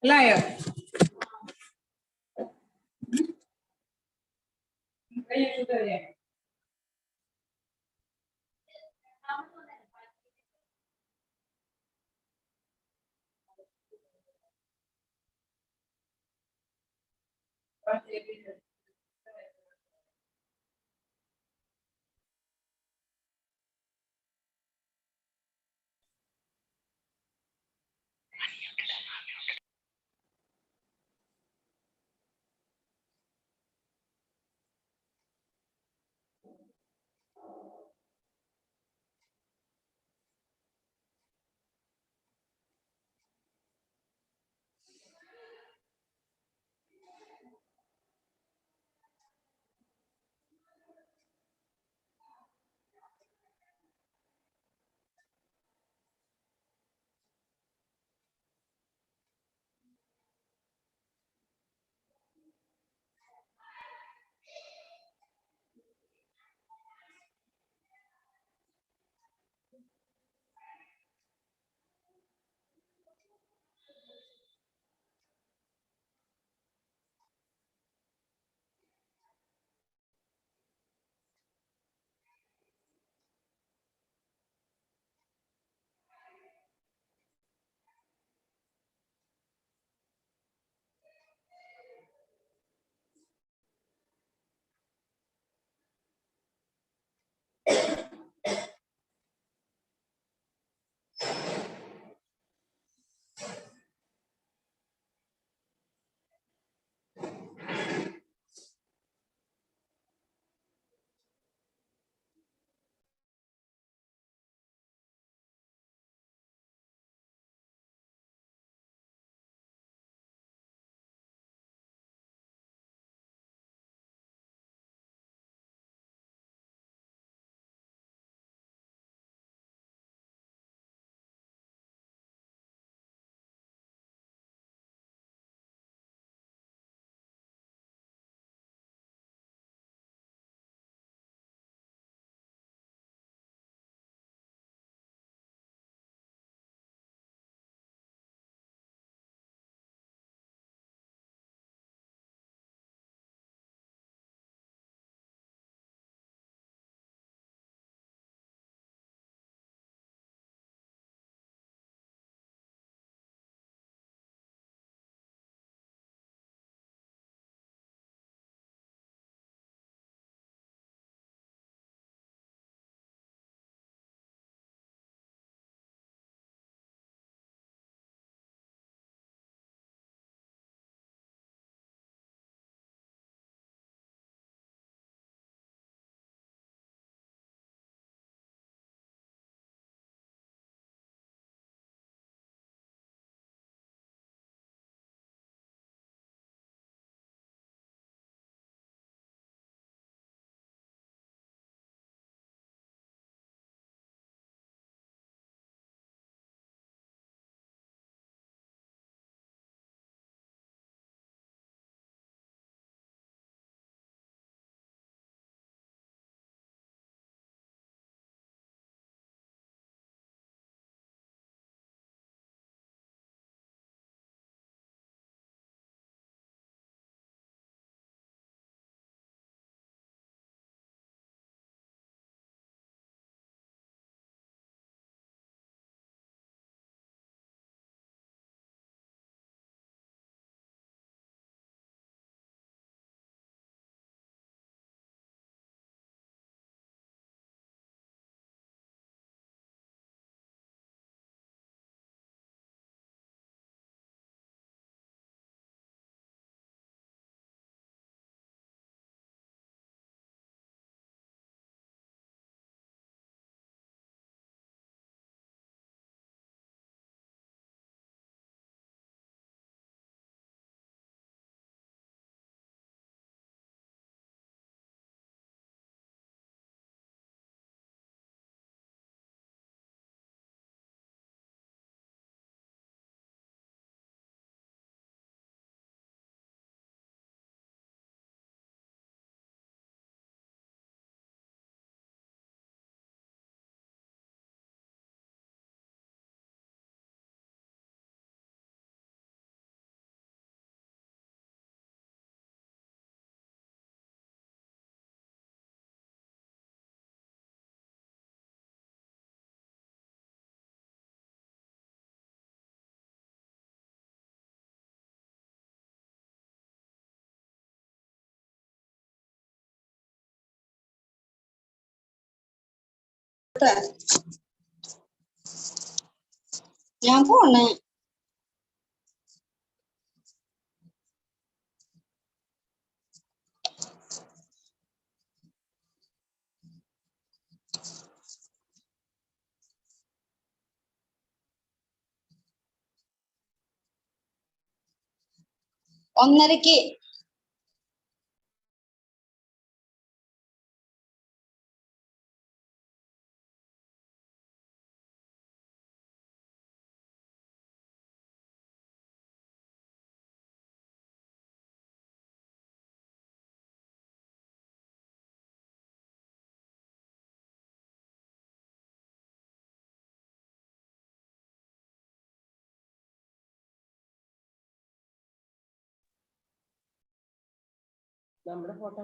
Liar. പോട്ടെ ഞാൻ പോണേ ഒന്നരക്ക് നമ്മുടെ photo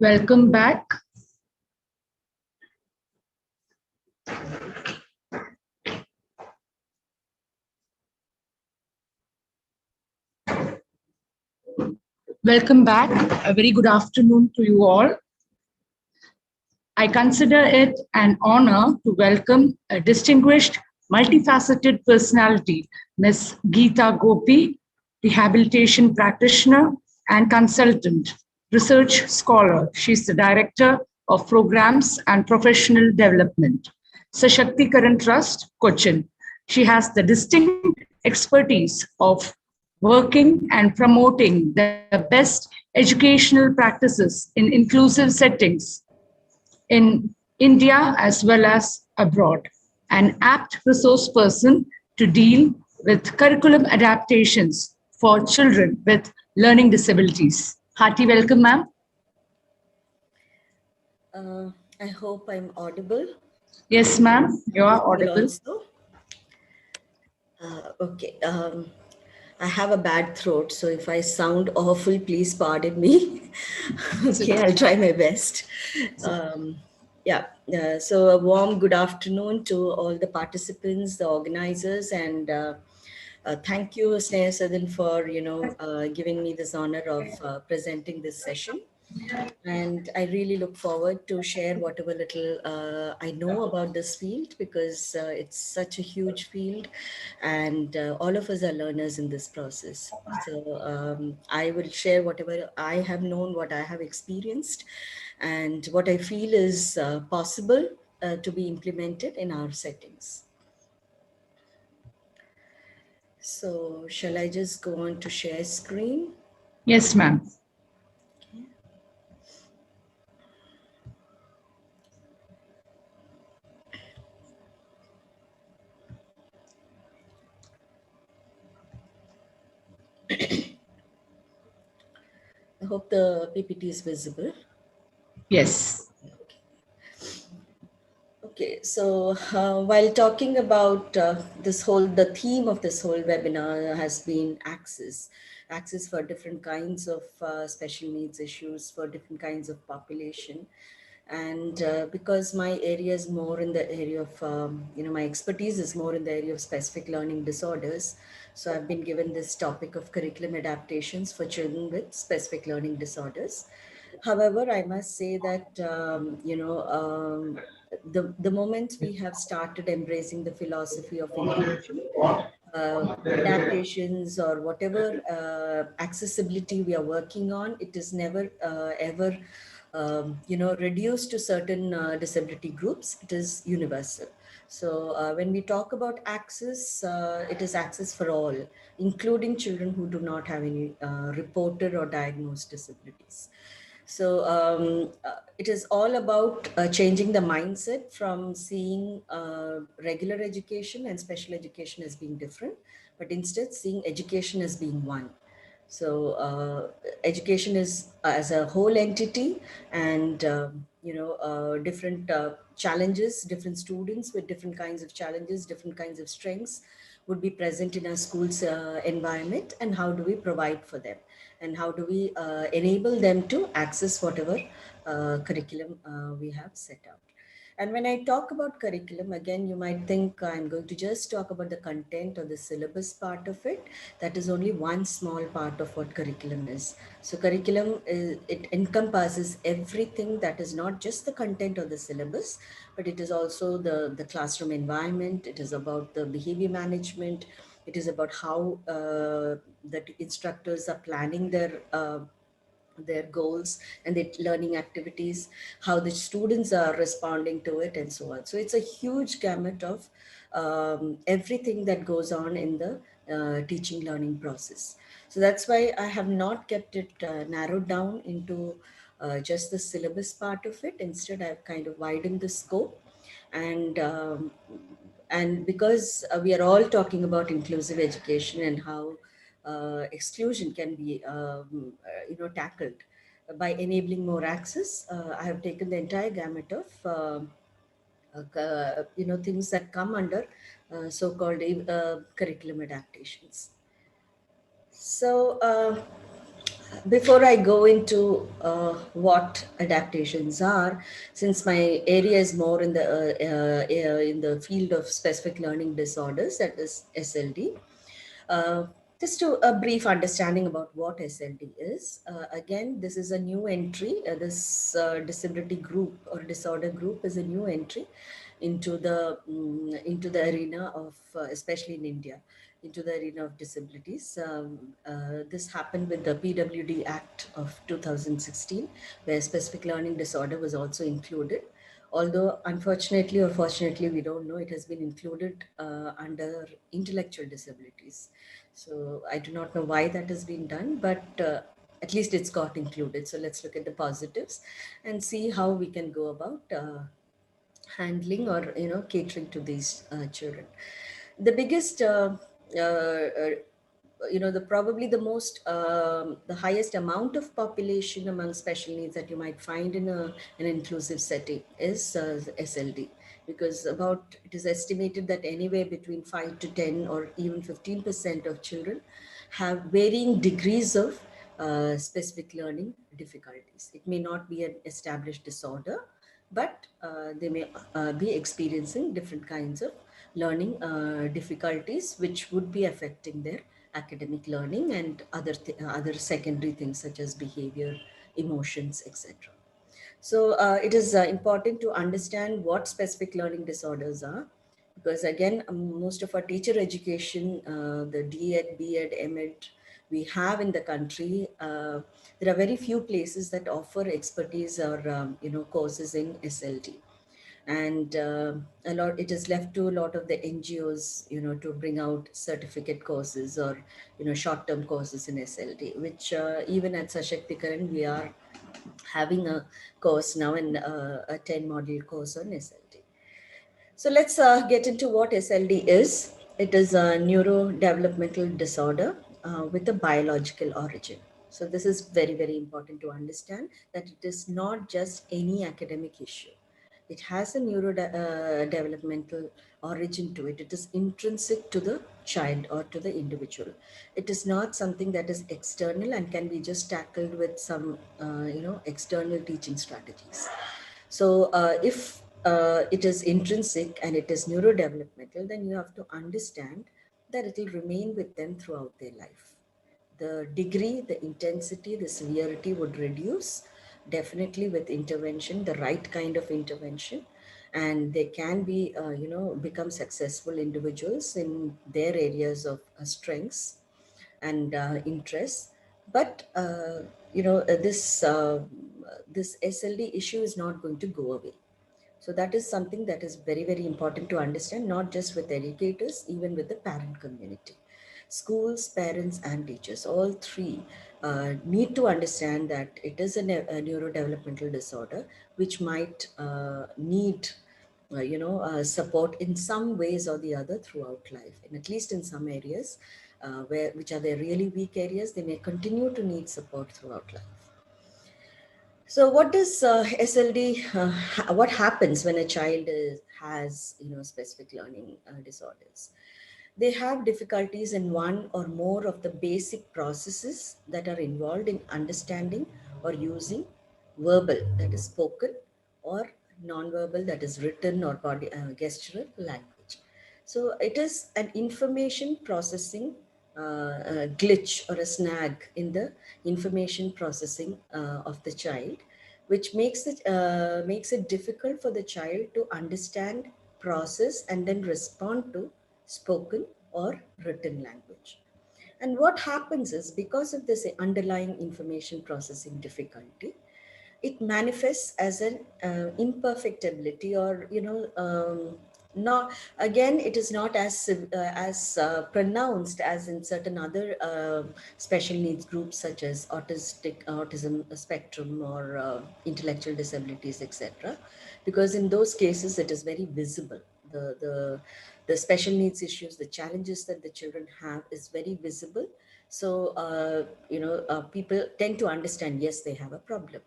Welcome back. Welcome back. A very good afternoon to you all. I consider it an honor to welcome a distinguished, multifaceted personality, Ms. Geeta Gopi, rehabilitation practitioner and consultant, research scholar. She's the Director of Programs and Professional Development, Sashakti Trust, Cochin. She has the distinct expertise of working and promoting the best educational practices in inclusive settings in India as well as abroad, an apt resource person to deal with curriculum adaptations for children with learning disabilities. Hearty welcome, ma'am. I hope I'm audible. Yes, ma'am, you are audible. Also. Okay. I have a bad throat, so if I sound awful, please pardon me. Okay, I'll try my best. So a warm good afternoon to all the participants, the organizers, and thank you, Sneha Sadan, for giving me this honor of presenting this session. And I really look forward to share whatever little I know about this field, because it's such a huge field, and all of us are learners in this process. So I will share whatever I have known, what I have experienced, and what I feel is possible to be implemented in our settings. So shall I just go on to share screen? Yes, ma'am. I hope the PPT is visible. Yes. Okay, so while talking about the theme of this whole webinar has been access for different kinds of special needs issues, for different kinds of population. And because my area is more in the area of, my expertise is more in the area of specific learning disorders. So I've been given this topic of curriculum adaptations for children with specific learning disorders. However, I must say that, the moment we have started embracing the philosophy of inclusion, adaptations or whatever accessibility we are working on, it is never ever reduced to certain disability groups. It is universal. So when we talk about access, it is access for all, including children who do not have any reported or diagnosed disabilities. So it is all about changing the mindset from seeing regular education and special education as being different, but instead seeing education as being one. So education is as a whole entity, and different challenges, different students with different kinds of challenges, different kinds of strengths would be present in our school's environment, and how do we provide for them, and how do we enable them to access whatever curriculum we have set out. And when I talk about curriculum, again, you might think I'm going to just talk about the content or the syllabus part of it. That is only one small part of what curriculum is. So curriculum, it encompasses everything that is not just the content or the syllabus, but it is also the classroom environment. It is about the behavior management. It is about how the instructors are planning their goals and their learning activities, how the students are responding to it, and so on. So it's a huge gamut of everything that goes on in the teaching learning process. So that's why I have not kept it narrowed down into just the syllabus part of it. Instead, I've kind of widened the scope. And because we are all talking about inclusive education and how exclusion can be tackled by enabling more access, I have taken the entire gamut of things that come under so-called curriculum adaptations. So before I go into what adaptations are, since my area is more in the field of specific learning disorders, that is SLD, just to a brief understanding about what SLD is. Again, this is a new entry. This disability group or disorder group is a new entry into the arena of, especially in India, into the arena of disabilities. This happened with the PWD Act of 2016, where specific learning disorder was also included. Although unfortunately or fortunately, we don't know, it has been included under intellectual disabilities. So I do not know why that has been done, but at least it's got included. So let's look at the positives and see how we can go about handling or catering to these children. The biggest probably the most the highest amount of population among special needs that you might find in an inclusive setting is SLD, because it is estimated that anywhere between 5 to 10 or even 15% of children have varying degrees of specific learning difficulties. It may not be an established disorder, but they may be experiencing different kinds of learning difficulties, which would be affecting their academic learning and other secondary things such as behavior, emotions, etc. So it is important to understand what specific learning disorders are, because again, most of our teacher education, the DEd, BEd, MEd we have in the country, there are very few places that offer expertise or courses in SLD. And it is left to a lot of the NGOs, to bring out certificate courses or short-term courses in SLD, which even at Sashakti we are having a course now, in a 10-module course on SLD. So let's get into what SLD is. It is a neurodevelopmental disorder with a biological origin. So this is very, very important to understand, that it is not just any academic issue. It has a neurodevelopmental origin to it. It is intrinsic to the child or to the individual. It is not something that is external and can be just tackled with some, external teaching strategies. So if it is intrinsic and it is neurodevelopmental, then you have to understand that it will remain with them throughout their life. The degree, the intensity, the severity would reduce definitely with intervention, the right kind of intervention, and they can be, become successful individuals in their areas of strengths and interests. But this SLD issue is not going to go away. So that is something that is very, very important to understand, not just with educators, even with the parent community. Schools, parents, and teachers, all three need to understand that it is a neurodevelopmental disorder, which might need support in some ways or the other throughout life, and at least in some areas which are their really weak areas, they may continue to need support throughout life. So what does SLD, what happens when a child has, specific learning disorders? They have difficulties in one or more of the basic processes that are involved in understanding or using verbal, that is spoken, or non-verbal, that is written or body gestural language. So it is an information processing glitch or a snag in the information processing of the child, which makes it difficult for the child to understand, process, and then respond to spoken or written language. And what happens is, because of this underlying information processing difficulty, it manifests as an imperfectibility, or not, again, it is not as pronounced as in certain other special needs groups such as autism spectrum or intellectual disabilities, etc., because in those cases it is very visible. The special needs issues, the challenges that the children have is very visible. So people tend to understand, yes, they have a problem.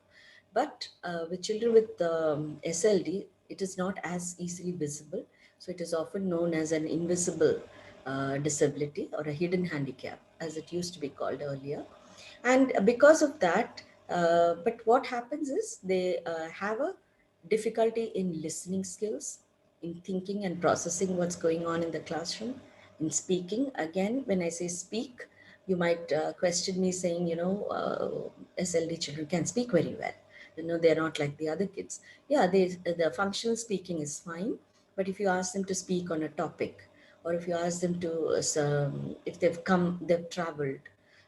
But with children with SLD, it is not as easily visible, So it is often known as an invisible disability or a hidden handicap, as it used to be called earlier. And because of that, but what happens is they have a difficulty in listening skills, in thinking and processing what's going on in the classroom, in speaking. Again, when I say speak, you might question me saying, SLD children can speak very well. They're not like the other kids. Yeah, the functional speaking is fine. But if you ask them to speak on a topic, or if you ask them to, if they've traveled,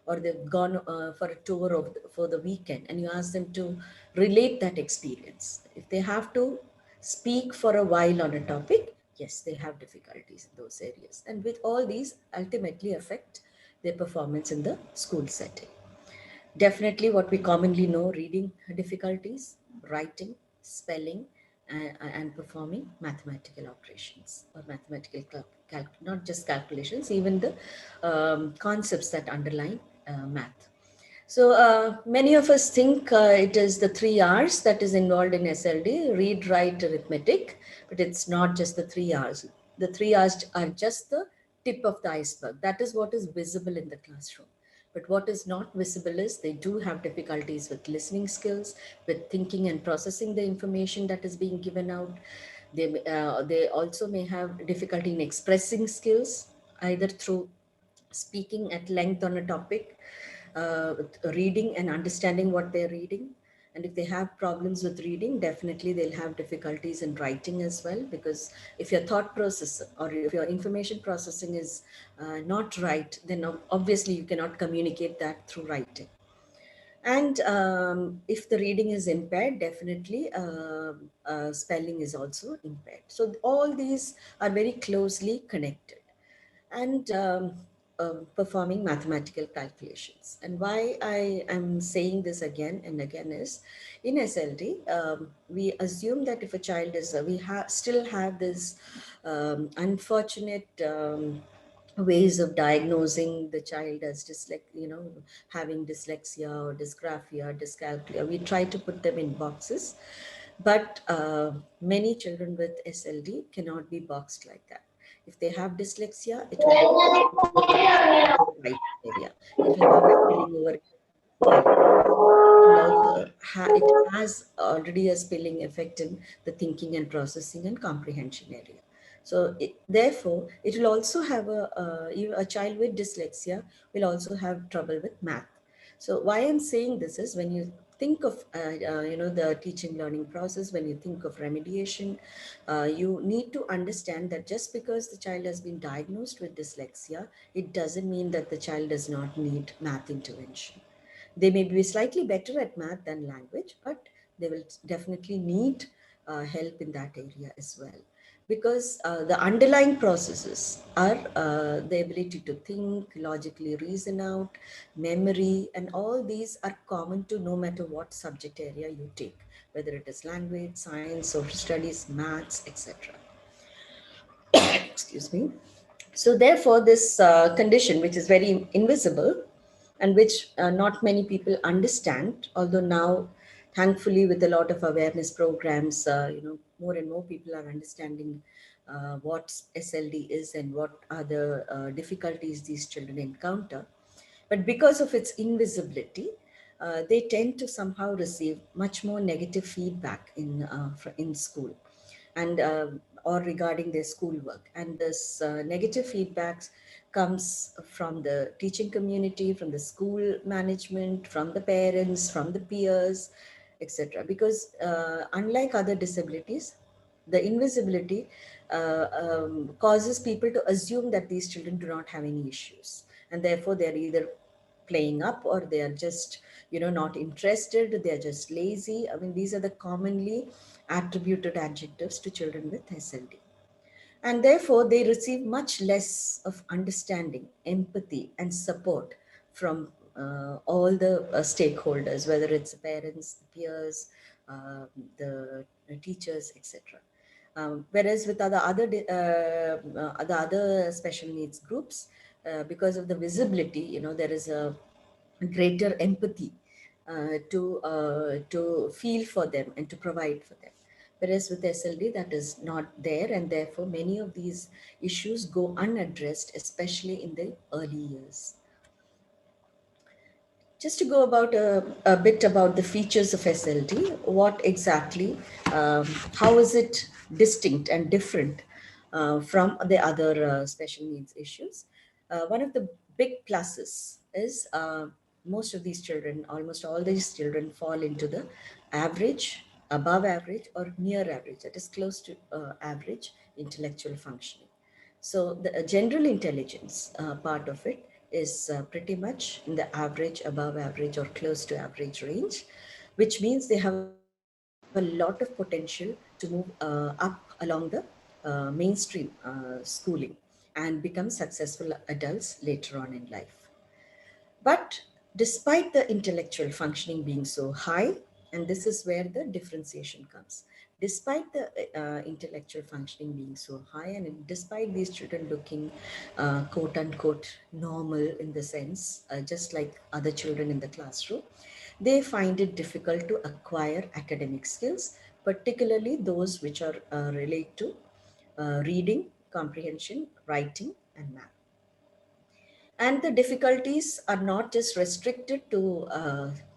or they've gone for a tour for the weekend, and you ask them to relate that experience, if they have to speak for a while on a topic, yes, they have difficulties in those areas. And with all these ultimately affect their performance in the school setting. Definitely what we commonly know, reading difficulties, writing, spelling, and performing mathematical operations or mathematical, not just calculations, even the concepts that underlie math. So many of us think it is the 3 R's that is involved in SLD, read, write, arithmetic, but it's not just the 3 R's. The 3 R's are just the tip of the iceberg. That is what is visible in the classroom. But what is not visible is they do have difficulties with listening skills, with thinking and processing the information that is being given out. They also may have difficulty in expressing skills, either through speaking at length on a topic, reading and understanding what they're reading. And if they have problems with reading, definitely they'll have difficulties in writing as well, because if your thought process or if your information processing is not right, then obviously you cannot communicate that through writing. And if the reading is impaired, definitely spelling is also impaired. So all these are very closely connected. And performing mathematical calculations. And why I am saying this again and again is, in SLD, we assume that if a child is, still have this unfortunate ways of diagnosing the child as having dyslexia or dysgraphia, dyscalculia. We try to put them in boxes, but many children with SLD cannot be boxed like that. If they have dyslexia, it will be right area. It will have spilling over. It has already a spilling effect in the thinking and processing and comprehension area. So therefore, it will also have a child with dyslexia will also have trouble with math. So why I'm saying this is, when you think of the teaching learning process, when you think of remediation, you need to understand that just because the child has been diagnosed with dyslexia, it doesn't mean that the child does not need math intervention. They may be slightly better at math than language, but they will definitely need help in that area as well. Because the underlying processes are the ability to think, logically reason out, memory, and all these are common to no matter what subject area you take, whether it is language, science, social studies, maths, etc. Excuse me. So therefore, this condition, which is very invisible and which not many people understand, although now, thankfully, with a lot of awareness programs, more and more people are understanding what SLD is and what are the difficulties these children encounter. But because of its invisibility, they tend to somehow receive much more negative feedback in school, and or regarding their schoolwork. And this negative feedbacks comes from the teaching community, from the school management, from the parents, from the peers, etc. Because unlike other disabilities, the invisibility causes people to assume that these children do not have any issues, and therefore they're either playing up, or they are just not interested, they're just lazy. I mean, these are the commonly attributed adjectives to children with SLD. And therefore, they receive much less of understanding, empathy, and support from all the stakeholders, whether it's the parents, the peers, the teachers, etc. Whereas with the other special needs groups, because of the visibility, there is a greater empathy to feel for them and to provide for them. Whereas with SLD, that is not there, and therefore many of these issues go unaddressed, especially in the early years. Just to go about a bit about the features of SLD, what exactly, how is it distinct and different from the other special needs issues? One of the big pluses is most of these children, almost all these children fall into the average, above average, or near average, that is close to average intellectual functioning. So the general intelligence part of it is pretty much in the average, above average, or close to average range, which means they have a lot of potential to move up along the mainstream schooling and become successful adults later on in life. But despite the intellectual functioning being so high, and this is where the differentiation comes, despite the intellectual functioning being so high, and despite these children looking quote unquote normal in the sense, just like other children in the classroom, they find it difficult to acquire academic skills, particularly those which are relate to reading, comprehension, writing, and math. And the difficulties are not just restricted to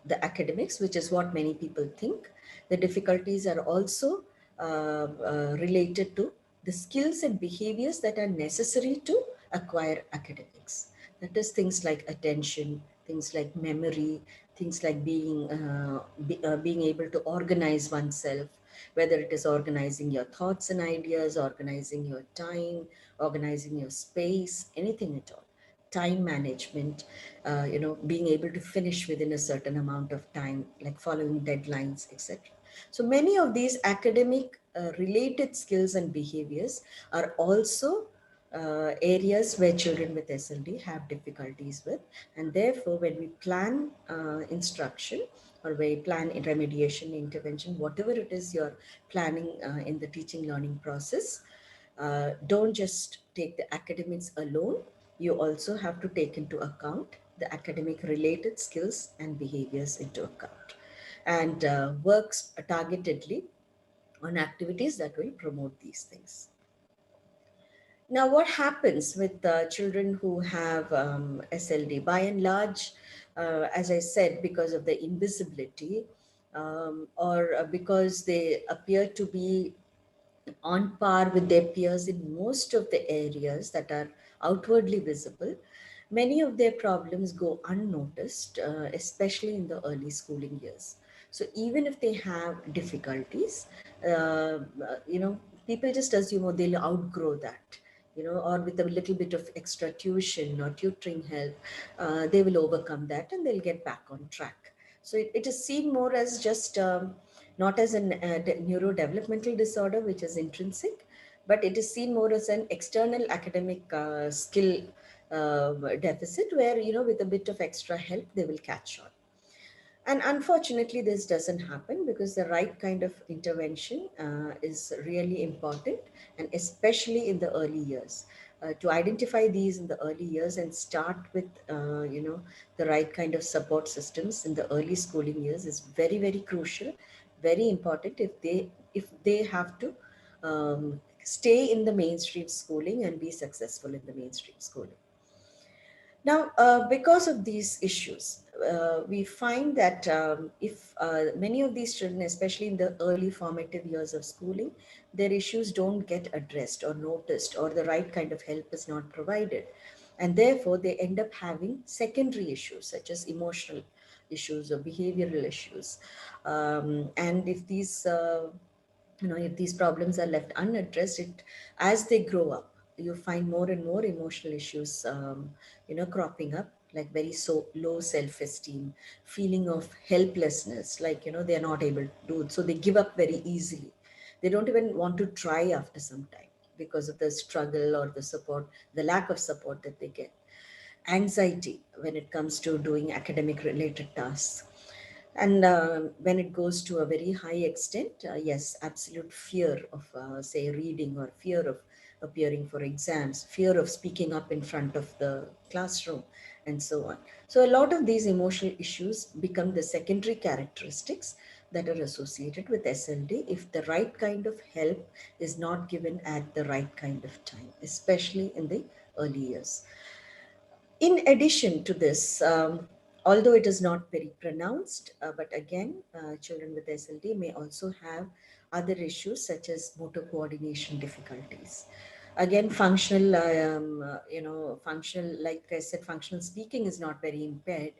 the academics, which is what many people think. The difficulties are also related to the skills and behaviors that are necessary to acquire academics. That is things like attention, things like memory, things like being able to organize oneself, whether it is organizing your thoughts and ideas, organizing your time, organizing your space, anything at all. Time management, being able to finish within a certain amount of time, like following deadlines, etc. So many of these academic related skills and behaviors are also areas where children with SLD have difficulties with. And therefore, when we plan instruction, or we plan remediation, intervention, whatever it is you're planning in the teaching learning process, don't just take the academics alone. You also have to take into account the academic related skills and behaviors into account, and works targetedly on activities that will promote these things. Now, what happens with children who have SLD? By and large, as I said, because of the invisibility, or because they appear to be on par with their peers in most of the areas that are outwardly visible, many of their problems go unnoticed, especially in the early schooling years. So even if they have difficulties, people just assume, oh, they'll outgrow that, or with a little bit of extra tuition or tutoring help, they will overcome that and they'll get back on track. So it is seen more as just not as a neurodevelopmental disorder, which is intrinsic, but it is seen more as an external academic skill deficit where, with a bit of extra help, they will catch on. And unfortunately, this doesn't happen because the right kind of intervention is really important, and especially in the early years. To identify these in the early years and start with, the right kind of support systems in the early schooling years is very, very crucial, very important if they have to stay in the mainstream schooling and be successful in the mainstream schooling. Now, because of these issues, we find that if many of these children, especially in the early formative years of schooling, their issues don't get addressed or noticed, or the right kind of help is not provided. And therefore, they end up having secondary issues such as emotional issues or behavioral issues. And if these if these problems are left unaddressed, as they grow up, you find more and more emotional issues cropping up, like very so low self-esteem, feeling of helplessness, like they are not able to do it, so they give up very easily. They don't even want to try after some time because of the struggle or the support, the lack of support that they get. Anxiety when it comes to doing academic related tasks. And when it goes to a very high extent, yes, absolute fear of, say, reading, or fear of appearing for exams, fear of speaking up in front of the classroom, and so on. So a lot of these emotional issues become the secondary characteristics that are associated with SLD if the right kind of help is not given at the right kind of time, especially in the early years. In addition to this, although it is not very pronounced, but again, children with SLD may also have other issues such as motor coordination difficulties. Again, functional, functional, like I said, functional speaking is not very impaired,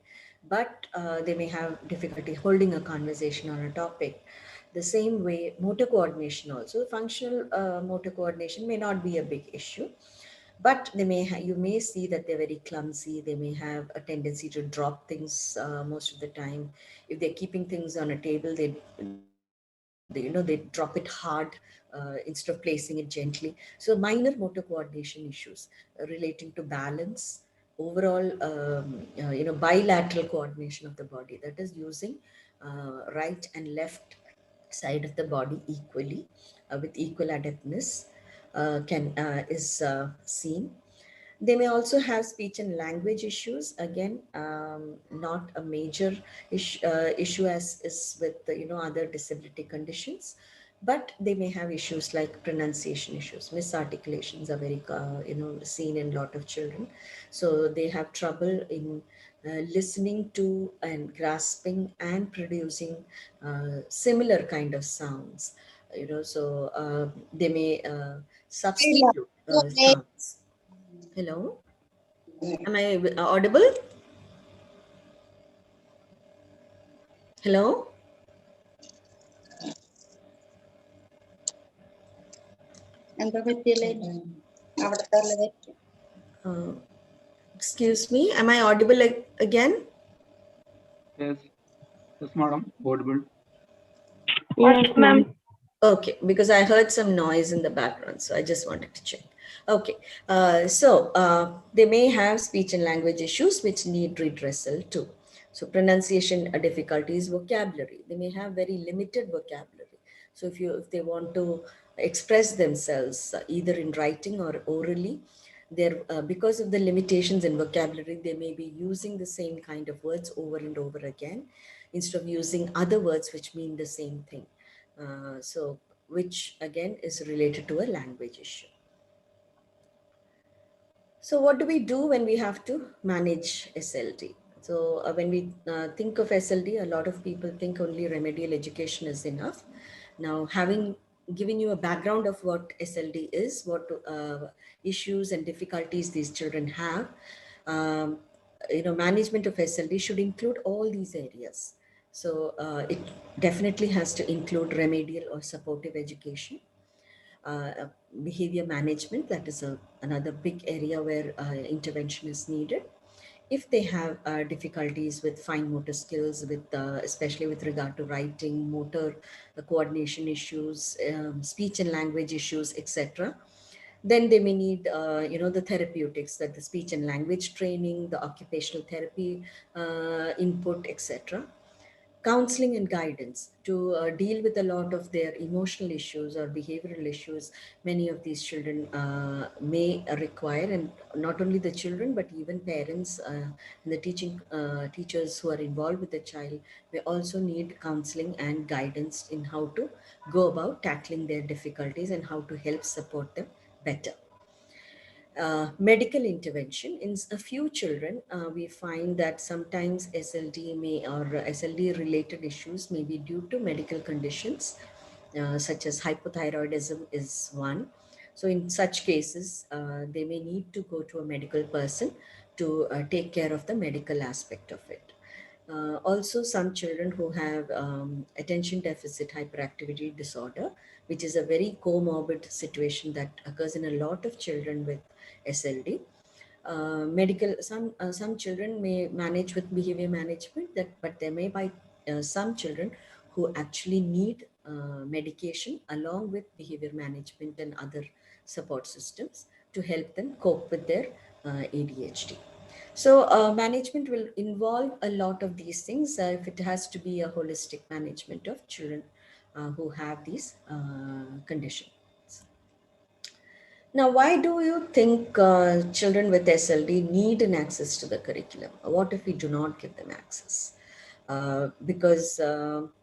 but they may have difficulty holding a conversation on a topic. The same way, motor coordination also, functional motor coordination may not be a big issue, but they may you may see that they're very clumsy. They may have a tendency to drop things most of the time. If they're keeping things on a table, they drop it hard instead of placing it gently. So minor motor coordination issues relating to balance, overall, bilateral coordination of the body, that is using right and left side of the body equally with equal adeptness is seen. They may also have speech and language issues. Again, not a major issue as is with other disability conditions, but they may have issues like pronunciation issues. Misarticulations are very seen in a lot of children, so they have trouble in listening to and grasping and producing similar kind of sounds. They may substitute sounds. Hello, am I audible? Hello? Uh, excuse me, am I audible again? Yes, yes, madam, audible. Yes, ma'am. Okay, because I heard some noise in the background, so I just wanted to check. Okay, they may have speech and language issues which need redressal too. So pronunciation difficulties, vocabulary. They may have very limited vocabulary. So if they want to express themselves either in writing or orally, because of the limitations in vocabulary, they may be using the same kind of words over and over again instead of using other words which mean the same thing. Which again is related to a language issue. So what do we do when we have to manage SLD? So when we think of SLD, a lot of people think only remedial education is enough. Now, having given you a background of what SLD is, what issues and difficulties these children have, management of SLD should include all these areas. So it definitely has to include remedial or supportive education. Behavior management, that is another big area where intervention is needed. If they have difficulties with fine motor skills, especially with regard to writing, motor coordination issues, speech and language issues, etc., then they may need, the therapeutics, that the speech and language training, the occupational therapy input, etc. Counseling and guidance to deal with a lot of their emotional issues or behavioral issues many of these children may require, and not only the children but even parents and the teachers who are involved with the child may also need counseling and guidance in how to go about tackling their difficulties and how to help support them better. Medical intervention. In a few children, we find that sometimes SLD related issues may be due to medical conditions, such as hypothyroidism is one. So in such cases, they may need to go to a medical person to take care of the medical aspect of it. Also, some children who have attention deficit hyperactivity disorder, which is a very comorbid situation that occurs in a lot of children with SLD. Some children may manage with behavior management, but there may be some children who actually need medication along with behavior management and other support systems to help them cope with their ADHD. So management will involve a lot of these things if it has to be a holistic management of children who have these conditions. Now, why do you think children with SLD need an access to the curriculum? What if we do not give them access? Because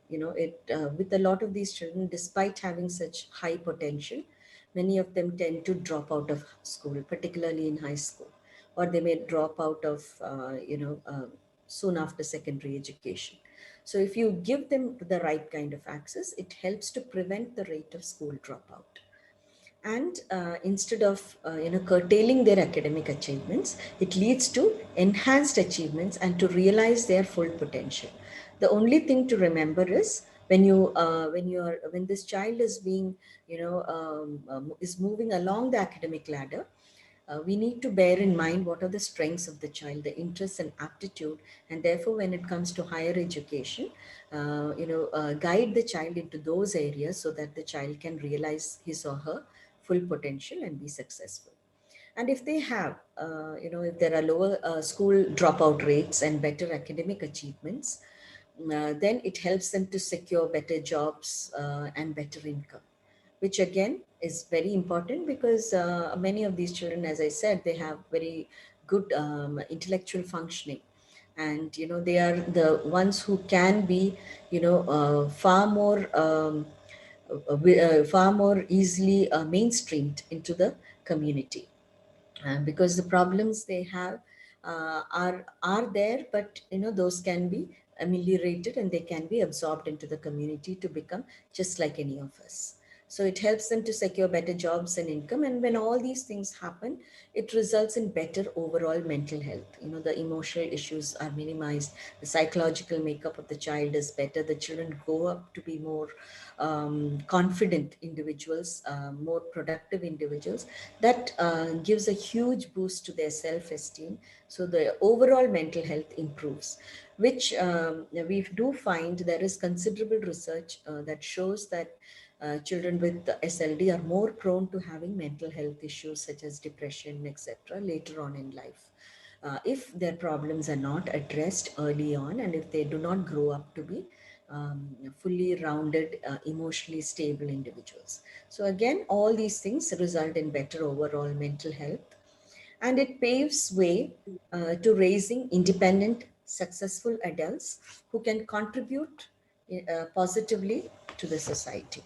with a lot of these children, despite having such high potential, many of them tend to drop out of school, particularly in high school, or they may drop out of, soon after secondary education. So if you give them the right kind of access, it helps to prevent the rate of school dropout. And instead of curtailing their academic achievements, it leads to enhanced achievements and to realize their full potential. The only thing to remember is when this child is being is moving along the academic ladder, we need to bear in mind what are the strengths of the child, the interests and aptitude, and therefore when it comes to higher education, guide the child into those areas so that the child can realize his or her full potential and be successful. And if they have, if there are lower school dropout rates and better academic achievements, then it helps them to secure better jobs and better income, which again is very important because many of these children, as I said, they have very good intellectual functioning. And, they are the ones who can be, far more easily mainstreamed into the community. Because the problems they have are there, but those can be ameliorated and they can be absorbed into the community to become just like any of us. So it helps them to secure better jobs and income, and when all these things happen, it results in better overall mental health. The emotional issues are minimized, the psychological makeup of the child is better, the children grow up to be more confident individuals, more productive individuals. That gives a huge boost to their self-esteem. So the overall mental health improves, which we do find there is considerable research that shows that children with SLD are more prone to having mental health issues such as depression, etc., later on in life. If their problems are not addressed early on, and if they do not grow up to be fully rounded, emotionally stable individuals. So again, all these things result in better overall mental health, and it paves way to raising independent, successful adults who can contribute positively to the society.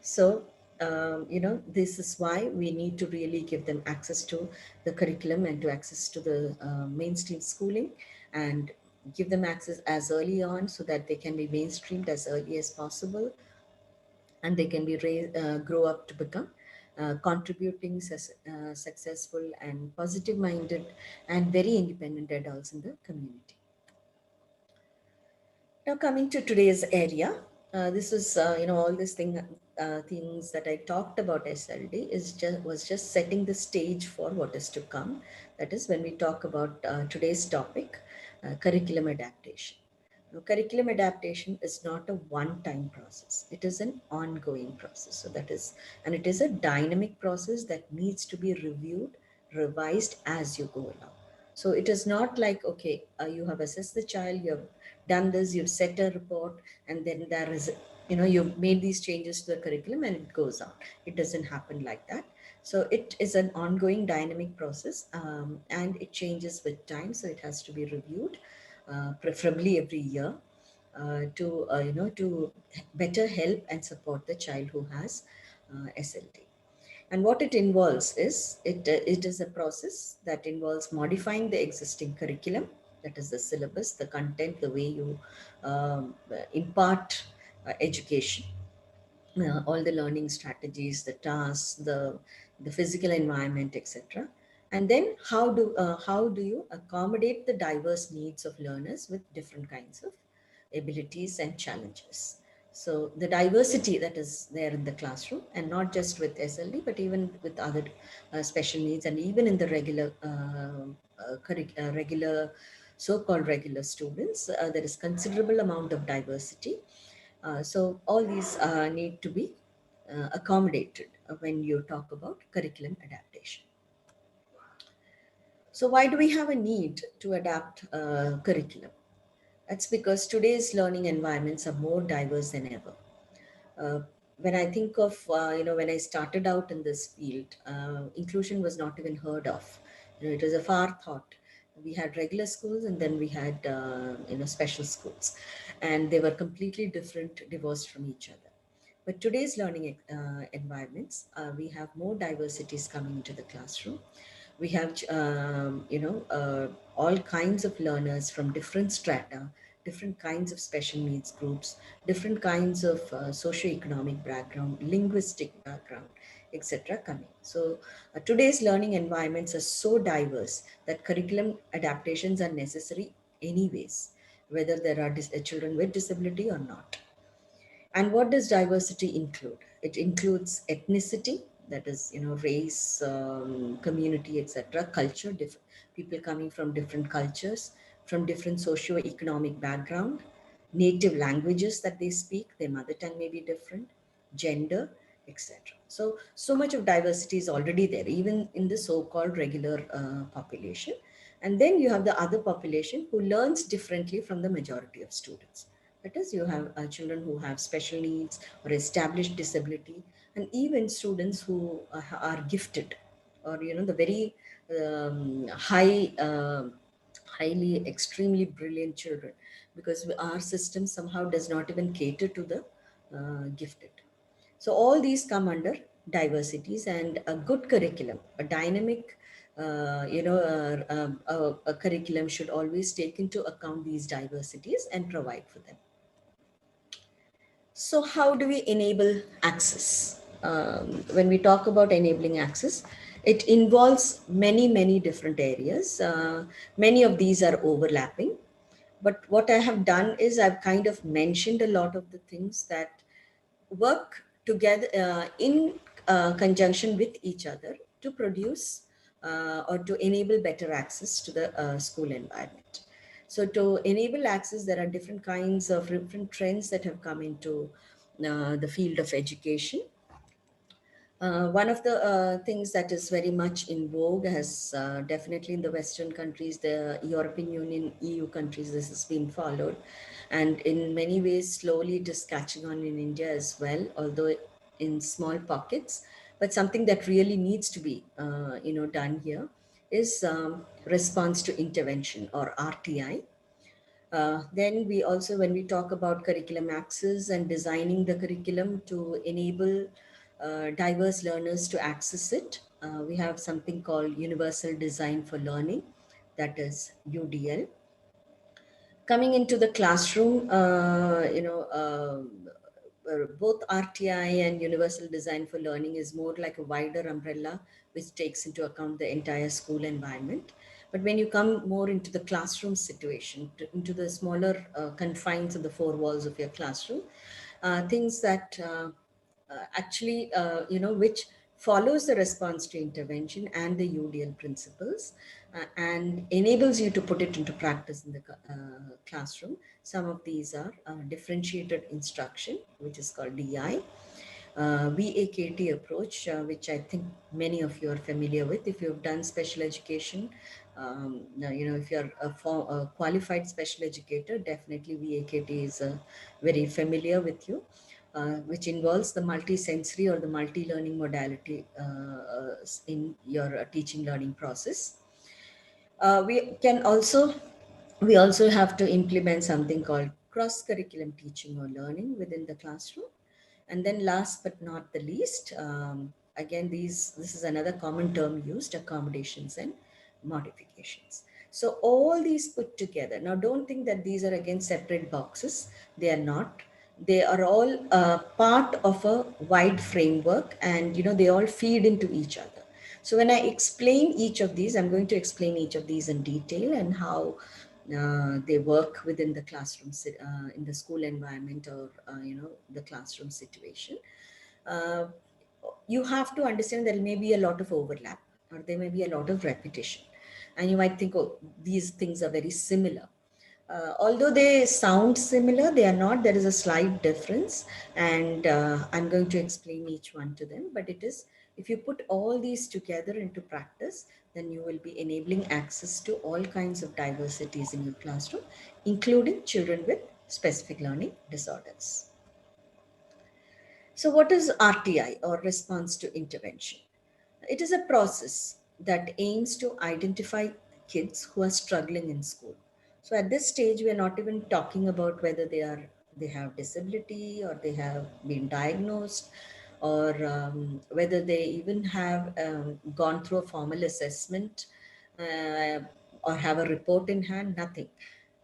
So, this is why we need to really give them access to the curriculum and to access to the mainstream schooling, and give them access as early on so that they can be mainstreamed as early as possible, and they can be grow up to become contributing, successful and positive minded and very independent adults in the community. Now coming to today's area, this is all these things that I talked about SLD was just setting the stage for what is to come. That is when we talk about today's topic, curriculum adaptation. Now, curriculum adaptation is not a one-time process. It is an ongoing process. So and it is a dynamic process that needs to be reviewed, revised as you go along. So it is not like, okay, you have assessed the child, you have done this, you've set a report, and then there is, you've made these changes to the curriculum and it goes on. It doesn't happen like that. So it is an ongoing dynamic process, and it changes with time. So it has to be reviewed, preferably every year, to better help and support the child who has SLD. And what it involves is, it is a process that involves modifying the existing curriculum, that is the syllabus, the content, the way you impart education, all the learning strategies, the tasks, the physical environment, etc. And then how do you accommodate the diverse needs of learners with different kinds of abilities and challenges. So the diversity that is there in the classroom, and not just with SLD, but even with other special needs, and even in the regular so-called regular students, there is considerable amount of diversity. So all these need to be accommodated when you talk about curriculum adaptation. So why do we have a need to adapt curriculum? That's because today's learning environments are more diverse than ever. When I think of, when I started out in this field, inclusion was not even heard of. It was a far thought. We had regular schools and then we had, special schools. and they were completely different, divorced from each other. But today's learning environments, we have more diversities coming into the classroom. We have, all kinds of learners from different strata, different kinds of special needs groups, different kinds of socioeconomic background, linguistic background, etc. coming. So today's learning environments are so diverse that curriculum adaptations are necessary anyways, whether there are children with disability or not. And what does diversity include? It includes ethnicity, that is, race, community, etc., culture, people coming from different cultures, from different socio-economic background, native languages that they speak, their mother tongue may be different, gender, etc. So much of diversity is already there, even in the so-called regular population. And then you have the other population who learns differently from the majority of students. That is, you have children who have special needs or established disability, and even students who are gifted, or the very highly, extremely brilliant children, because our system somehow does not even cater to the gifted. So all these come under diversities, and a good curriculum, a dynamic, a curriculum should always take into account these diversities and provide for them. So how do we enable access? When we talk about enabling access, it involves many, many different areas. Many of these are overlapping. But what I have done is I've kind of mentioned a lot of the things that work together in conjunction with each other to produce or to enable better access to the school environment. So to enable access, there are different kinds of different trends that have come into the field of education. One of the things that is very much in vogue has definitely in the Western countries, the European Union, EU countries, this has been followed. And in many ways, slowly it is catching on in India as well, although in small pockets. But something that really needs to be done here is response to intervention, or RTI. Then we also, when we talk about curriculum access and designing the curriculum to enable diverse learners to access it, we have something called Universal Design for Learning, that is UDL. Coming into the classroom, both RTI and Universal Design for Learning is more like a wider umbrella which takes into account the entire school environment. But when you come more into the classroom situation, into the smaller confines of the four walls of your classroom, things that actually, which follows the response to intervention and the UDL principles and enables you to put it into practice in the classroom. Some of these are differentiated instruction, which is called DI, VAKT approach, which I think many of you are familiar with. If you've done special education, if you're a qualified special educator, definitely VAKT is very familiar with you. Which involves the multi-sensory or the multi-learning modality in your teaching learning process. We also have to implement something called cross-curriculum teaching or learning within the classroom. And then last but not the least, again, this is another common term used, accommodations and modifications. So all these put together. Now, don't think that these are again separate boxes. They are not. They are all part of a wide framework, and they all feed into each other. So when I explain each of these, I'm going to explain each of these in detail and how they work within the classroom, in the school environment, or the classroom situation. You have to understand there may be a lot of overlap, or there may be a lot of repetition, and you might think, oh, these things are very similar. Although they sound similar, they are not. There is a slight difference, and I'm going to explain each one to them. But it is, if you put all these together into practice, then you will be enabling access to all kinds of diversities in your classroom, including children with specific learning disorders. So what is RTI, or response to intervention? It is a process that aims to identify kids who are struggling in school. So at this stage, we are not even talking about whether they have disability or they have been diagnosed, or whether they even have gone through a formal assessment uh, or have a report in hand, nothing.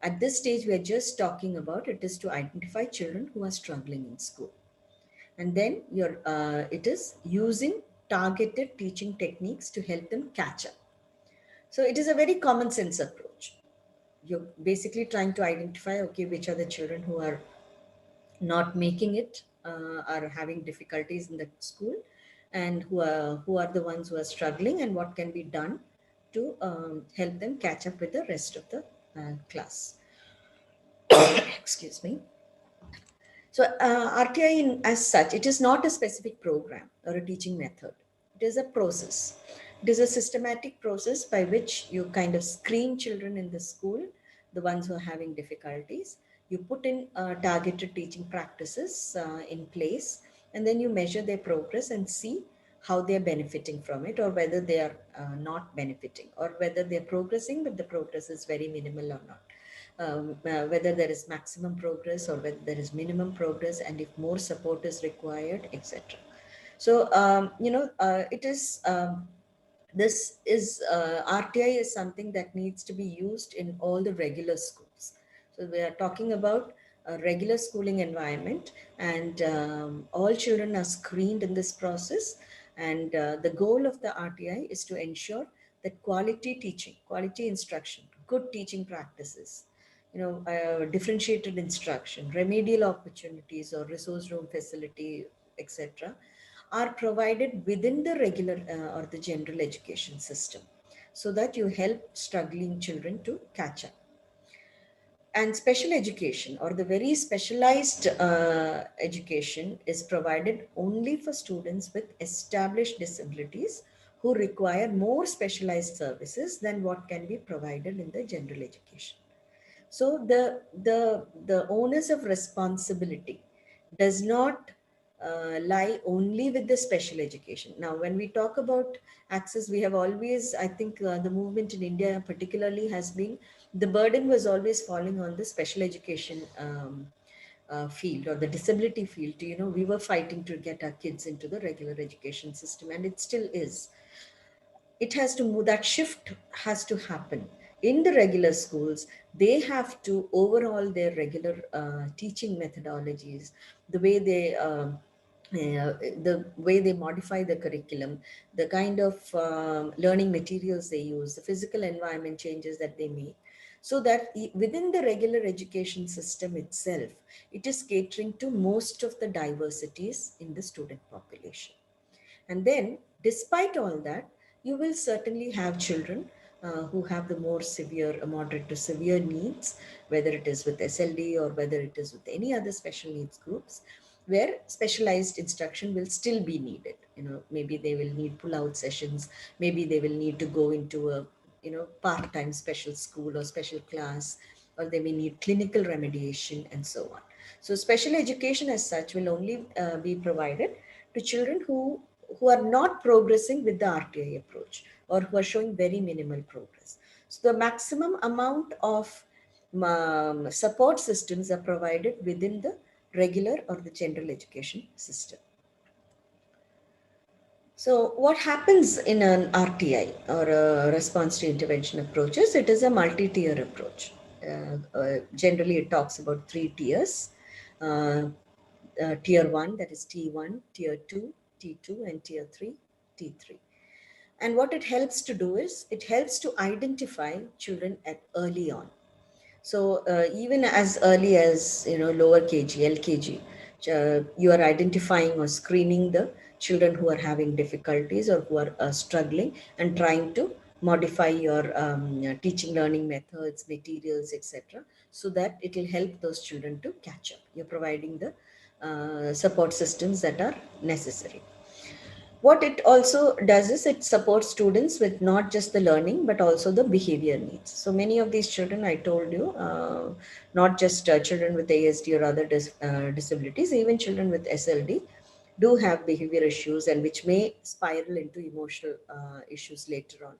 At this stage, we are just talking about it is to identify children who are struggling in school. And then it is using targeted teaching techniques to help them catch up. So it is a very common sense approach. You're basically trying to identify, okay, which are the children who are not making it, are having difficulties in the school, and who are the ones who are struggling, and what can be done to help them catch up with the rest of the class. Excuse me. So RTI as such, it is not a specific program or a teaching method. It is a process. It is a systematic process by which you kind of screen children in the school, the ones who are having difficulties. You put in targeted teaching practices in place, and then you measure their progress and see how they're benefiting from it, or whether they are not benefiting, or whether they're progressing, but the progress is very minimal or not. Whether there is maximum progress or whether there is minimum progress, and if more support is required, etc. So, it is, this is, RTI is something that needs to be used in all the regular schools. So we are talking about a regular schooling environment, and all children are screened in this process. And the goal of the RTI is to ensure that quality teaching, quality instruction, good teaching practices, differentiated instruction, remedial opportunities or resource room facility, etc., are provided within the regular or the general education system, so that you help struggling children to catch up. And special education, or the very specialized education, is provided only for students with established disabilities who require more specialized services than what can be provided in the general education. So the onus of responsibility does not lie only with the special education. Now, when we talk about access, we have always, I think the movement in India particularly has been, the burden was always falling on the special education field, or the disability field. We were fighting to get our kids into the regular education system, and it still is. It has to move, that shift has to happen in the regular schools. They have to overhaul their regular teaching methodologies, the way they modify the curriculum, the kind of learning materials they use, the physical environment changes that they make, so that within the regular education system itself, it is catering to most of the diversities in the student population. And then, despite all that, you will certainly have children who have the more severe, moderate to severe needs, whether it is with SLD or whether it is with any other special needs groups, where specialized instruction will still be needed. Maybe they will need pull-out sessions, maybe they will need to go into a part-time special school or special class, or they may need clinical remediation, and so on. So special education as such will only be provided to children who are not progressing with the RTI approach, or who are showing very minimal progress. So the maximum amount of support systems are provided within the regular or the general education system. So what happens in an RTI, or a response to intervention approaches? It is a multi-tier approach. Generally, it talks about 3 tiers. Tier 1, that is T1, Tier 2, T2, and Tier 3, T3. And what it helps to do is, it helps to identify children at early on. So even as early as lower KG, LKG, you are identifying or screening the children who are having difficulties or who are struggling, and trying to modify your teaching learning methods, materials, etc., so that it will help those children to catch up. You're providing the support systems that are necessary. What it also does is, it supports students with not just the learning, but also the behavior needs. So many of these children, I told you, not just children with ASD or other disabilities, even children with SLD do have behavior issues, and which may spiral into emotional issues later on.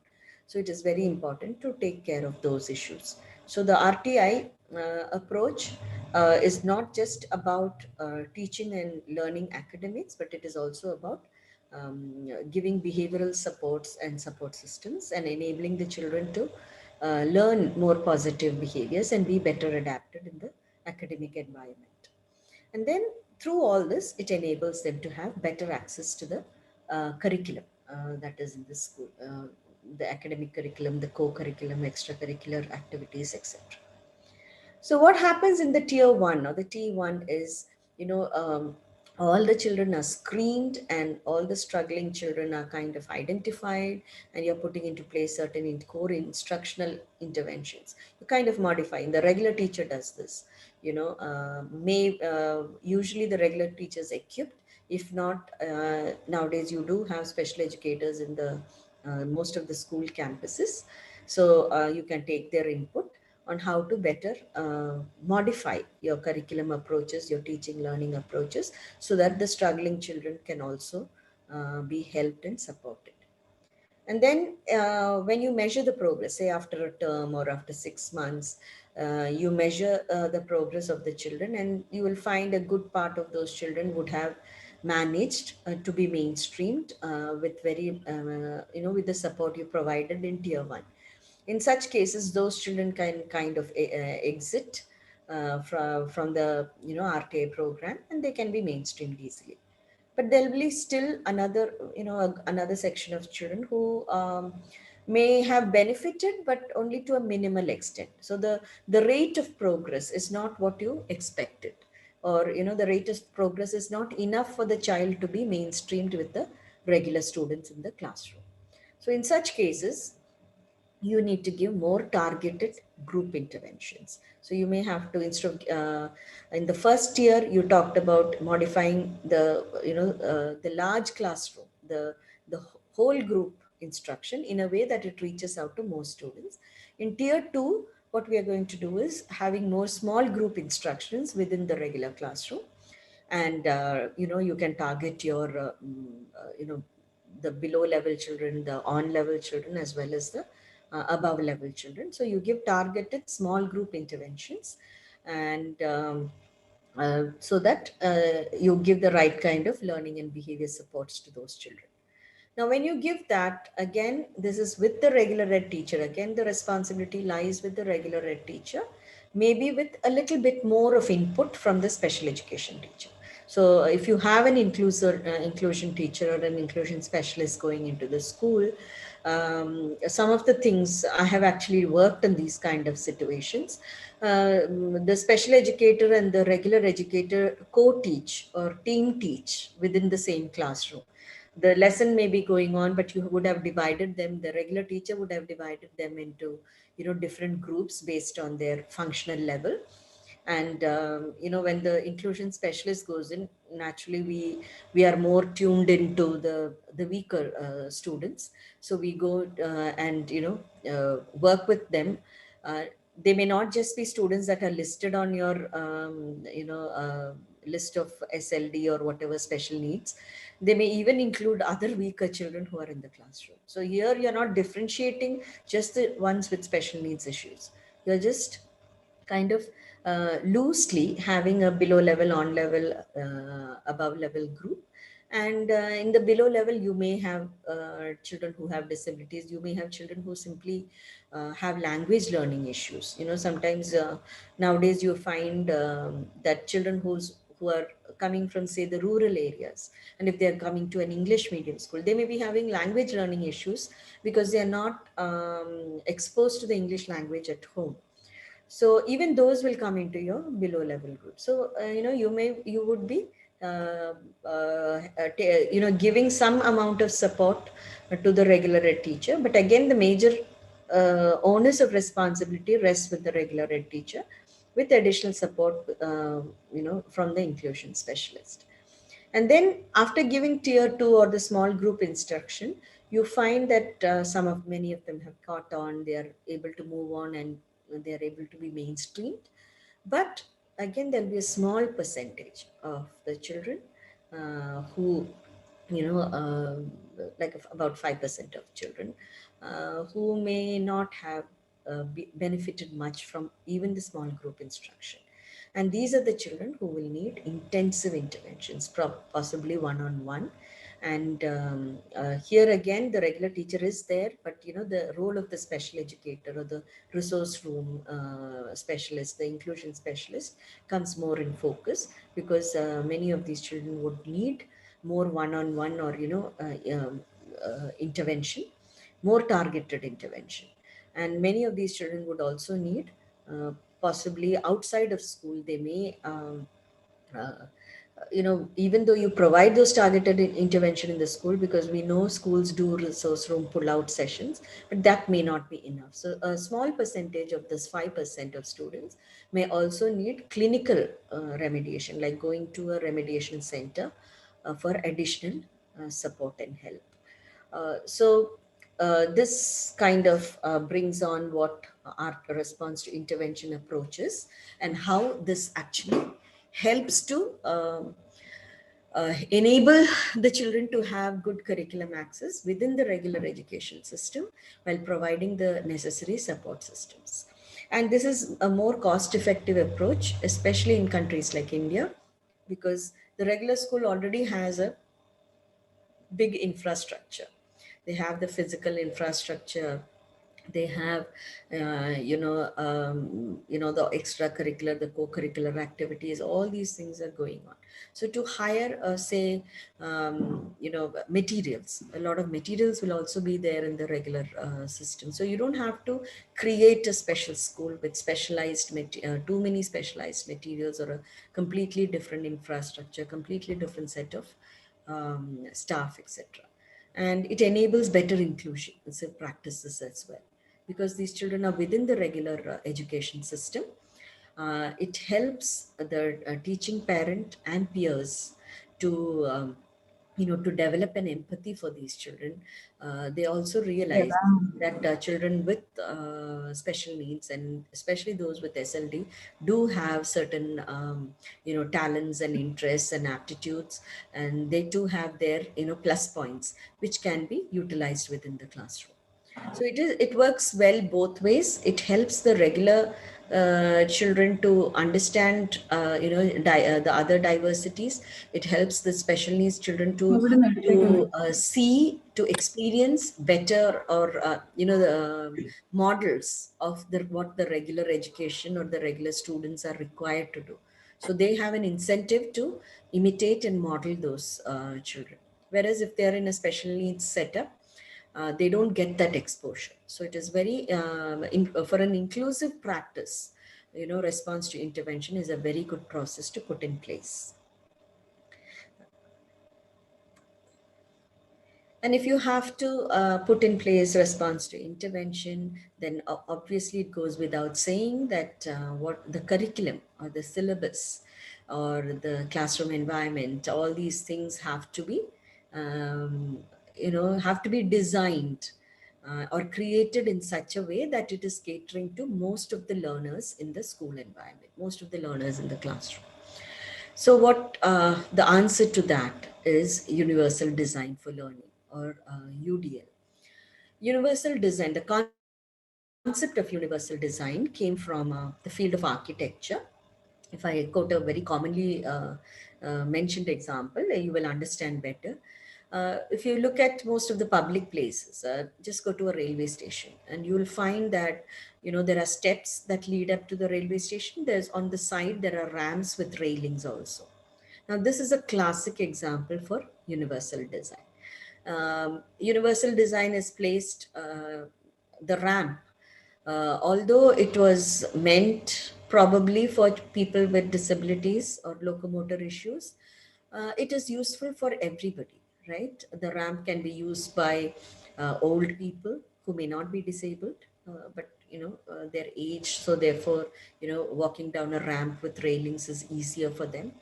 So it is very important to take care of those issues. So the RTI approach is not just about teaching and learning academics, but it is also about giving behavioral supports and support systems and enabling the children to learn more positive behaviors and be better adapted in the academic environment. And then through all this, it enables them to have better access to the curriculum that is in the school, the academic curriculum, the co-curriculum, extracurricular activities, etc. So what happens in the tier one or the T1 is, all the children are screened and all the struggling children are kind of identified, and you're putting into place certain core instructional interventions. You kind of modifying. The regular teacher does this. Usually the regular teacher is equipped. If not, nowadays you do have special educators in the most of the school campuses. So you can take their input on how to better modify your curriculum approaches, your teaching learning approaches, so that the struggling children can also be helped and supported. And then when you measure the progress, say after a term or after 6 months, you measure the progress of the children, and you will find a good part of those children would have managed to be mainstreamed with with the support you provided in tier 1. In such cases, those children can kind of exit from the RTA program, and they can be mainstreamed easily. But there'll be still another section of children who may have benefited, but only to a minimal extent. So the rate of progress is not what you expected, or the rate of progress is not enough for the child to be mainstreamed with the regular students in the classroom. So in such cases, you need to give more targeted group interventions. So you may have to, instead of in the first year, you talked about modifying the large classroom, the whole group instruction in a way that it reaches out to more students. In tier 2, what we are going to do is having more small group instructions within the regular classroom. And you can target your the below level children, the on level children, as well as the above level children. So you give targeted small group interventions, and so that you give the right kind of learning and behavior supports to those children. Now, when you give that, again, this is with the regular ed teacher. Again, the responsibility lies with the regular ed teacher, maybe with a little bit more of input from the special education teacher. So if you have an inclusion teacher or an inclusion specialist going into the school, some of the things I have actually worked in these kind of situations. The special educator and the regular educator co-teach or team teach within the same classroom. The lesson may be going on, but you would have divided them. The regular teacher would have divided them into, different groups based on their functional level. And, when the inclusion specialist goes in, naturally we are more tuned into the weaker students. So we go and, work with them. They may not just be students that are listed on your, list of SLD or whatever special needs. They may even include other weaker children who are in the classroom. So here you're not differentiating just the ones with special needs issues. You're just kind of loosely having a below level, on level, above level group. And in the below level, you may have children who have disabilities. You may have children who simply have language learning issues. Sometimes nowadays you find that children who are coming from, say, the rural areas, and if they're coming to an English medium school, they may be having language learning issues because they are not exposed to the English language at home. So even those will come into your below level group. So you would be giving some amount of support to the regular ed teacher, but again the major onus of responsibility rests with the regular ed teacher, with additional support from the inclusion specialist. And then after giving tier 2 or the small group instruction, you find that many of them have caught on, they are able to move on, and they are able to be mainstreamed. But again, there'll be a small percentage of the children who like about 5% of children who may not have benefited much from even the small group instruction. And these are the children who will need intensive interventions, possibly one-on-one. And here again, the regular teacher is there, but the role of the special educator or the resource room specialist, the inclusion specialist, comes more in focus, because many of these children would need more one-on-one or intervention, more targeted intervention. And many of these children would also need possibly outside of school. They may uh, even though you provide those targeted intervention in the school, because we know schools do resource room pull out sessions, but that may not be enough. So a small percentage of this 5% of students may also need clinical remediation, like going to a remediation center for additional support and help. This kind of brings on what our response to intervention approaches, and how this actually helps to enable the children to have good curriculum access within the regular education system, while providing the necessary support systems. And this is a more cost-effective approach, especially in countries like India, because the regular school already has a big infrastructure. They have the physical infrastructure, they have the extracurricular, the co-curricular activities, all these things are going on. So to hire materials, a lot of materials will also be there in the regular system. So you don't have to create a special school with too many specialized materials, or a completely different infrastructure, completely different set of staff, etc. And it enables better inclusion practices as well, because these children are within the regular education system. It helps the teaching parent and peers to to develop an empathy for these children. They also realize that children with special needs, and especially those with SLD, do have certain talents and interests and aptitudes, and they too have their plus points, which can be utilized within the classroom. So it works well both ways. It helps the regular children to understand the other diversities. It helps the special needs children to see, to experience better, or the models of what the regular education or the regular students are required to do. So they have an incentive to imitate and model those children. Whereas if they are in a special needs setup, they don't get that exposure. So it is very, for an inclusive practice, response to intervention is a very good process to put in place. And if you have to put in place response to intervention, then obviously it goes without saying that what the curriculum or the syllabus or the classroom environment, all these things have to be, designed or created in such a way that it is catering to most of the learners in the school environment, most of the learners in the classroom. So what the answer to that is universal design for learning, or UDL. Universal design, the concept of universal design came from the field of architecture. If I quote a very commonly mentioned example, you will understand better. If you look at most of the public places, just go to a railway station and you will find that, there are steps that lead up to the railway station. There's on the side, there are ramps with railings also. Now, this is a classic example for universal design. Universal design is placed, the ramp, although it was meant probably for people with disabilities or locomotor issues, it is useful for everybody, right? The ramp can be used by old people who may not be disabled, but their age. So therefore, walking down a ramp with railings is easier for them.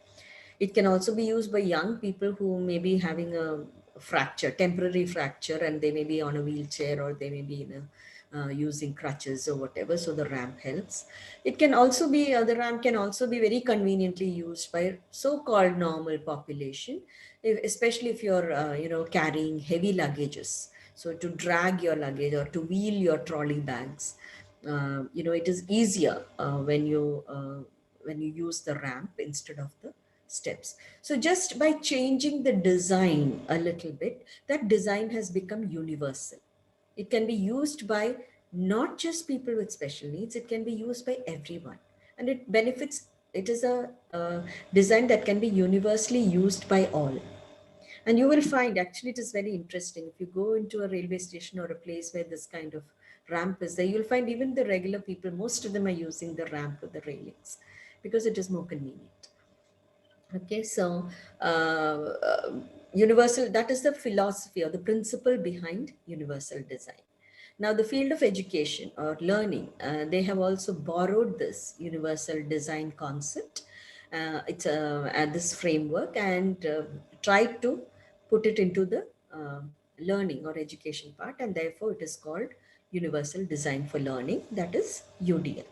It can also be used by young people who may be having a fracture, temporary fracture, and they may be on a wheelchair, or they may be in a using crutches or whatever, so the ramp helps. It can also be, the ramp can also be very conveniently used by so-called normal population, especially if you're, carrying heavy luggages. So to drag your luggage or to wheel your trolley bags, it is easier when you use the ramp instead of the steps. So just by changing the design a little bit, that design has become universal. It can be used by not just people with special needs, it can be used by everyone. And it benefits, it is a design that can be universally used by all. And you will find, actually, it is very interesting. If you go into a railway station or a place where this kind of ramp is there, you'll find even the regular people, most of them are using the ramp with the railings because it is more convenient. Okay, so universal, that is the philosophy or the principle behind universal design. Now, the field of education or learning, they have also borrowed this universal design concept. It's at this framework and tried to put it into the learning or education part, and therefore it is called Universal Design for Learning, that is UDL.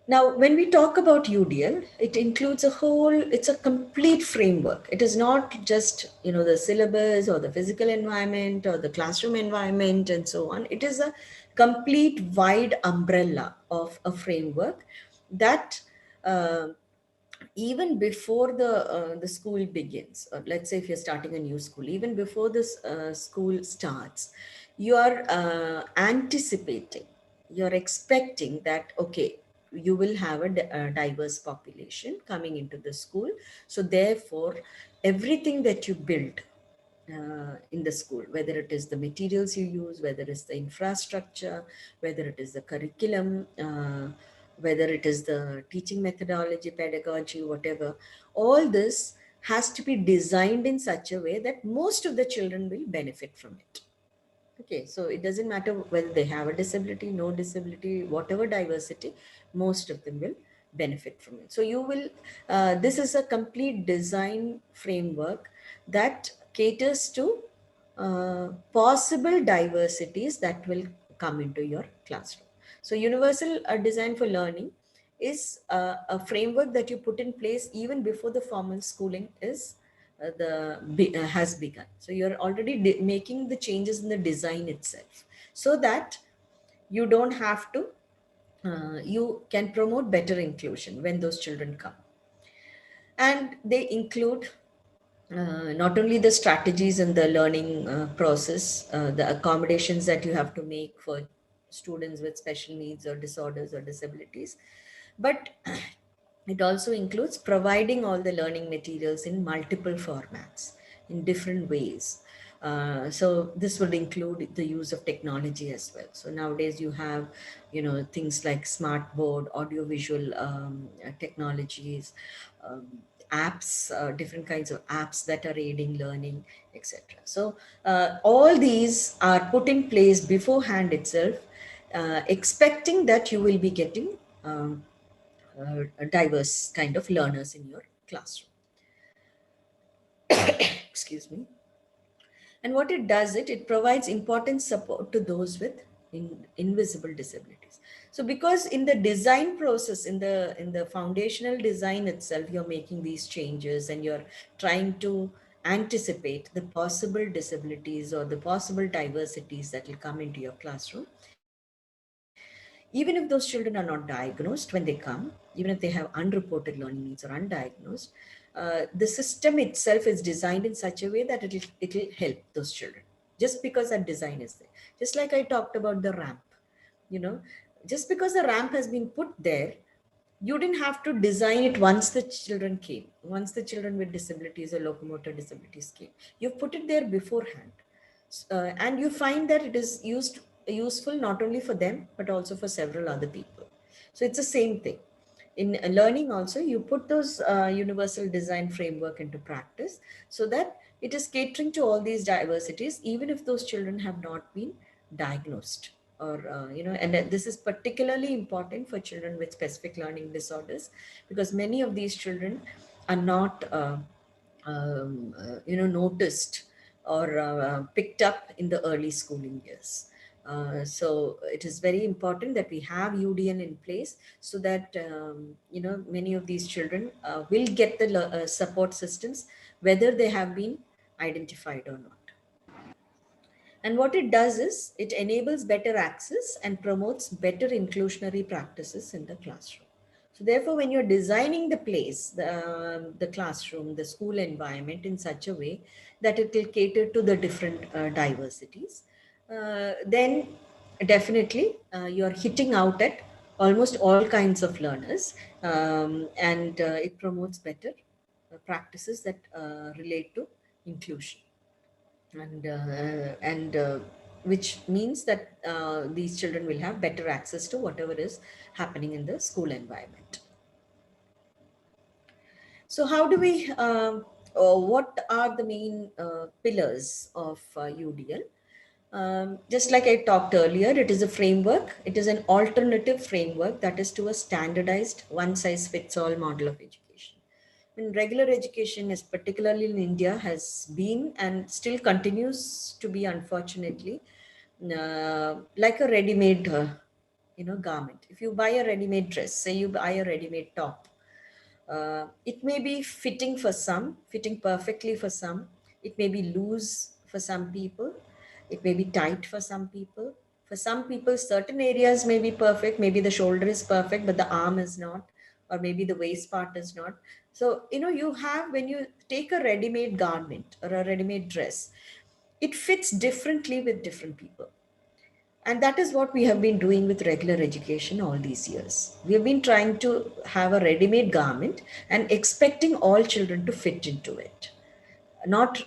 Now, when we talk about UDL, it includes it's a complete framework. It is not just, the syllabus or the physical environment or the classroom environment and so on. It is a complete wide umbrella of a framework that even before the school begins, or let's say if you're starting a new school, even before this school starts, you are anticipating, you're expecting that, okay, you will have a diverse population coming into the school. So therefore, everything that you build in the school, whether it is the materials you use, whether it's the infrastructure, whether it is the curriculum, whether it is the teaching methodology, pedagogy, whatever, all this has to be designed in such a way that most of the children will benefit from it. Okay, so it doesn't matter whether they have a disability, no disability, whatever diversity, most of them will benefit from it. So you will, this is a complete design framework that caters to possible diversities that will come into your classroom. So universal design for learning is a framework that you put in place even before the formal schooling is has begun. So you're already making the changes in the design itself so that you don't have to, you can promote better inclusion when those children come. And they include not only the strategies in the learning process, the accommodations that you have to make for students with special needs or disorders or disabilities, but it also includes providing all the learning materials in multiple formats, in different ways. So this would include the use of technology as well. So nowadays you have, things like smart board, audiovisual technologies, apps, different kinds of apps that are aiding learning, etc. So all these are put in place beforehand itself, expecting that you will be getting a diverse kind of learners in your classroom. Excuse me. And what it does, it provides important support to those with invisible disabilities. So because in the design process, in the foundational design itself, you're making these changes and you're trying to anticipate the possible disabilities or the possible diversities that will come into your classroom. Even if those children are not diagnosed when they come, even if they have unreported learning needs or undiagnosed, the system itself is designed in such a way that it will help those children, just because that design is there. Just like I talked about the ramp, just because the ramp has been put there, you didn't have to design it once the children came, once the children with disabilities or locomotor disabilities came. You've put it there beforehand. And you find that it is useful not only for them, but also for several other people. So it's the same thing. In learning also, you put those universal design framework into practice so that it is catering to all these diversities, even if those children have not been diagnosed. Or, and this is particularly important for children with specific learning disorders, because many of these children are not, noticed or picked up in the early schooling years. So it is very important that we have UDL in place so that many of these children will get the support systems, whether they have been identified or not. And what it does is it enables better access and promotes better inclusionary practices in the classroom. So therefore, when you're designing the place, the classroom, the school environment in such a way that it will cater to the different diversities, then definitely you're hitting out at almost all kinds of learners, and it promotes better practices that relate to inclusion. And which means that these children will have better access to whatever is happening in the school environment. So how do we, what are the main pillars of UDL? Just like I talked earlier, it is a framework. It is an alternative framework that is to a standardized one-size-fits-all model of education. And regular education, is particularly in India, has been and still continues to be, unfortunately, like a ready-made, garment. If you buy a ready-made dress, say you buy a ready-made top, it may be fitting for some, fitting perfectly for some. It may be loose for some people. It may be tight for some people. For some people, certain areas may be perfect. Maybe the shoulder is perfect, but the arm is not, or maybe the waist part is not. So, you have, when you take a ready-made garment or a ready-made dress, it fits differently with different people. And that is what we have been doing with regular education all these years. We have been trying to have a ready-made garment and expecting all children to fit into it. Not,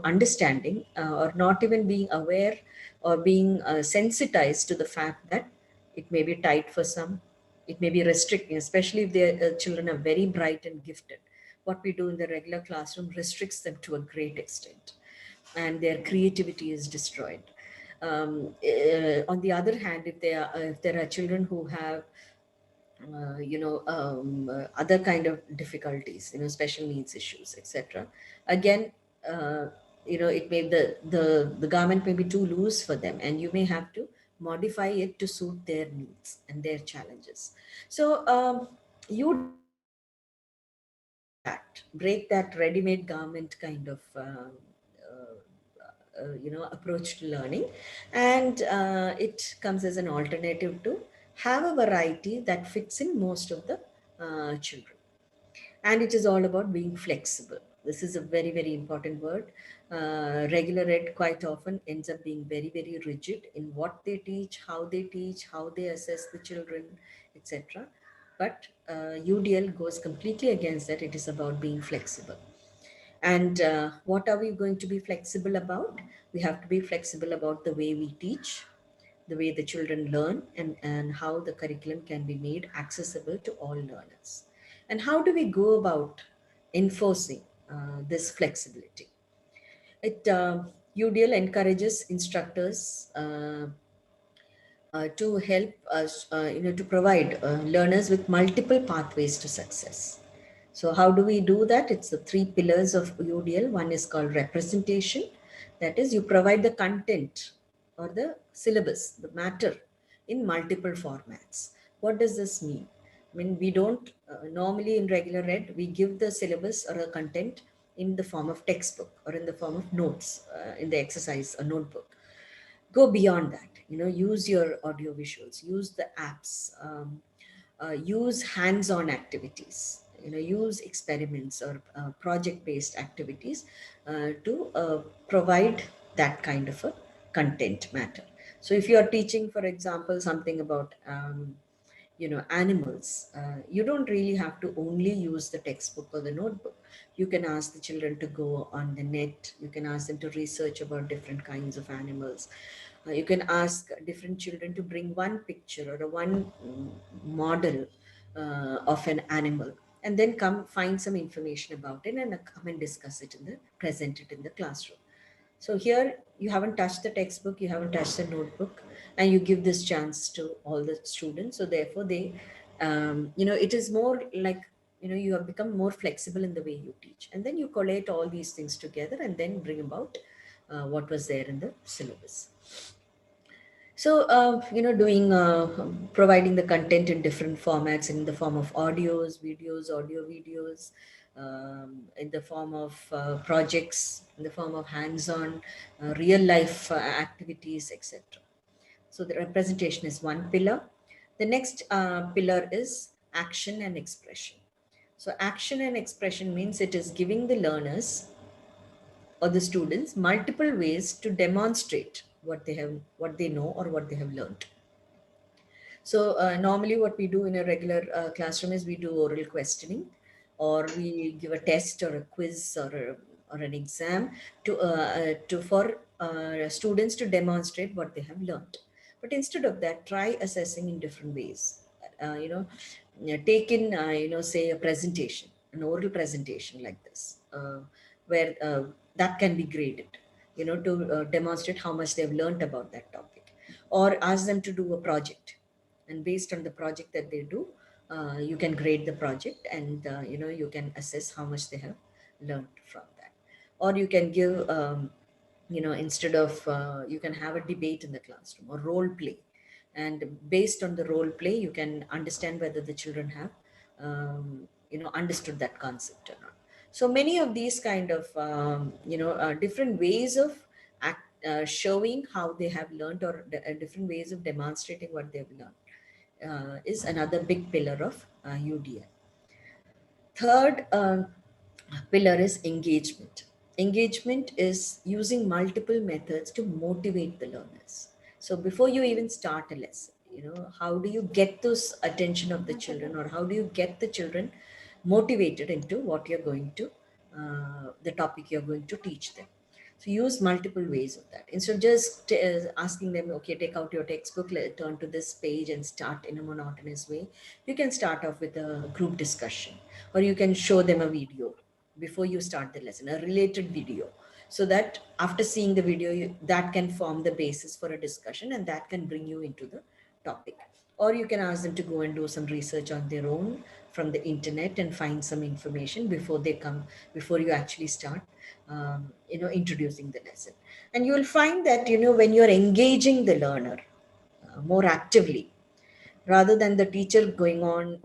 understanding or not even being aware or being sensitized to the fact that it may be tight for some, it may be restricting, especially if their children are very bright and gifted. What we do in the regular classroom restricts them to a great extent, and their creativity is destroyed. On the other hand, if there are children who have other kind of difficulties, special needs issues, etc. Again, it may the garment may be too loose for them, and you may have to modify it to suit their needs and their challenges. So you break that ready-made garment kind of approach to learning, and it comes as an alternative to have a variety that fits in most of the children. And it is all about being flexible. This is a very, very important word. Regular ed quite often ends up being very, very rigid in what they teach, how they assess the children, etc. But UDL goes completely against that. It is about being flexible. And what are we going to be flexible about? We have to be flexible about the way we teach, the way the children learn, and how the curriculum can be made accessible to all learners. And how do we go about enforcing this flexibility? UDL encourages instructors to help us, to provide learners with multiple pathways to success. So how do we do that? It's the three pillars of UDL. One is called representation. That is, you provide the content or the syllabus, the matter, in multiple formats. What does this mean? I mean, we don't normally in regular ed, we give the syllabus or the content in the form of textbook or in the form of notes in the exercise or notebook. Go beyond that, use your audio visuals, use the apps, use hands-on activities, use experiments or project-based activities to provide that kind of a content matter. So if you are teaching, for example, something about animals, you don't really have to only use the textbook or the notebook. You can ask the children to go on the net. You can ask them to research about different kinds of animals. You can ask different children to bring one picture or one model of an animal, and then come find some information about it and come and discuss it present it in the classroom. So here you haven't touched the textbook, you haven't touched the notebook, and you give this chance to all the students. So therefore they, it is more like, you have become more flexible in the way you teach. And then you collate all these things together and then bring about what was there in the syllabus. So, providing the content in different formats in the form of audios, videos, audio videos, in the form of projects, in the form of hands-on, real life activities, etc. So the representation is one pillar. The next pillar is action and expression. So action and expression means it is giving the learners or the students multiple ways to demonstrate what they know or what they have learned. So normally what we do in a regular classroom is we do oral questioning, or we give a test or a quiz or an exam for students to demonstrate what they have learned. But instead of that, try assessing in different ways. Take in, say a presentation, an oral presentation like this, where that can be graded, to demonstrate how much they've learned about that topic, or ask them to do a project, and based on the project that they do, you can grade the project, and you can assess how much they have learned from that. Or you can give, instead of, you can have a debate in the classroom or role play, and based on the role play you can understand whether the children have understood that concept or not. So many of these kind of different ways of showing how they have learned, or different ways of demonstrating what they've learned, is another big pillar of UDL. Third pillar is engagement. Engagement is using multiple methods to motivate the learners. So before you even start a lesson, how do you get those attention of the children, or how do you get the children motivated into what you're going to, the topic you're going to teach them? So use multiple ways of that. Instead of just asking them, okay, take out your textbook, turn to this page and start in a monotonous way. You can start off with a group discussion, or you can show them a video before you start the lesson, a related video, so that after seeing the video, that can form the basis for a discussion, and that can bring you into the topic. Or you can ask them to go and do some research on their own from the internet and find some information before you actually start introducing the lesson. And you will find that when you're engaging the learner more actively, rather than the teacher going on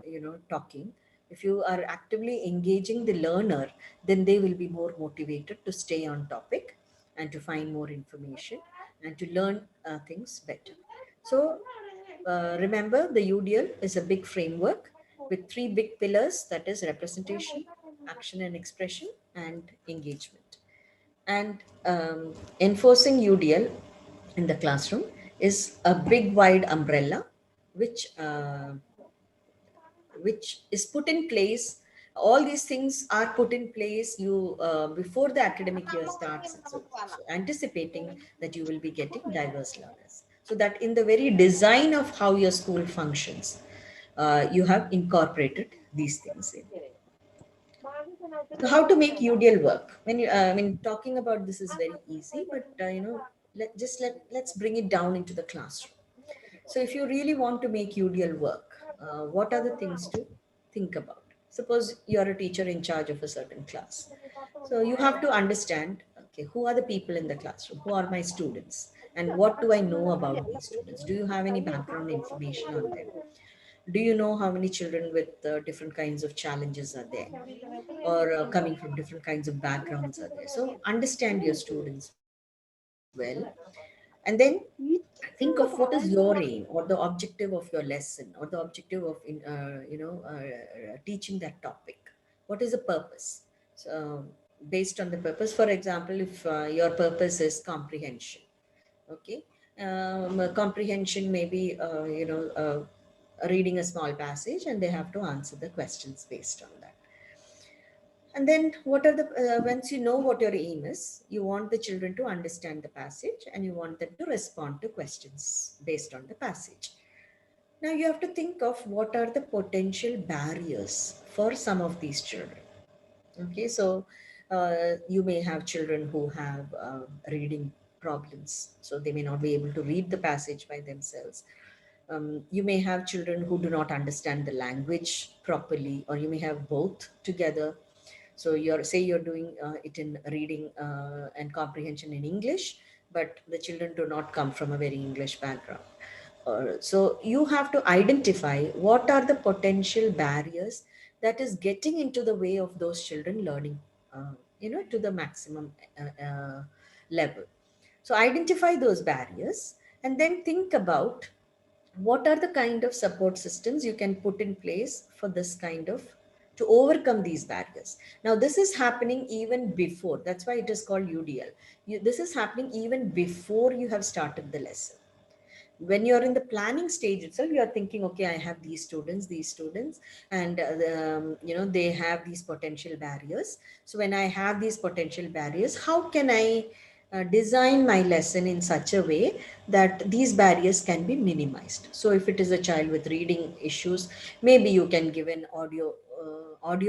talking, if you are actively engaging the learner, then they will be more motivated to stay on topic and to find more information and to learn things better. So remember, the UDL is a big framework with three big pillars, that is representation, action and expression, and engagement. And enforcing UDL in the classroom is a big wide umbrella which is put in place. All these things are put in place before the academic year starts. So anticipating that you will be getting diverse learners, so that in the very design of how your school functions, you have incorporated these things in. So how to make UDL work? Talking about this is very easy, but let's bring it down into the classroom. So if you really want to make UDL work, what are the things to think about? Suppose you're a teacher in charge of a certain class. So you have to understand, okay, who are the people in the classroom? Who are my students? And what do I know about these students? Do you have any background information on them? Do you know how many children with different kinds of challenges are there, or coming from different kinds of backgrounds are there? So understand your students well, and then think of what is your aim or the objective of your lesson, or the objective of teaching that topic. What is the purpose? So based on the purpose, for example, if your purpose is comprehension, okay, comprehension may be reading a small passage, and they have to answer the questions based on that. And then what are the, once you know what your aim is, you want the children to understand the passage, and you want them to respond to questions based on the passage. Now you have to think of what are the potential barriers for some of these children. Okay, so you may have children who have reading problems, so they may not be able to read the passage by themselves. You may have children who do not understand the language properly, or you may have both together. So you're doing it in reading and comprehension in English, but the children do not come from a very English background. So you have to identify what are the potential barriers that is getting into the way of those children learning, to the maximum level. So identify those barriers and then think about what are the kind of support systems you can put in place for this kind of to overcome these barriers. Now this is happening even before, that's why it is called UDL. This is happening even before you have started the lesson. When you're in the planning stage itself, you're thinking, okay, I have these students, and they have these potential barriers. So when I have these potential barriers, how can I design my lesson in such a way that these barriers can be minimized? So if it is a child with reading issues, maybe you can give an audio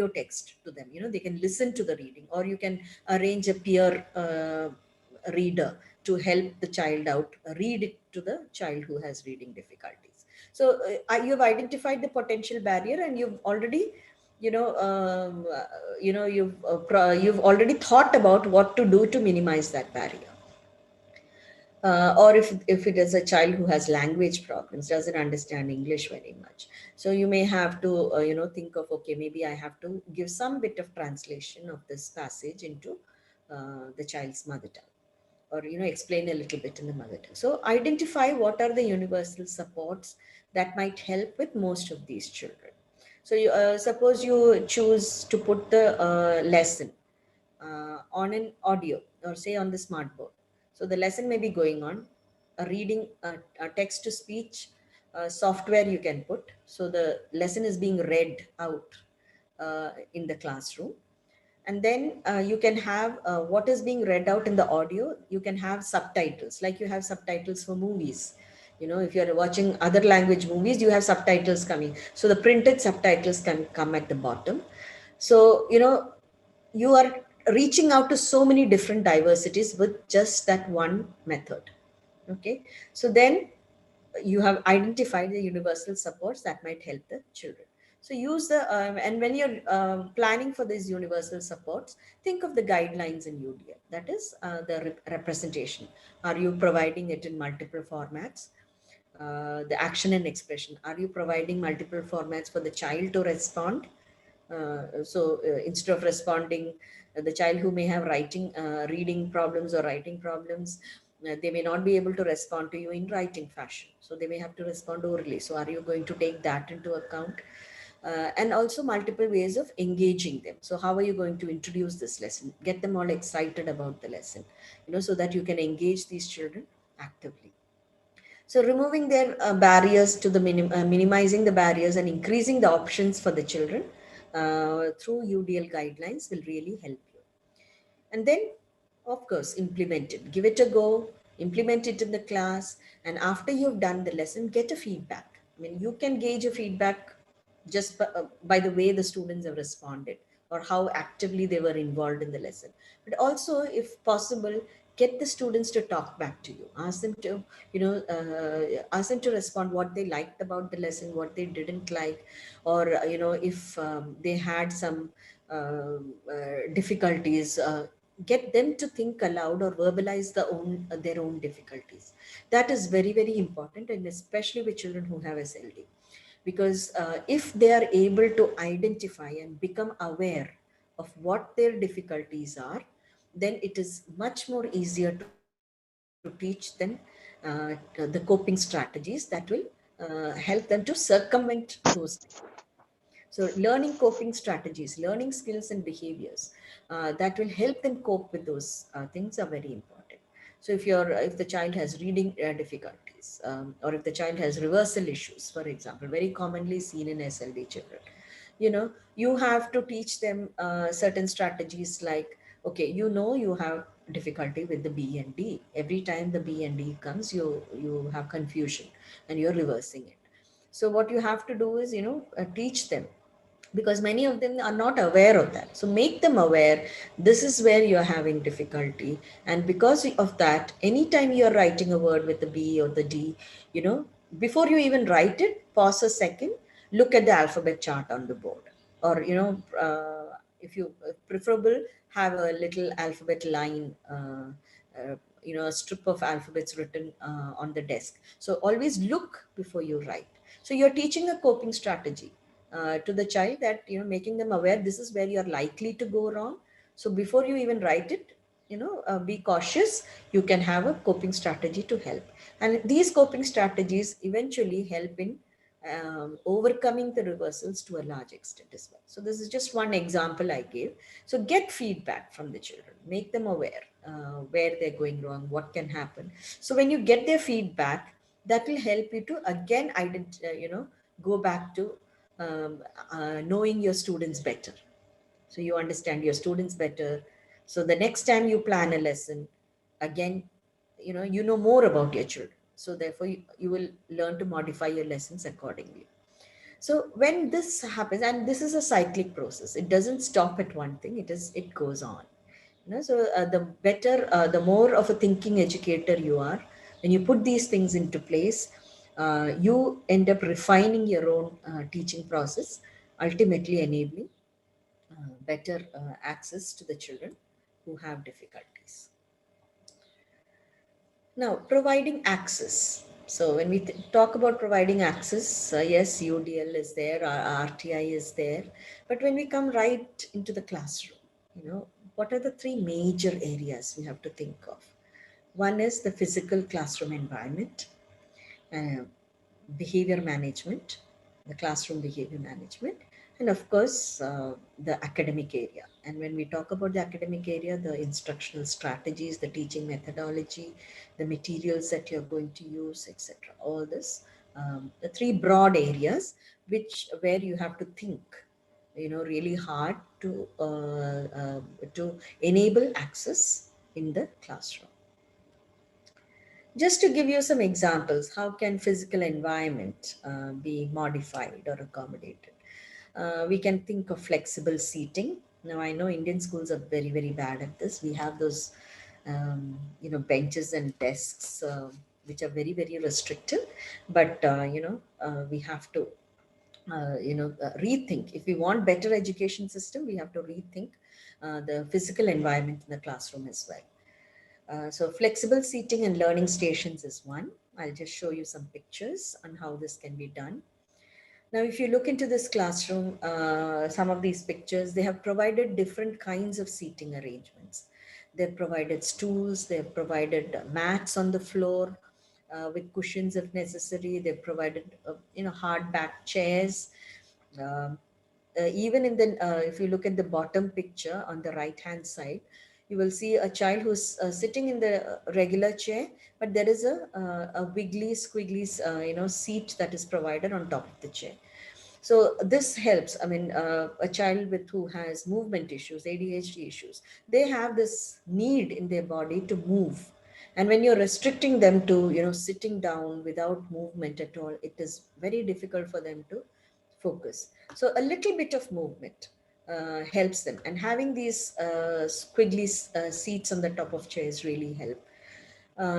text to them, they can listen to the reading, or you can arrange a peer reader to help the child out, read it to the child who has reading difficulties. So you've identified the potential barrier, and you've already you've already thought about what to do to minimize that barrier. Or if it is a child who has language problems, doesn't understand English very much, so you may have to think of, okay, maybe I have to give some bit of translation of this passage into the child's mother tongue, or explain a little bit in the mother tongue. So identify what are the universal supports that might help with most of these children. So suppose you choose to put the lesson on an audio, or say on the smart board. So the lesson may be going on, a reading, a text to speech software you can put. So the lesson is being read out in the classroom. And then you can have what is being read out in the audio. You can have subtitles, like you have subtitles for movies. If you're watching other language movies, you have subtitles coming. So the printed subtitles can come at the bottom. So, you are reaching out to so many different diversities with just that one method. Okay. So then you have identified the universal supports that might help the children. So use the, and when you're planning for these universal supports, think of the guidelines in UDL. That is the representation. Are you providing it in multiple formats? The action and expression. Are you providing multiple formats for the child to respond? Instead of responding, the child who may have reading problems or writing problems, they may not be able to respond to you in writing fashion. So they may have to respond orally. So are you going to take that into account? And also multiple ways of engaging them. So how are you going to introduce this lesson? Get them all excited about the lesson, so that you can engage these children actively. So removing their barriers to the minimizing the barriers and increasing the options for the children through UDL guidelines will really help you. And then, of course, implement it. Give it a go, implement it in the class. And after you've done the lesson, get a feedback. I mean, you can gauge a feedback just by the way the students have responded or how actively they were involved in the lesson. But also, if possible, get the students to talk back to you. Ask them to, ask them to respond what they liked about the lesson, what they didn't like, or, if they had some difficulties, get them to think aloud or verbalize their own difficulties. That is very, very important, and especially with children who have SLD. Because if they are able to identify and become aware of what their difficulties are, then it is much more easier to teach them the coping strategies that will help them to circumvent those. So learning coping strategies, learning skills and behaviors that will help them cope with those things are very important. So if the child has reading difficulties, or if the child has reversal issues, for example, very commonly seen in SLD children, you have to teach them certain strategies like, okay, you have difficulty with the B and D. Every time the B and D comes, you have confusion and you're reversing it. So what you have to do is, teach them, because many of them are not aware of that. So make them aware, this is where you're having difficulty. And because of that, anytime you're writing a word with the B or the D, before you even write it, pause a second, look at the alphabet chart on the board. Or, if you preferable, have a little alphabet line a strip of alphabets written on the desk. So always look before you write. So you're teaching a coping strategy to the child, that making them aware this is where you're likely to go wrong. So before you even write it, be cautious. You can have a coping strategy to help, and these coping strategies eventually help in overcoming the reversals to a large extent as well. So this is just one example I gave. So get feedback from the children, make them aware where they're going wrong, what can happen. So when you get their feedback, that will help you to again go back to knowing your students better. So you understand your students better. So the next time you plan a lesson, again, you know more about your children. So therefore, you will learn to modify your lessons accordingly. So when this happens, and this is a cyclic process, it doesn't stop at one thing. It goes on. So the better, the more of a thinking educator you are, when you put these things into place, you end up refining your own teaching process, ultimately enabling better access to the children who have difficulties. Now, providing access. So when we talk about providing access, yes, UDL is there, RTI is there, but when we come right into the classroom, what are the three major areas we have to think of? One is the physical classroom environment, behavior management, the classroom behavior management, and of course, the academic area. And when we talk about the academic area, the instructional strategies, the teaching methodology, the materials that you're going to use, etc. All this, the three broad areas where you have to think, really hard to enable access in the classroom. Just to give you some examples, how can physical environment be modified or accommodated? We can think of flexible seating. Now, I know Indian schools are very, very bad at this. We have those, benches and desks, which are very, very restrictive. But, we have to, rethink. If we want better education system, we have to rethink the physical environment in the classroom as well. So flexible seating and learning stations is one. I'll just show you some pictures on how this can be done. Now, if you look into this classroom, some of these pictures, they have provided different kinds of seating arrangements. They've provided stools, they've provided mats on the floor with cushions if necessary. They've provided, hard back chairs. Even in the, if you look at the bottom picture on the right hand side, you will see a child who's sitting in the regular chair, but there is a wiggly, squiggly, seat that is provided on top of the chair. So this helps. I mean, a child who has movement issues, ADHD issues, they have this need in their body to move. And when you're restricting them to, sitting down without movement at all, it is very difficult for them to focus. So a little bit of movement helps them. And having these squiggly seats on the top of chairs really help.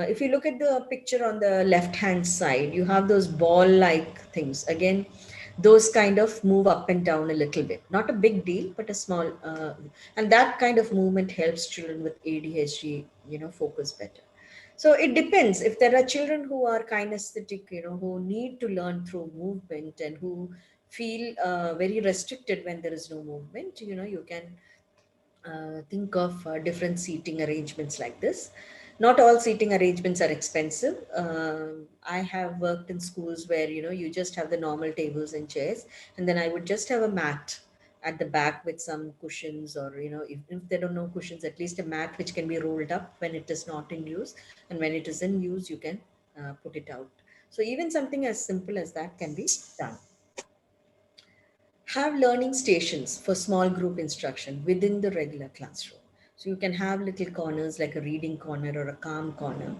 If you look at the picture on the left-hand side, you have those ball-like things. Again, those kind of move up and down a little bit. Not a big deal, but a small, and that kind of movement helps children with ADHD, focus better. So it depends. If there are children who are kinesthetic, who need to learn through movement and who feel very restricted when there is no movement, you can think of different seating arrangements like this. Not all seating arrangements are expensive. I have worked in schools where, you just have the normal tables and chairs, and then I would just have a mat at the back with some cushions, or, if there are no cushions, at least a mat which can be rolled up when it is not in use. And when it is in use, you can put it out. So even something as simple as that can be done. Have learning stations for small group instruction within the regular classroom. So you can have little corners like a reading corner or a calm corner.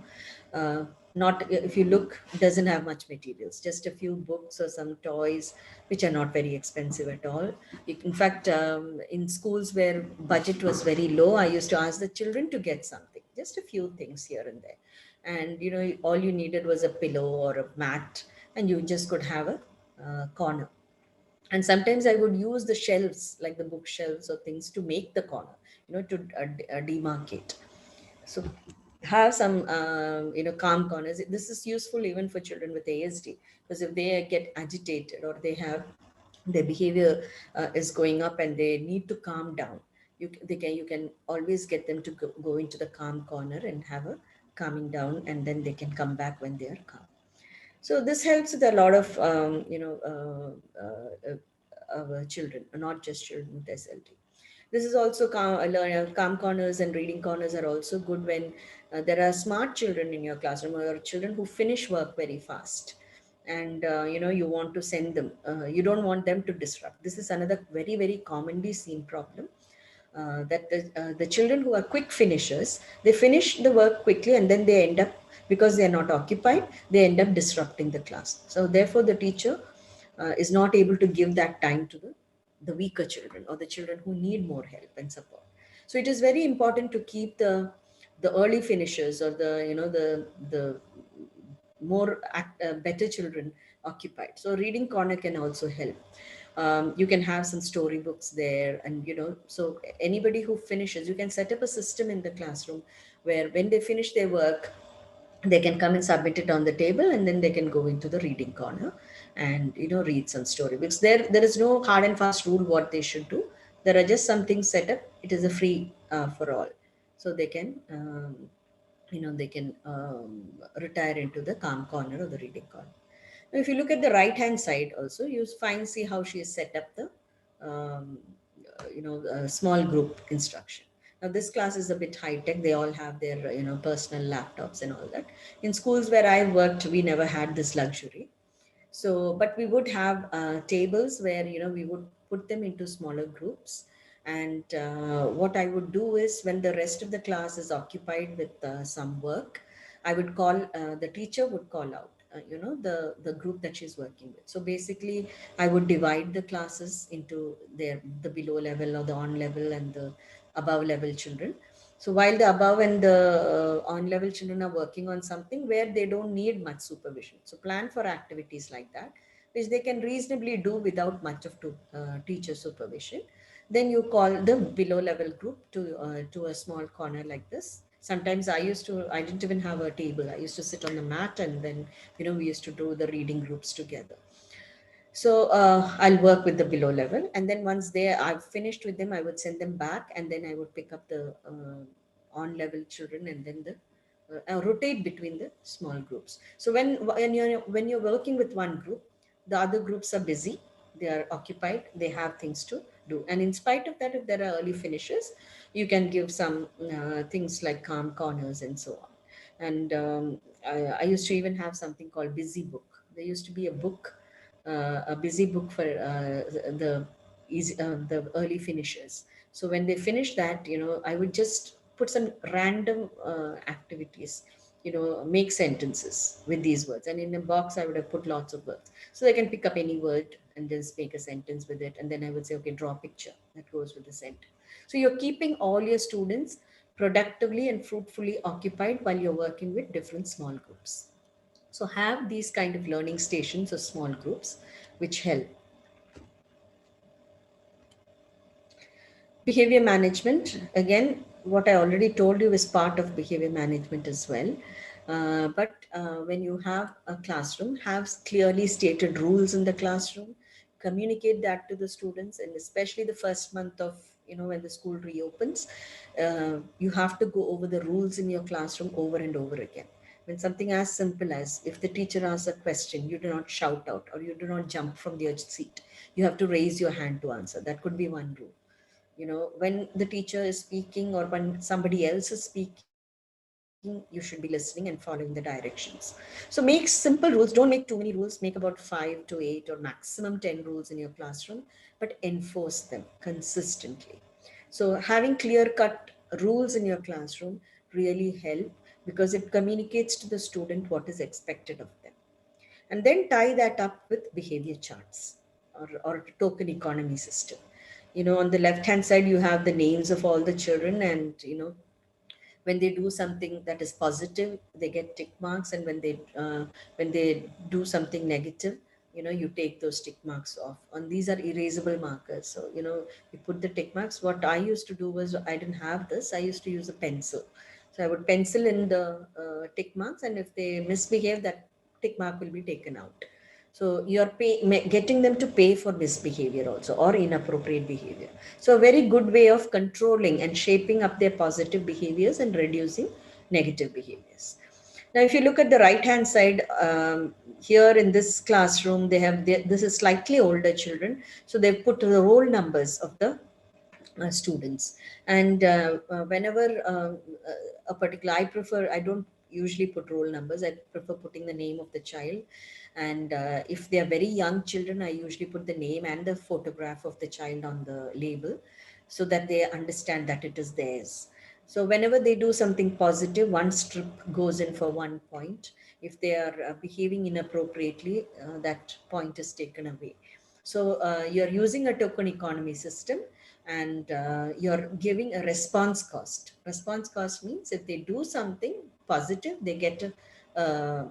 Not, if you look, doesn't have much materials, just a few books or some toys, which are not very expensive at all. In fact, in schools where budget was very low, I used to ask the children to get something, just a few things here and there. And, all you needed was a pillow or a mat, and you just could have a corner. And sometimes I would use the shelves, like the bookshelves or things, to make the corner, to demarcate. So have some calm corners. This is useful even for children with ASD, because if they get agitated or they have their behavior is going up and they need to calm down, you can always get them to go into the calm corner and have a calming down, and then they can come back when they are calm. So this helps with a lot of our children, not just children with SLT. This is also calm corners and reading corners are also good when there are smart children in your classroom, or children who finish work very fast, and you want to send them. You don't want them to disrupt. This is another very commonly seen problem. That the children who are quick finishers, they finish the work quickly and then they end up, because they are not occupied, they end up disrupting the class. So therefore the teacher is not able to give that time to the weaker children or the children who need more help and support. So it is very important to keep the early finishers, or the more better children occupied. So reading corner can also help. You can have some storybooks there, and so anybody who finishes, you can set up a system in the classroom where when they finish their work, they can come and submit it on the table, and then they can go into the reading corner and read some storybooks. There is no hard and fast rule what they should do. There are just some things set up. It is a free for all, so they can retire into the calm corner or the reading corner. Now, if you look at the right hand side also, you see how she has set up the small group instruction. Now this class is a bit high tech. They all have their personal laptops and all that. In schools where I worked, we never had this luxury. So, but we would have tables where we would put them into smaller groups. And what I would do is, when the rest of the class is occupied with some work, I would call, the teacher would call out the group that she's working with. So basically I would divide the classes into the below level or the on level and the above level children. So while the above and the on level children are working on something where they don't need much supervision, so plan for activities like that which they can reasonably do without much of teacher supervision. Then you call the below level group to a small corner like this. Sometimes I didn't even have a table. I used to sit on the mat, and then we used to do the reading groups together. So I'll work with the below level, and then once I've finished with them, I would send them back, and then I would pick up the on level children, and then rotate between the small groups. So when you're working with one group, the other groups are busy, they are occupied, they have things to do, and in spite of that, if there are early finishes, you can give some things like calm corners and so on. And I used to even have something called busy book. There used to be a book, a busy book for the early finishers. So when they finish that, I would just put some random activities, make sentences with these words, and in a box I would have put lots of words, so they can pick up any word and just make a sentence with it. And then I would say, okay, draw a picture that goes with the sentence. So you're keeping all your students productively and fruitfully occupied while you're working with different small groups. So have these kind of learning stations or small groups which help. Behavior management, again, what I already told you is part of behavior management as well. But when you have a classroom, have clearly stated rules in the classroom, communicate that to the students, and especially the first month of, when the school reopens, you have to go over the rules in your classroom over and over again. When something as simple as, if the teacher asks a question, you do not shout out or you do not jump from the seat. You have to raise your hand to answer. That could be one rule. When the teacher is speaking or when somebody else is speaking, you should be listening and following the directions. So make simple rules. Don't make too many rules. Make about 5 to 8 or maximum 10 rules in your classroom, but enforce them consistently. So having clear-cut rules in your classroom really help, because it communicates to the student what is expected of them. And then tie that up with behavior charts or token economy system. On the left hand side, you have the names of all the children, and when they do something that is positive, they get tick marks, and when they do something negative, you take those tick marks off. And these are erasable markers, so you put the tick marks. What I used to do was, I didn't have this, I used to use a pencil. So I would pencil in the tick marks, and if they misbehave, that tick mark will be taken out. So you're getting them to pay for misbehavior also, or inappropriate behavior. So a very good way of controlling and shaping up their positive behaviors and reducing negative behaviors. Now, if you look at the right-hand side, here in this classroom, this is slightly older children. So they've put the roll numbers of the students. And whenever a particular, I don't usually put roll numbers. I prefer putting the name of the child. And if they are very young children, I usually put the name and the photograph of the child on the label so that they understand that it is theirs. So whenever they do something positive, one strip goes in for 1 point. If they are behaving inappropriately, that point is taken away. So you're using a token economy system, and you're giving a response cost. Response cost means if they do something positive, they get a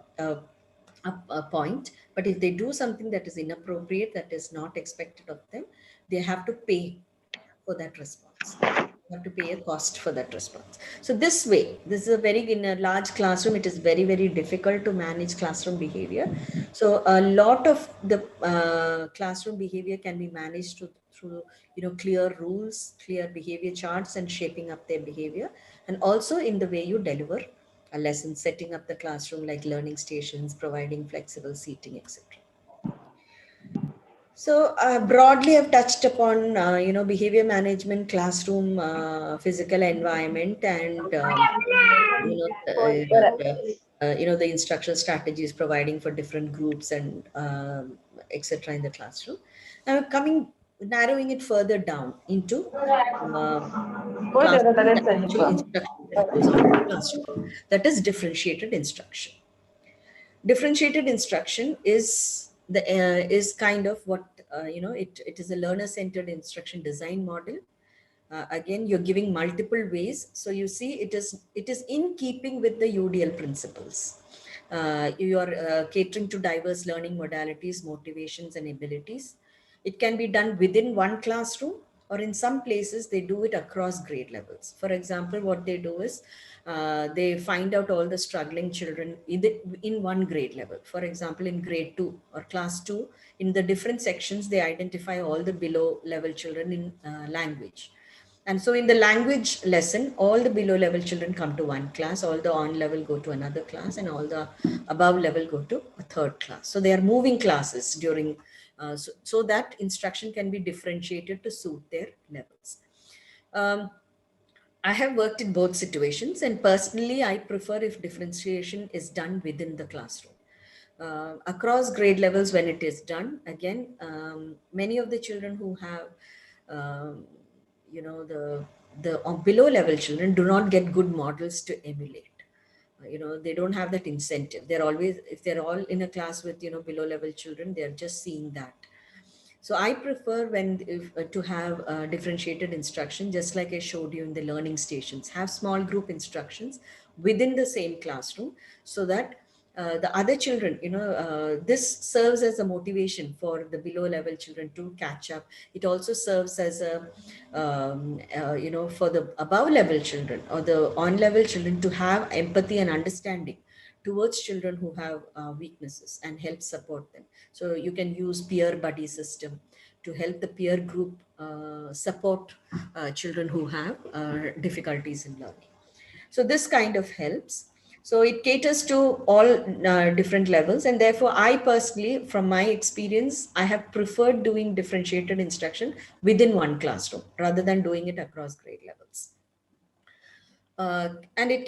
point. But if they do something that is inappropriate, that is not expected of them, they have to pay for that response. You have to pay a cost for that response. So this way, this is in a large classroom, it is very, very difficult to manage classroom behavior. So a lot of the classroom behavior can be managed through clear rules, clear behavior charts, and shaping up their behavior. And also in the way you deliver a lesson, setting up the classroom like learning stations, providing flexible seating, etc. So broadly, I've touched upon behavior management, classroom, physical environment, and the instructional strategies providing for different groups and etc. in the classroom. Now narrowing it further down into classroom and actual instruction that goes on in the classroom. That is differentiated instruction. Differentiated instruction is kind of what it is a learner-centered instruction design model. Again, you're giving multiple ways, so you see it is in keeping with the UDL principles. You are catering to diverse learning modalities, motivations, and abilities. It can be done within one classroom, or in some places they do it across grade levels. For example, what they do is they find out all the struggling children in one grade level. For example, in grade 2 or class 2, in the different sections, they identify all the below level children in language. And so in the language lesson, all the below level children come to one class, all the on level go to another class, and all the above level go to a third class. So they are moving classes during, so that instruction can be differentiated to suit their levels. I have worked in both situations, and personally, I prefer if differentiation is done within the classroom. Across grade levels, when it is done, again, many of the children who have, the below level children do not get good models to emulate. They don't have that incentive. They're always, if they're all in a class with, below level children, they're just seeing that. So I prefer to have differentiated instruction, just like I showed you in the learning stations. Have small group instructions within the same classroom, so that the other children, this serves as a motivation for the below level children to catch up. It also serves as a, for the above level children or the on level children to have empathy and understanding towards children who have weaknesses and help support them. So you can use peer buddy system to help the peer group support children who have difficulties in learning. So this kind of helps. So it caters to all different levels. And therefore, I personally, from my experience, I have preferred doing differentiated instruction within one classroom rather than doing it across grade levels. And it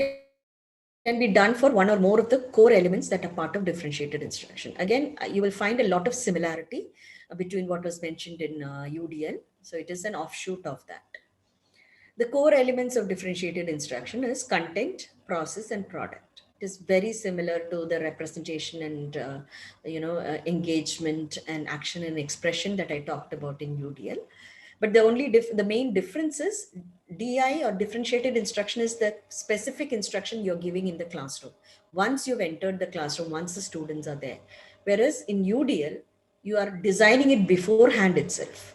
can be done for one or more of the core elements that are part of differentiated instruction. Again, you will find a lot of similarity between what was mentioned in UDL. So it is an offshoot of that. The core elements of differentiated instruction is content, process, and product. It is very similar to the representation and engagement and action and expression that I talked about in UDL. But the main difference is DI or differentiated instruction is the specific instruction you're giving in the classroom. Once you've entered the classroom, once the students are there. Whereas in UDL, you are designing it beforehand itself.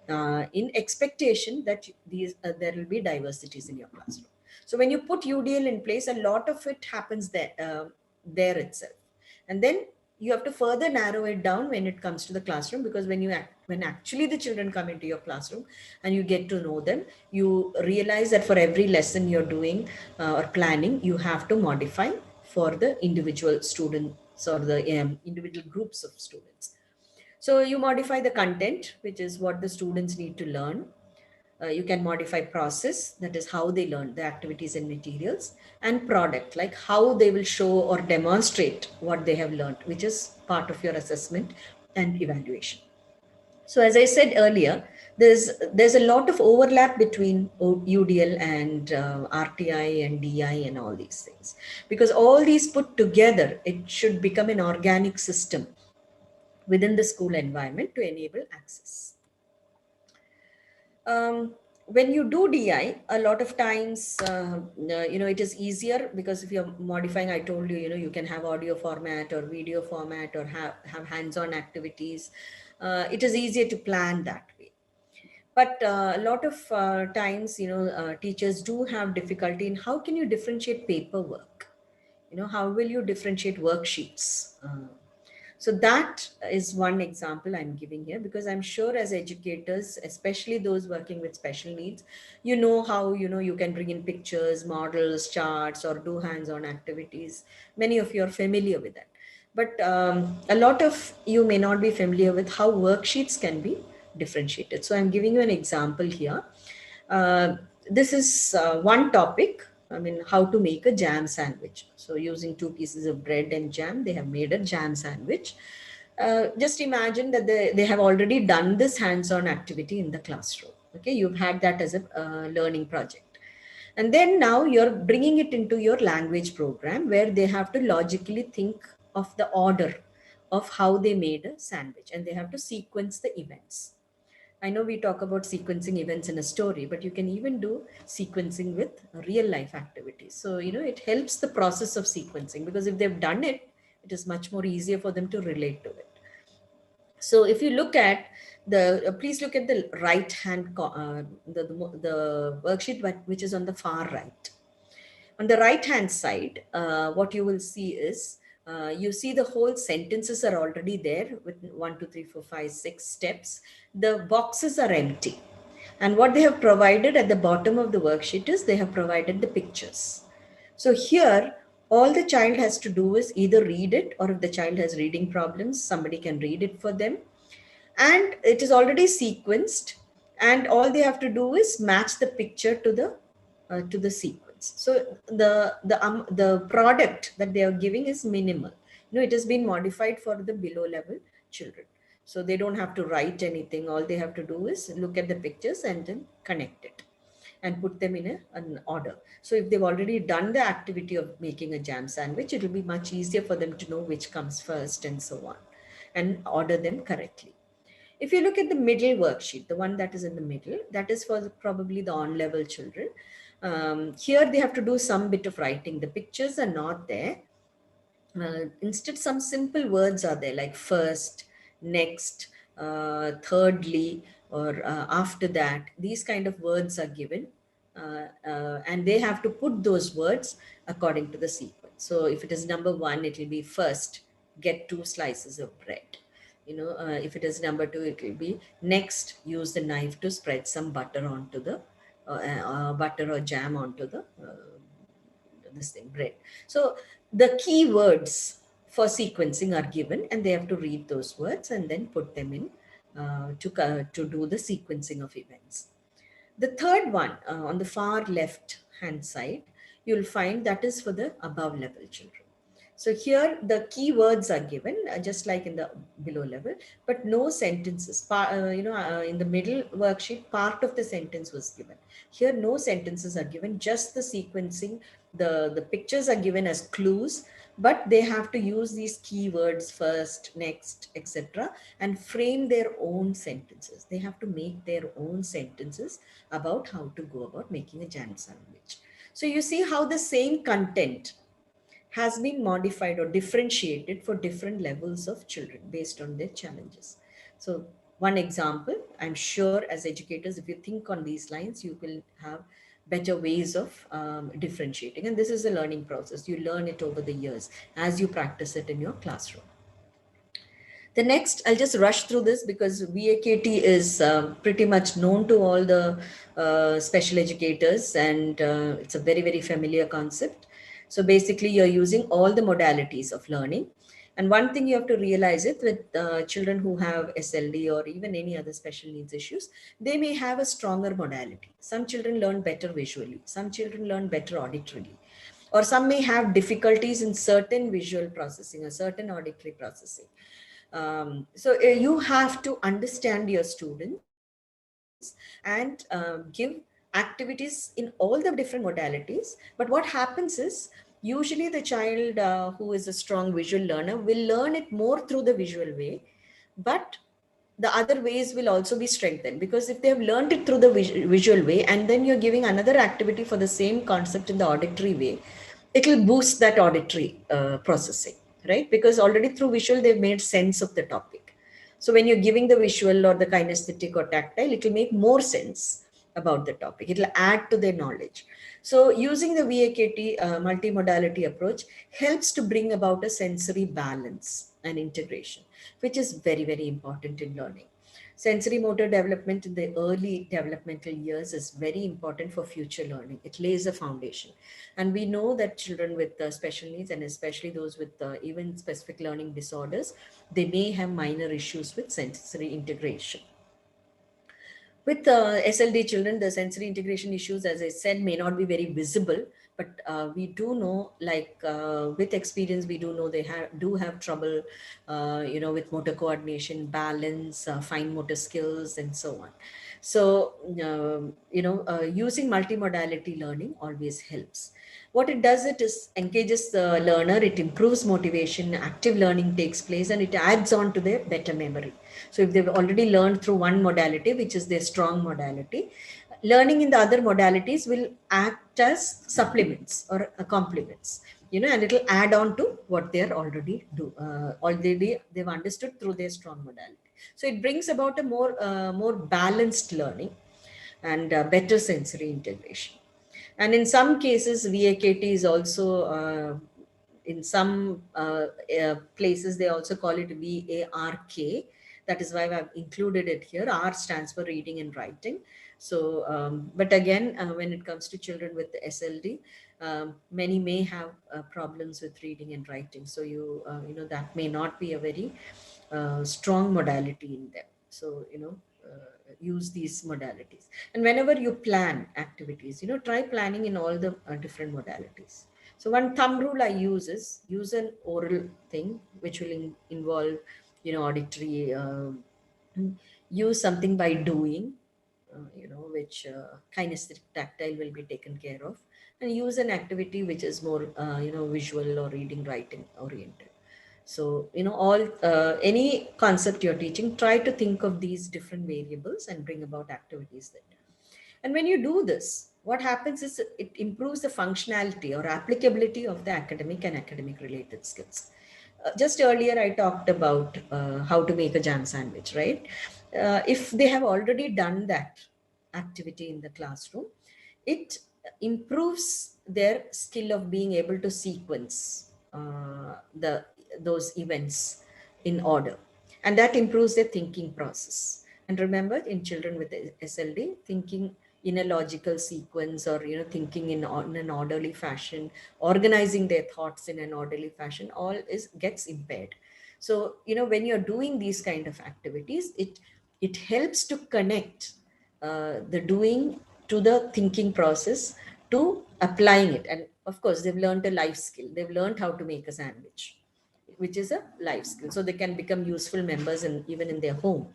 In expectation that there will be diversities in your classroom. So when you put UDL in place, a lot of it happens there itself. And then you have to further narrow it down when it comes to the classroom, because when actually the children come into your classroom and you get to know them, you realize that for every lesson you're doing or planning, you have to modify for the individual students or the individual groups of students. So you modify the content, which is what the students need to learn. You can modify process, that is how they learn the activities and materials, and product, like how they will show or demonstrate what they have learned, which is part of your assessment and evaluation. So as I said earlier, there's a lot of overlap between UDL and RTI and DI and all these things, because all these put together, it should become an organic system within the school environment to enable access. When you do DI, a lot of times, it is easier, because if you're modifying, I told you, you can have audio format or video format or have hands-on activities. It is easier to plan that way. But a lot of times, teachers do have difficulty in how can you differentiate paperwork? How will you differentiate worksheets? So that is one example I'm giving here, because I'm sure as educators, especially those working with special needs, how, you can bring in pictures, models, charts, or do hands-on activities. Many of you are familiar with that. But a lot of you may not be familiar with how worksheets can be differentiated. So I'm giving you an example here. This is one topic. I mean, how to make a jam sandwich. So using 2 pieces of bread and jam, they have made a jam sandwich. Just imagine that they have already done this hands-on activity in the classroom. Okay, you've had that as a learning project. And then now you're bringing it into your language program, where they have to logically think of the order of how they made a sandwich, and they have to sequence the events. I know we talk about sequencing events in a story, but you can even do sequencing with real life activities. So, it helps the process of sequencing, because if they've done it, it is much more easier for them to relate to it. So if you look at please look at the right hand, the worksheet, which is on the far right. On the right hand side, what you will see is, you see the whole sentences are already there with 1, 2, 3, 4, 5, 6 steps. The boxes are empty. And what they have provided at the bottom of the worksheet is they have provided the pictures. So here, all the child has to do is either read it, or if the child has reading problems, somebody can read it for them. And it is already sequenced, and all they have to do is match the picture to the sequence. So the product that they are giving is minimal. It has been modified for the below level children. So they don't have to write anything. All they have to do is look at the pictures and then connect it and put them in an order. So if they've already done the activity of making a jam sandwich, it will be much easier for them to know which comes first and so on, and order them correctly. If you look at the middle worksheet, the one that is in the middle, that is for probably the on-level children. Here they have to do some bit of writing. The pictures are not there. Instead, some simple words are there, like first, next, thirdly, or after that. These kind of words are given. And they have to put those words according to the sequence. So if it is number 1, it will be first, get 2 slices of bread. If it is number 2, it will be next, use the knife to spread some butter onto the butter or jam onto the bread. So the key words for sequencing are given, and they have to read those words and then put them in to do the sequencing of events. The third one on the far left hand side, you'll find that is for the above level children. So here the key words are given, just like in the below level, but no sentences. In the middle worksheet, part of the sentence was given. Here no sentences are given, just the sequencing. The pictures are given as clues, but they have to use these keywords first, next, etc., and frame their own sentences. They have to make their own sentences about how to go about making a jam sandwich. So you see how the same content has been modified or differentiated for different levels of children based on their challenges. So one example, I'm sure as educators, if you think on these lines, you will have better ways of differentiating. And this is a learning process. You learn it over the years as you practice it in your classroom. The next, I'll just rush through this because VAKT is pretty much known to all the special educators, and it's a very, very familiar concept. So basically, you're using all the modalities of learning. And one thing you have to realize it with children who have SLD or even any other special needs issues, they may have a stronger modality. Some children learn better visually, some children learn better auditorily, or some may have difficulties in certain visual processing or certain auditory processing. So you have to understand your students and give activities in all the different modalities. But what happens is, usually the child who is a strong visual learner will learn it more through the visual way, but the other ways will also be strengthened, because if they have learned it through the visual way and then you're giving another activity for the same concept in the auditory way, it will boost that auditory processing, right? Because already through visual, they've made sense of the topic. So when you're giving the visual or the kinesthetic or tactile, it will make more sense about the topic. It will add to their knowledge. So using the VAKT multimodality approach helps to bring about a sensory balance and integration, which is very, very important in learning. Sensory motor development in the early developmental years is very important for future learning. It lays a foundation. And we know that children with special needs, and especially those with even specific learning disorders, they may have minor issues with sensory integration. With SLD children, the sensory integration issues, as I said, may not be very visible, but we do know, like with experience, we do know they do have trouble, with motor coordination, balance, fine motor skills, and so on. So, using multimodality learning always helps. What it does, it is engages the learner, it improves motivation, active learning takes place, and it adds on to their better memory. So if they've already learned through one modality, which is their strong modality, learning in the other modalities will act as supplements or complements, and it will add on to what they're already they've understood through their strong modality. So it brings about a more balanced learning and better sensory integration. And in some cases, VAKT is also, in some places, they also call it VARK. That is why I've included it here. R stands for reading and writing. So, but again, when it comes to children with SLD, many may have problems with reading and writing. So that may not be a very strong modality in them. So, use these modalities. And whenever you plan activities, try planning in all the different modalities. So one thumb rule I use is use an oral thing, which will involve, auditory, use something by doing, which kinesthetic tactile will be taken care of, and use an activity which is more, visual or reading, writing oriented. So, any concept you're teaching, try to think of these different variables and bring about activities there. And when you do this, what happens is it improves the functionality or applicability of the academic and academic related skills. Just earlier, I talked about how to make a jam sandwich, right? If they have already done that activity in the classroom, it improves their skill of being able to sequence those events in order, and that improves their thinking process. And remember, in children with SLD, thinking in a logical sequence, or thinking in an orderly fashion, organizing their thoughts in an orderly fashion, all gets impaired. So when you're doing these kind of activities, it helps to connect the doing to the thinking process, to applying it. And of course, they've learned a life skill. They've learned how to make a sandwich, which is a life skill. So they can become useful members even in their home.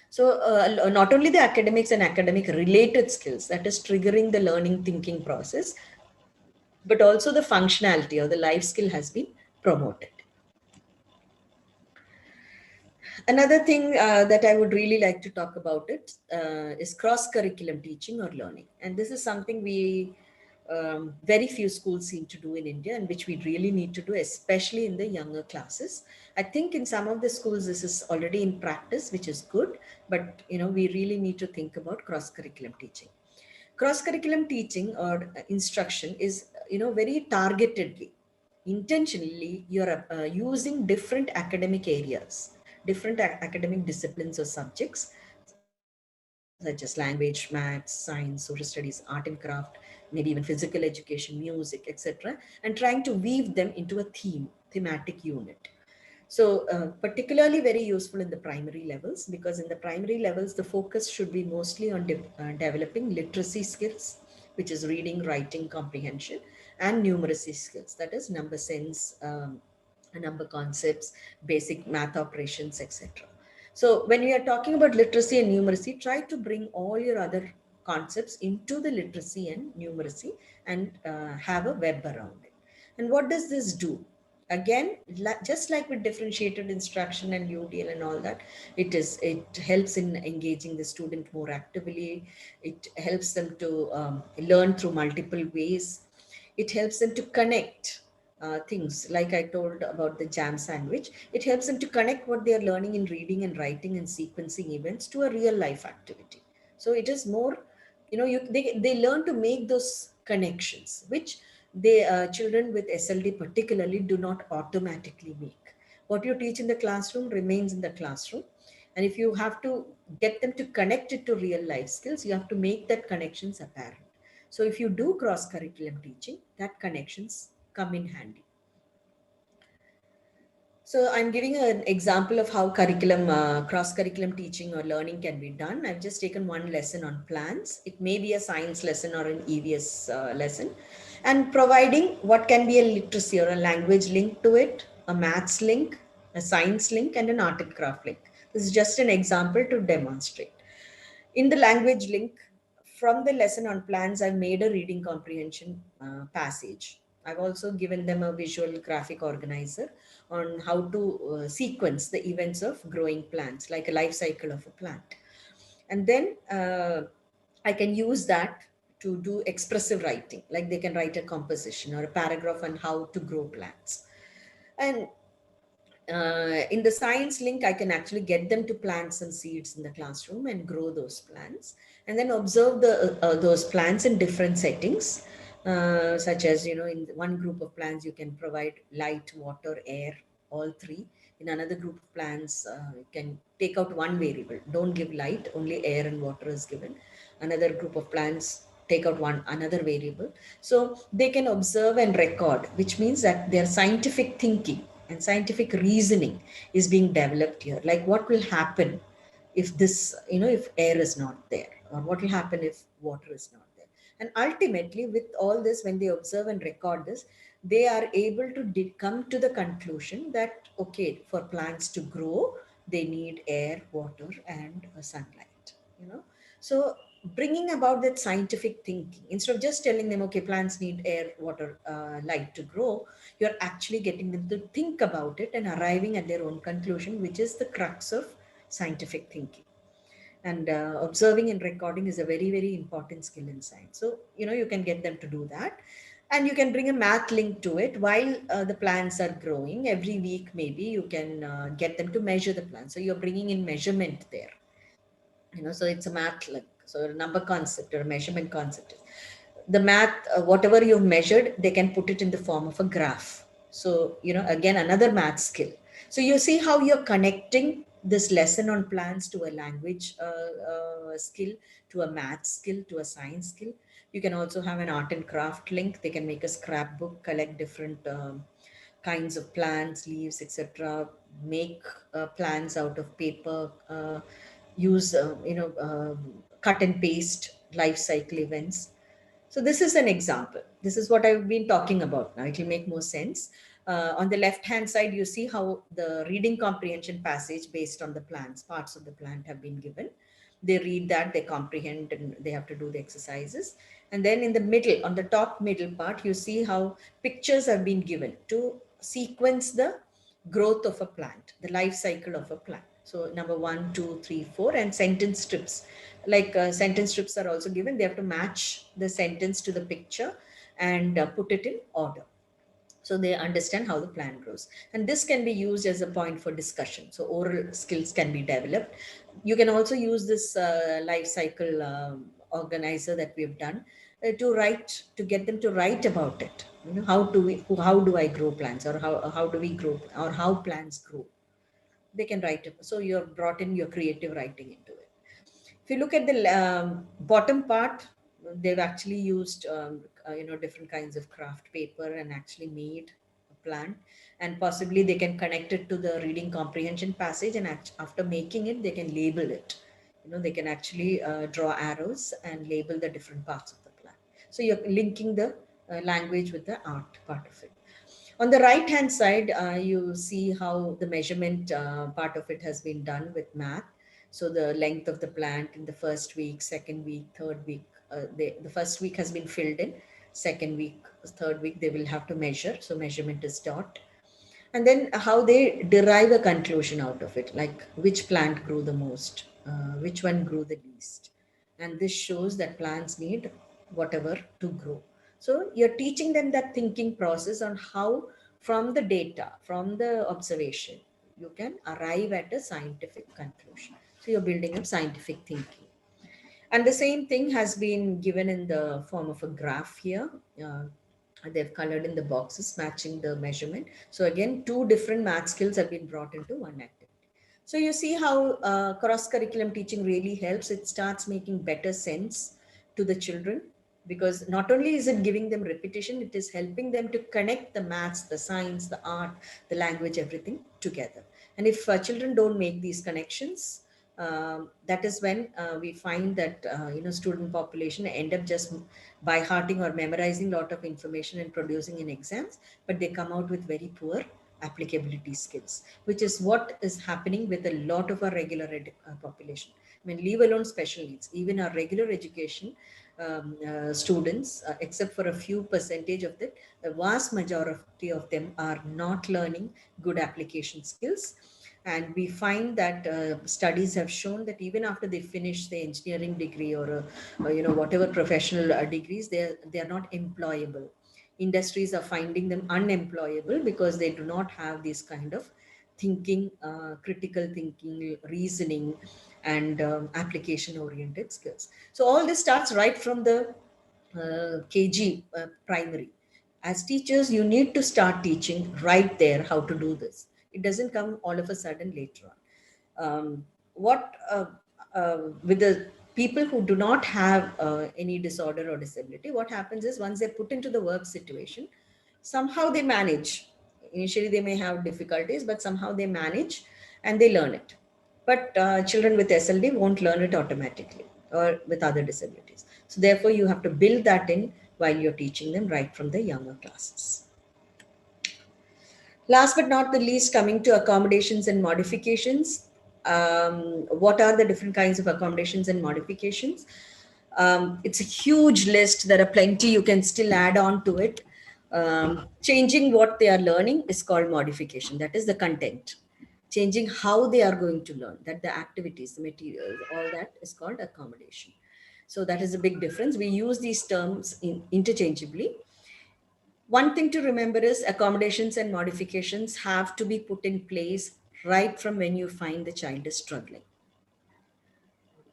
So not only the academics and academic related skills that is triggering the learning thinking process, but also the functionality or the life skill has been promoted. Another thing that I would really like to talk about is cross-curriculum teaching or learning. And this is something very few schools seem to do in India, and which we really need to do, especially in the younger classes. I think in some of the schools, this is already in practice, which is good, but we really need to think about cross-curriculum teaching. Cross-curriculum teaching or instruction is, very targetedly, intentionally, you're using different academic areas, different academic disciplines or subjects, such as language, maths, science, social studies, art and craft, maybe even physical education, music, etc., and trying to weave them into a thematic unit. So particularly very useful in the primary levels, because in the primary levels, the focus should be mostly on developing literacy skills, which is reading, writing, comprehension, and numeracy skills, that is number sense, number concepts, basic math operations, etc. So when we are talking about literacy and numeracy, try to bring all your other concepts into the literacy and numeracy and have a web around it. And what does this do? Again, just like with differentiated instruction and UDL and all that, it helps in engaging the student more actively. It helps them to learn through multiple ways. It helps them to connect things, like I told about the jam sandwich. It helps them to connect what they are learning in reading and writing and sequencing events to a real life activity. So it is more, they learn to make those connections, which children with SLD particularly do not automatically make. What you teach in the classroom remains in the classroom. And if you have to get them to connect it to real life skills, you have to make that connections apparent. So if you do cross-curriculum teaching, that connections come in handy. So I'm giving an example of how cross-curriculum teaching or learning can be done. I've just taken one lesson on plants. It may be a science lesson or an EVS lesson, and providing what can be a literacy or a language link to it, a maths link, a science link, and an art and craft link. This is just an example to demonstrate. In the language link, from the lesson on plants, I've made a reading comprehension passage. I've also given them a visual graphic organizer on how to sequence the events of growing plants, like a life cycle of a plant. And then I can use that to do expressive writing, like they can write a composition or a paragraph on how to grow plants. And in the science link, I can actually get them to plant some seeds in the classroom and grow those plants, and then observe those plants in different settings, such as, in one group of plants, you can provide light, water, air, all three. In another group of plants, you can take out one variable. Don't give light, only air and water is given. Another group of plants, take out another variable. So they can observe and record, which means that their scientific thinking and scientific reasoning is being developed here. Like, what will happen if this, if air is not there, or what will happen if water is not there. And ultimately, with all this, when they observe and record this, they are able to come to the conclusion that, okay, for plants to grow, they need air, water, and sunlight, So bringing about that scientific thinking, instead of just telling them, okay, plants need air, water, light to grow, you're actually getting them to think about it and arriving at their own conclusion, which is the crux of scientific thinking. And observing and recording is a very, very important skill in science. So, you can get them to do that. And you can bring a math link to it while the plants are growing. Every week, maybe you can get them to measure the plants. So you're bringing in measurement there. So it's a math link. So a number concept or a measurement concept. The math, whatever you've measured, they can put it in the form of a graph. So, again, another math skill. So you see how you're connecting this lesson on plants to a language skill, to a math skill, to a science skill. You can also have an art and craft link. They can make a scrapbook, collect different kinds of plants, leaves, etc. Make plants out of paper, use, cut and paste life cycle events. So this is an example. This is what I've been talking about now. It will make more sense. On the left-hand side, you see how the reading comprehension passage based on the plants, parts of the plant have been given. They read that, they comprehend, and they have to do the exercises. And then in the middle, on the top middle part, you see how pictures have been given to sequence the growth of a plant, the life cycle of a plant. So number 1, 2, 3, 4, and sentence strips. Like sentence strips are also given. They have to match the sentence to the picture and put it in order, so they understand how the plant grows. And this can be used as a point for discussion. So oral skills can be developed. You can also use this life cycle organizer that we've done to get them to write about it. You know, how do I grow plants, or how do we grow, or how plants grow? They can write it. So you're brought in your creative writing into it. If you look at the bottom part, they've actually used different kinds of craft paper and actually made a plant, and possibly they can connect it to the reading comprehension passage, and after making it they can label it. You know, they can actually draw arrows and label the different parts of the plant. So you're linking the language with the art part of it. On the right hand side, you see how the measurement part of it has been done with math. So the length of the plant in the first week, second week, third week, the first week has been filled in. Second week, third week, they will have to measure. So measurement is taught. And then how they derive a conclusion out of it, like which plant grew the most, which one grew the least. And this shows that plants need whatever to grow. So you're teaching them that thinking process on how, from the data, from the observation, you can arrive at a scientific conclusion. So you're building up scientific thinking. And the same thing has been given in the form of a graph here. They've colored in the boxes matching the measurement. So again, two different math skills have been brought into one activity. So you see how cross-curriculum teaching really helps. It starts making better sense to the children, because not only is it giving them repetition, it is helping them to connect the maths, the science, the art, the language, everything together. And if children don't make these connections, that is when we find that student population end up just by hearting or memorizing a lot of information and producing in exams, but they come out with very poor applicability skills, which is what is happening with a lot of our regular population. I mean, leave alone special needs, even our regular education students, except for a few percentage of them, the vast majority of them are not learning good application skills. And we find that studies have shown that even after they finish the engineering degree or whatever professional degrees, they are not employable. Industries are finding them unemployable because they do not have this kind of thinking, critical thinking, reasoning, and application oriented skills. So all this starts right from the KG primary. As teachers, you need to start teaching right there how to do this. It doesn't come all of a sudden later on. With the people who do not have any disorder or disability, what happens is once they're put into the work situation, somehow they manage. Initially, they may have difficulties, but somehow they manage and they learn it. But children with SLD won't learn it automatically, or with other disabilities. So therefore, you have to build that in while you're teaching them right from the younger classes. Last but not the least, coming to accommodations and modifications. What are the different kinds of accommodations and modifications? It's a huge list. There are plenty. You can still add on to it. Changing what they are learning is called modification. That is the content. Changing how they are going to learn, that the activities, the materials, all that is called accommodation. So that is a big difference. We use these terms interchangeably. One thing to remember is accommodations and modifications have to be put in place right from when you find the child is struggling.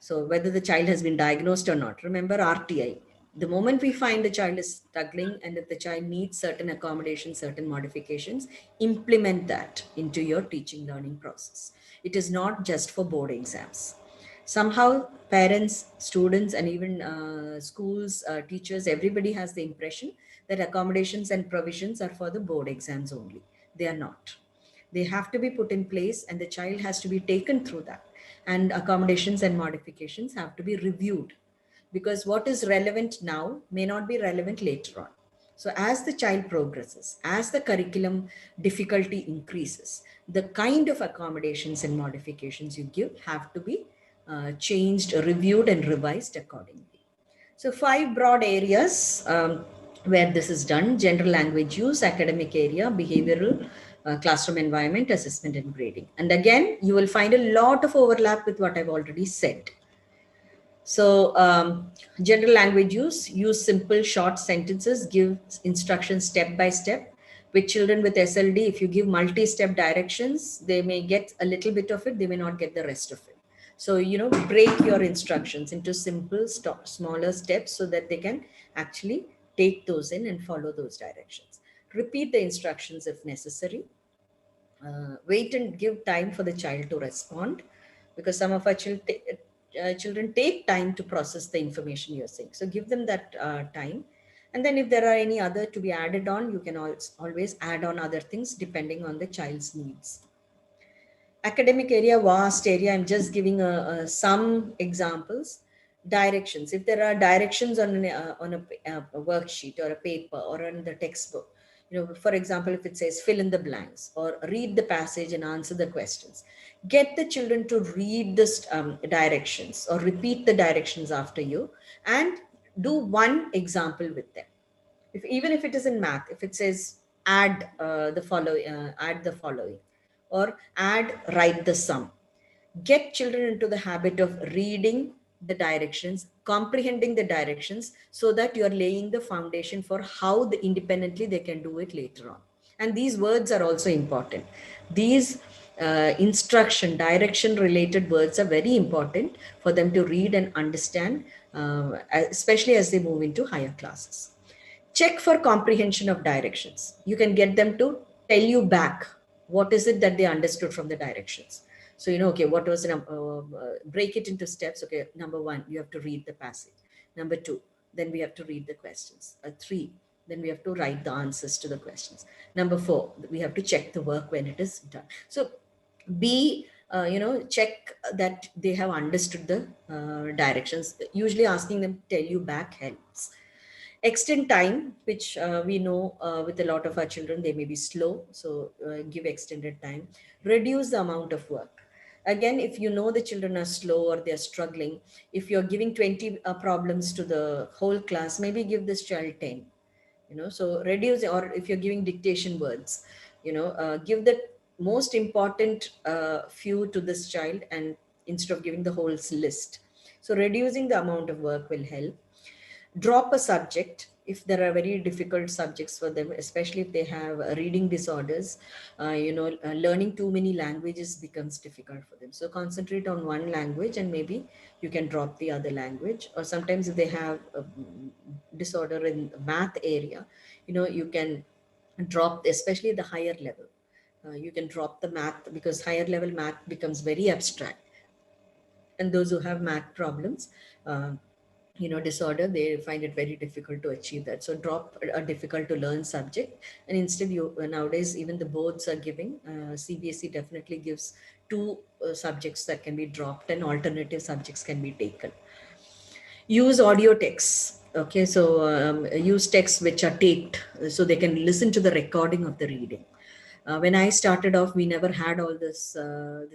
So whether the child has been diagnosed or not, remember RTI. The moment we find the child is struggling and if the child needs certain accommodations, certain modifications, implement that into your teaching learning process. It is not just for board exams. Somehow parents, students, and even schools, teachers, everybody has the impression that accommodations and provisions are for the board exams only. They are not. They have to be put in place and the child has to be taken through that. And accommodations and modifications have to be reviewed, because what is relevant now may not be relevant later on. So as the child progresses, as the curriculum difficulty increases, the kind of accommodations and modifications you give have to be changed, reviewed, and revised accordingly. So 5 broad areas where this is done: general language use, academic area, behavioral, classroom environment, assessment, and grading. And again, you will find a lot of overlap with what I've already said. So general language use simple short sentences, give instructions step by step. With children with SLD, if you give multi-step directions, they may get a little bit of it, they may not get the rest of it. So, break your instructions into simple, smaller steps so that they can actually take those in and follow those directions. Repeat the instructions if necessary. Wait and give time for the child to respond, because some of our children take time to process the information you're saying. So give them that time. And then if there are any other to be added on, you can always add on other things depending on the child's needs. Academic area, vast area. I'm just giving some examples. Directions. If there are directions on a worksheet or a paper or on the textbook, for example, if it says fill in the blanks or read the passage and answer the questions, get the children to read the directions or repeat the directions after you and do one example with them. Even if it is in math, if it says add the following, or write the sum. Get children into the habit of reading the directions, comprehending the directions, so that you're laying the foundation for how independently they can do it later on. And these words are also important. These direction related words are very important for them to read and understand, especially as they move into higher classes. Check for comprehension of directions. You can get them to tell you back what is it that they understood from the directions. So, okay, what was break it into steps. Okay, number 1, you have to read the passage. Number 2, then we have to read the questions. 3, then we have to write the answers to the questions. Number 4, we have to check the work when it is done. So check that they have understood the directions. Usually asking them to tell you back helps. Extend time, which we know with a lot of our children, they may be slow. So give extended time. Reduce the amount of work. Again, if you know the children are slow or they're struggling, if you're giving 20 problems to the whole class, maybe give this child 10. So reduce, or if you're giving dictation words, give the most important few to this child, and instead of giving the whole list. So reducing the amount of work will help. Drop a subject if there are very difficult subjects for them, especially if they have reading disorders. Learning too many languages becomes difficult for them. So concentrate on one language and maybe you can drop the other language. Or sometimes if they have a disorder in math area, you can drop, especially the higher level. You can drop the math, because higher level math becomes very abstract. And those who have math problems, disorder, they find it very difficult to achieve that. So drop a difficult to learn subject, and instead nowadays even the boards are giving, CBSE definitely gives 2 subjects that can be dropped and alternative subjects can be taken. Use audio texts. Okay, so use texts which are taped so they can listen to the recording of the reading. When I started off, we never had all this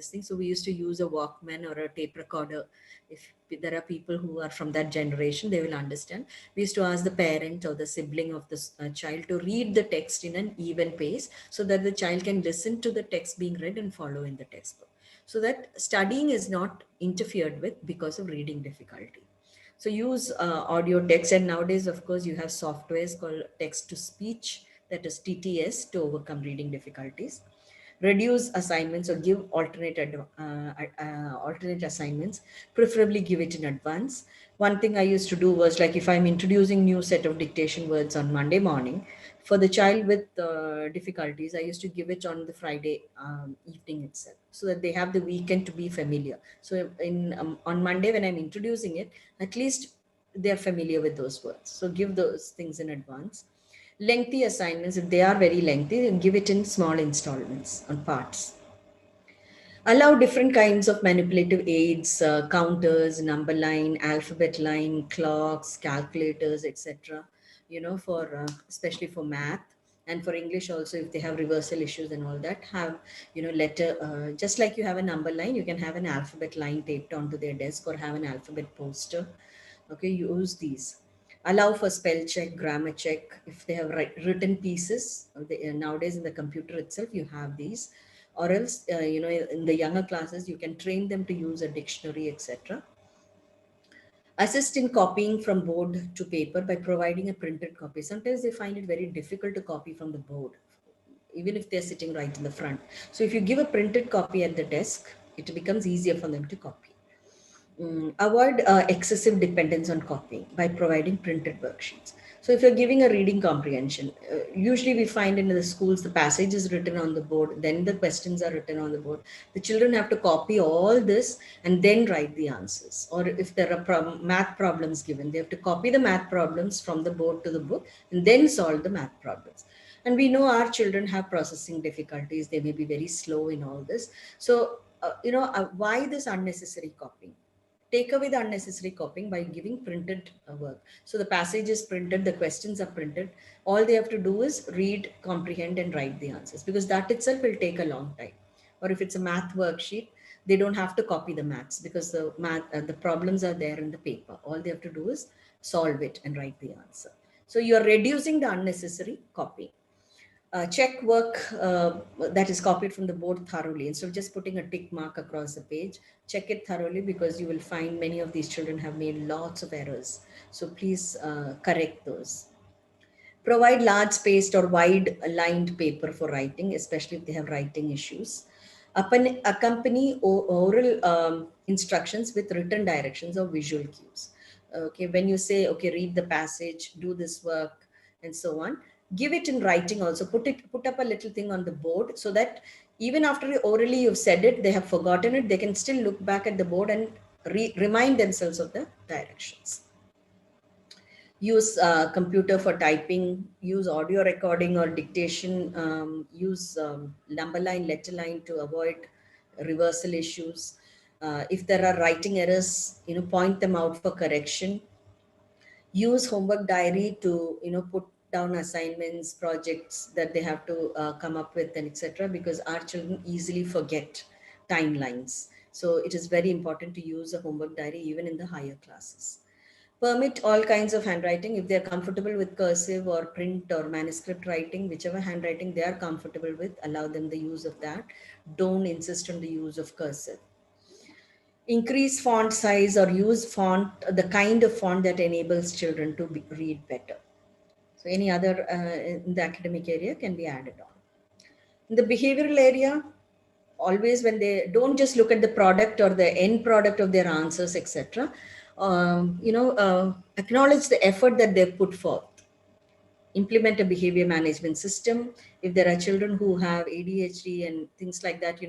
thing. So we used to use a Walkman or a tape recorder. If there are people who are from that generation, they will understand. We used to ask the parent or the sibling of the child to read the text in an even pace so that the child can listen to the text being read and follow in the textbook. So that studying is not interfered with because of reading difficulty. So use audio text, and nowadays, of course, you have softwares called text to speech, that is TTS, to overcome reading difficulties. Reduce assignments or give alternate assignments, preferably give it in advance. One thing I used to do was, like, if I'm introducing new set of dictation words on Monday morning, for the child with difficulties, I used to give it on the Friday evening itself, so that they have the weekend to be familiar. So on Monday, when I'm introducing it, at least they're familiar with those words. So give those things in advance. Lengthy assignments, if they are very lengthy, give it in small installments on parts. Allow different kinds of manipulative aids, counters, number line, alphabet line, clocks, calculators, etc. For especially for math, and for English also, if they have reversal issues and all that, have letter, just like you have a number line, you can have an alphabet line taped onto their desk, or have an alphabet poster. Okay, use these. Allow for spell check, grammar check. If they have written pieces, nowadays in the computer itself, you have these. Or else, in the younger classes, you can train them to use a dictionary, etc. Assist in copying from board to paper by providing a printed copy. Sometimes they find it very difficult to copy from the board, even if they're sitting right in the front. So if you give a printed copy at the desk, it becomes easier for them to copy. Avoid excessive dependence on copying by providing printed worksheets. So if you're giving a reading comprehension, usually we find in the schools, the passage is written on the board, then the questions are written on the board. The children have to copy all this and then write the answers. Or if there are math problems given, they have to copy the math problems from the board to the book and then solve the math problems. And we know our children have processing difficulties. They may be very slow in all this. So, why this unnecessary copying? Take away the unnecessary copying by giving printed work. So the passage is printed, the questions are printed. All they have to do is read, comprehend, and write the answers, because that itself will take a long time. Or if it's a math worksheet, they don't have to copy the maths, because the problems are there in the paper. All they have to do is solve it and write the answer. So you are reducing the unnecessary copying. Check work that is copied from the board thoroughly. Instead of just putting a tick mark across the page, check it thoroughly, because you will find many of these children have made lots of errors. So please correct those. Provide large spaced or wide lined paper for writing, especially if they have writing issues. Accompany oral instructions with written directions or visual cues. Okay, when you say, okay, read the passage, do this work, and so on, give it in writing also. Put up a little thing on the board, so that even after orally you've said it, they have forgotten it, they can still look back at the board and remind themselves of the directions. Use computer for typing, use audio recording or dictation, use number line, letter line to avoid reversal issues. If there are writing errors, point them out for correction. Use homework diary to, put down assignments, projects that they have to come up with, and etc. Because our children easily forget timelines. So it is very important to use a homework diary even in the higher classes. Permit all kinds of handwriting. If they're comfortable with cursive or print or manuscript writing, whichever handwriting they are comfortable with, allow them the use of that. Don't insist on the use of cursive. Increase font size or use the kind of font that enables children to read better. So any other in the academic area can be added on. In the behavioral area, always when they don't just look at the product or the end product of their answers, etc. Acknowledge the effort that they've put forth. Implement a behavior management system. If there are children who have ADHD and things like that,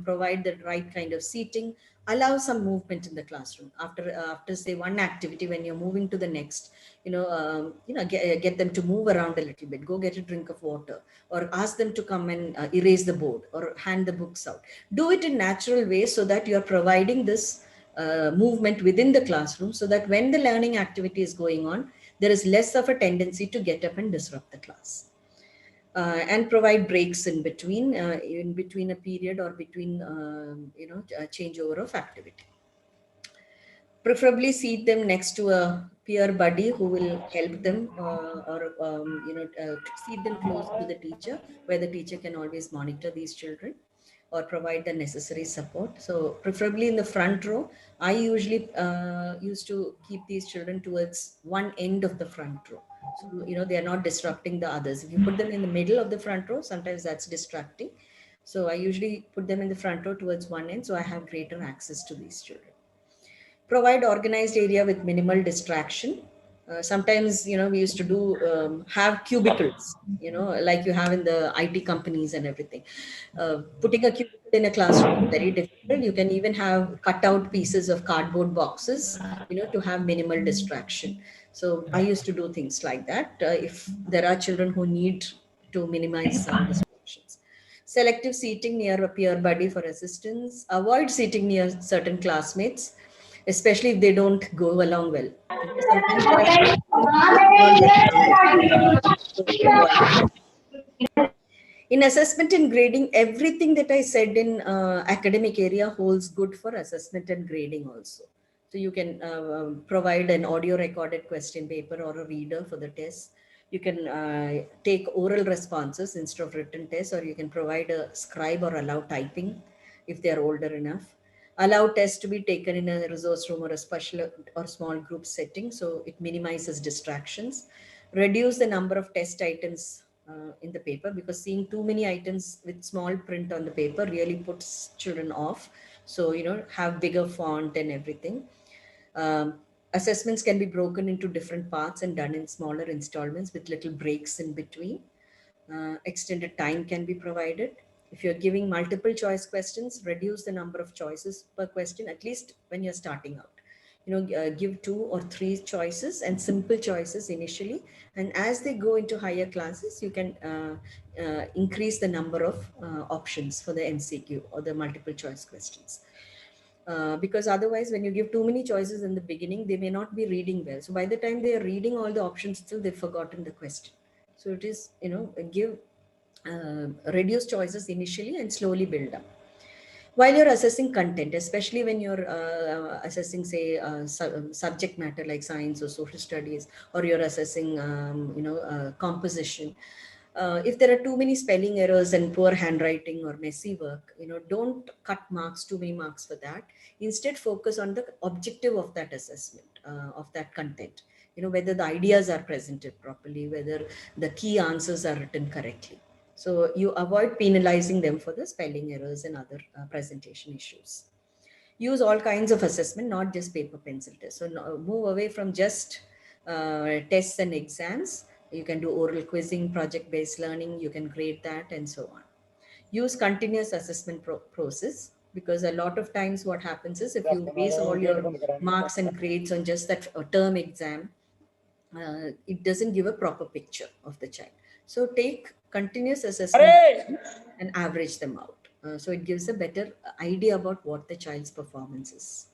provide the right kind of seating. Allow some movement in the classroom after say one activity. When you're moving to the next, get them to move around a little bit. Go get a drink of water, or ask them to come and erase the board or hand the books out. Do it in natural ways so that you're providing this movement within the classroom, so that when the learning activity is going on, there is less of a tendency to get up and disrupt the class. And provide breaks in between a period or between a changeover of activity. Preferably seat them next to a peer buddy who will help them, seat them close to the teacher, where the teacher can always monitor these children or provide the necessary support. So preferably in the front row. I usually used to keep these children towards one end of the front row. So, they are not disrupting the others. If you put them in the middle of the front row, sometimes that's distracting. So I usually put them in the front row towards one end, so I have greater access to these children. Provide organized area with minimal distraction. Sometimes, we used to do have cubicles, like you have in the IT companies and everything. Putting a cubicle in a classroom is very difficult. You can even have cut out pieces of cardboard boxes, to have minimal distraction. So I used to do things like that if there are children who need to minimize distractions. Selective seating near a peer buddy for assistance. Avoid seating near certain classmates, especially if they don't go along well. Sometimes there are children who not get along with. In assessment and grading, everything that I said in academic area holds good for assessment and grading also. So you can provide an audio recorded question paper or a reader for the test. You can take oral responses instead of written tests, or you can provide a scribe or allow typing if they are older enough. Allow tests to be taken in a resource room or a special or small group setting, so it minimizes distractions. Reduce the number of test items in the paper, because seeing too many items with small print on the paper really puts children off. So, have bigger font and everything. Assessments can be broken into different parts and done in smaller installments with little breaks in between. Extended time can be provided. If you're giving multiple choice questions, reduce the number of choices per question, at least when you're starting out. Give 2 or 3 choices and simple choices initially. And as they go into higher classes, you can increase the number of options for the MCQ or the multiple choice questions. Because otherwise, when you give too many choices in the beginning, they may not be reading well. So by the time they are reading all the options, still they've forgotten the question. So it is, give reduce choices initially and slowly build up. While you're assessing content, especially when you're assessing, say, subject matter like science or social studies, or you're assessing, composition, if there are too many spelling errors and poor handwriting or messy work, don't cut marks, too many marks for that. Instead, focus on the objective of that assessment, of that content. Whether the ideas are presented properly, whether the key answers are written correctly. So you avoid penalizing them for the spelling errors and other presentation issues. Use all kinds of assessment, not just paper pencil tests. So move away from just tests and exams. You can do oral quizzing, project-based learning, you can grade that and so on. Use continuous assessment process, because a lot of times what happens is if you base all your marks and grades on just that term exam, it doesn't give a proper picture of the child. So take continuous assessment and average them out. So it gives a better idea about what the child's performance is.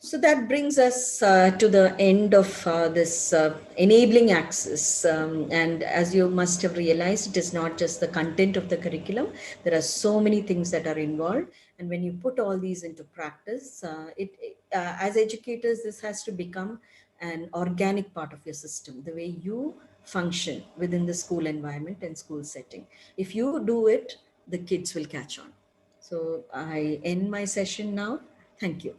So that brings us to the end of this enabling access. And as you must have realized, it is not just the content of the curriculum. There are so many things that are involved. And when you put all these into practice, as educators, this has to become an organic part of your system, the way you function within the school environment and school setting. If you do it, the kids will catch on. So I end my session now. Thank you.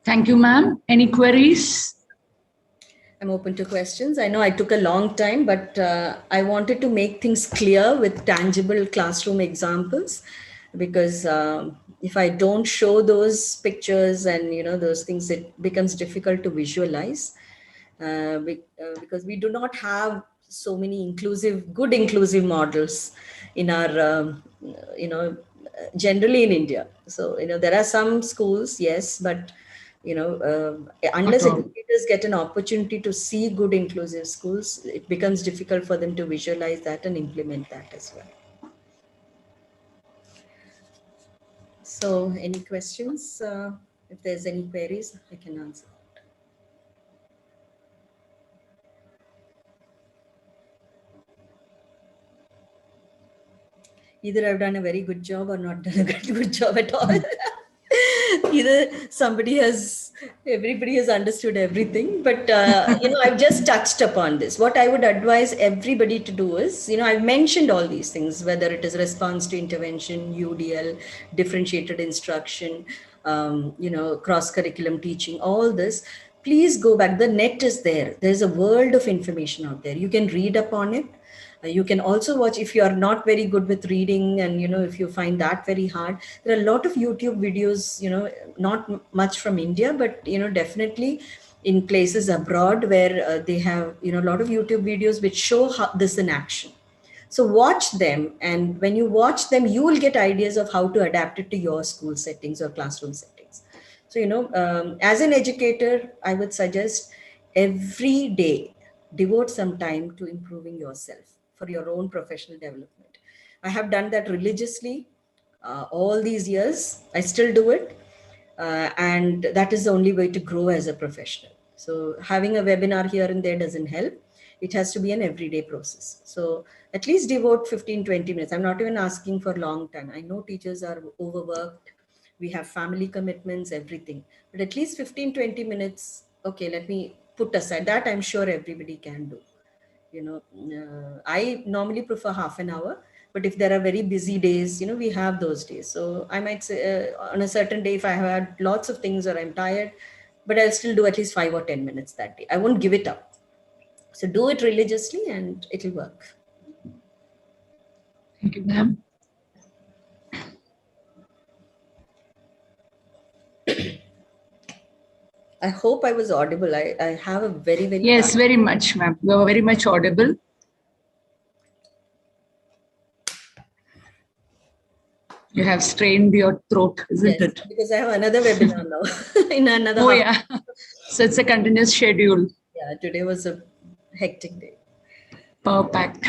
Thank you, ma'am. Any queries? I'm open to questions. I know I took a long time, but I wanted to make things clear with tangible classroom examples, because if I don't show those pictures and those things, it becomes difficult to visualize, because we do not have so many good inclusive models in our, generally in India. So, there are some schools, yes, but unless educators get an opportunity to see good inclusive schools, it becomes difficult for them to visualize that and implement that as well. So any questions? If there's any queries, I can answer. Either I've done a very good job or not done a good job at all. Either everybody has understood everything, but I've just touched upon this. What I would advise everybody to do is, I've mentioned all these things, whether it is response to intervention, UDL, differentiated instruction, cross-curriculum teaching, all this. Please go back. The net is there. There's a world of information out there. You can read up on it. You can also watch, if you are not very good with reading and if you find that very hard, there are a lot of YouTube videos, not much from India, but definitely in places abroad where they have a lot of YouTube videos which show this in action. So watch them, and when you watch them, you will get ideas of how to adapt it to your school settings or classroom settings. So as an educator, I would suggest every day devote some time to improving yourself for your own professional development. I have done that religiously all these years. I still do it. And that is the only way to grow as a professional. So having a webinar here and there doesn't help. It has to be an everyday process. So at least devote 15-20 minutes. I'm not even asking for long time. I know teachers are overworked. We have family commitments, everything. But at least 15-20 minutes, okay, let me put aside. That I'm sure everybody can do. I normally prefer half an hour, but if there are very busy days, we have those days. So I might say on a certain day, if I have had lots of things or I'm tired, but I'll still do at least 5 or 10 minutes that day. I won't give it up. So do it religiously and it'll work. Thank you, ma'am. I hope I was audible. I have a very, very Yes, very much, ma'am. You are very much audible. You have strained your throat, isn't it? Because I have another webinar now in another Oh, half. yeah. So it's a continuous schedule. Yeah, today was a hectic day. Perfect.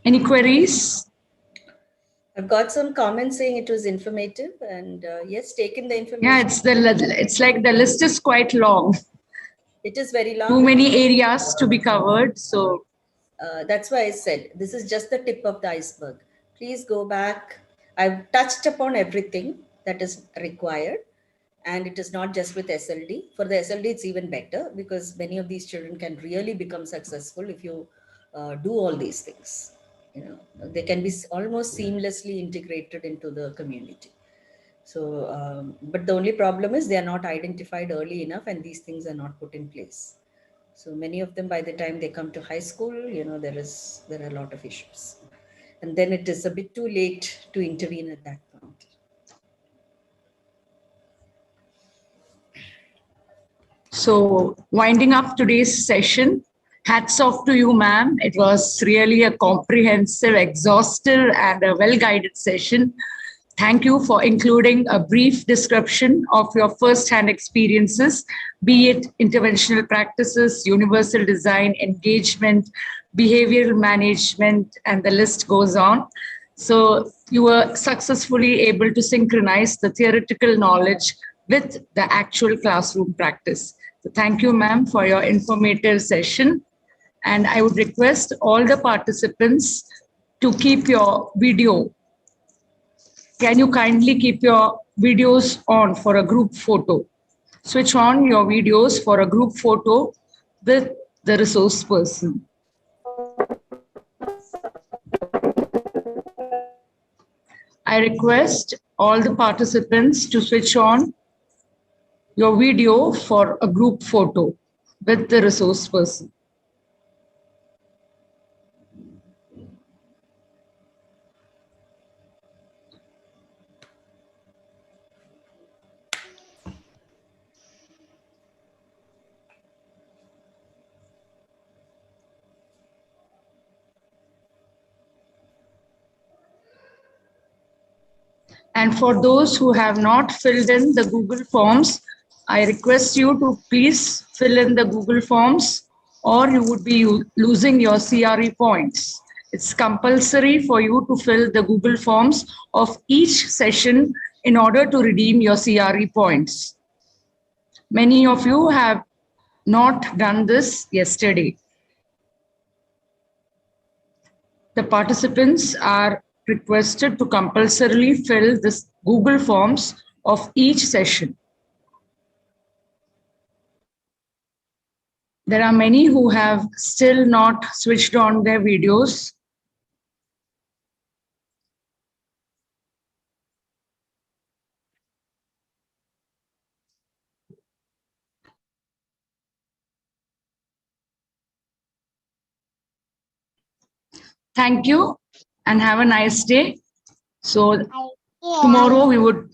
Any queries? I've got some comments saying it was informative, and yes, taken the information. Yeah, it's like the list is quite long. It is very long. Too many areas to be covered. So that's why I said this is just the tip of the iceberg. Please go back. I've touched upon everything that is required, and it is not just with SLD. For the SLD, it's even better because many of these children can really become successful if you do all these things. You know, they can be almost seamlessly integrated into the community. So, but the only problem is they are not identified early enough, and these things are not put in place. So many of them, by the time they come to high school, you know, there are a lot of issues, and then it is a bit too late to intervene at that point. So winding up today's session, hats off to you, ma'am. It was really a comprehensive, exhaustive, and a well-guided session. Thank you for including a brief description of your first-hand experiences, be it interventional practices, universal design, engagement, behavioral management, and the list goes on. So you were successfully able to synchronize the theoretical knowledge with the actual classroom practice. So thank you, ma'am, for your informative session. And I would request all the participants to keep your video. Can you kindly keep your videos on for a group photo? Switch on your videos for a group photo with the resource person. I request all the participants to switch on your video for a group photo with the resource person. And for those who have not filled in the Google Forms, I request you to please fill in the Google Forms or you would be losing your CRE points. It's compulsory for you to fill the Google Forms of each session in order to redeem your CRE points. Many of you have not done this yesterday. The participants are requested to compulsorily fill this Google Forms of each session. There are many who have still not switched on their videos. Thank you and have a nice day. So tomorrow we would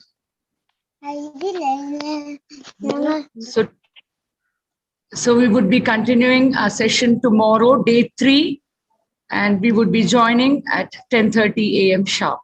So we would be continuing our session tomorrow, day 3, and we would be joining at 10:30 a.m. sharp.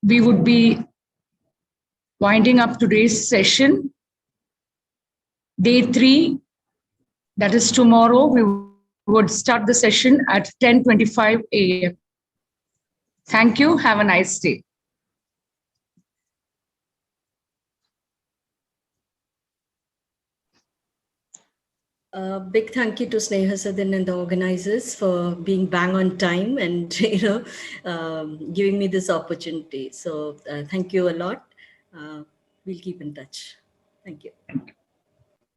We would be winding up today's session. Day 3, that is tomorrow, we would start the session at 10:25 a.m. Thank you. Have a nice day. Big thank you to Sneha Sadin and the organizers for being bang on time and giving me this opportunity. So thank you a lot. We'll keep in touch. Thank you.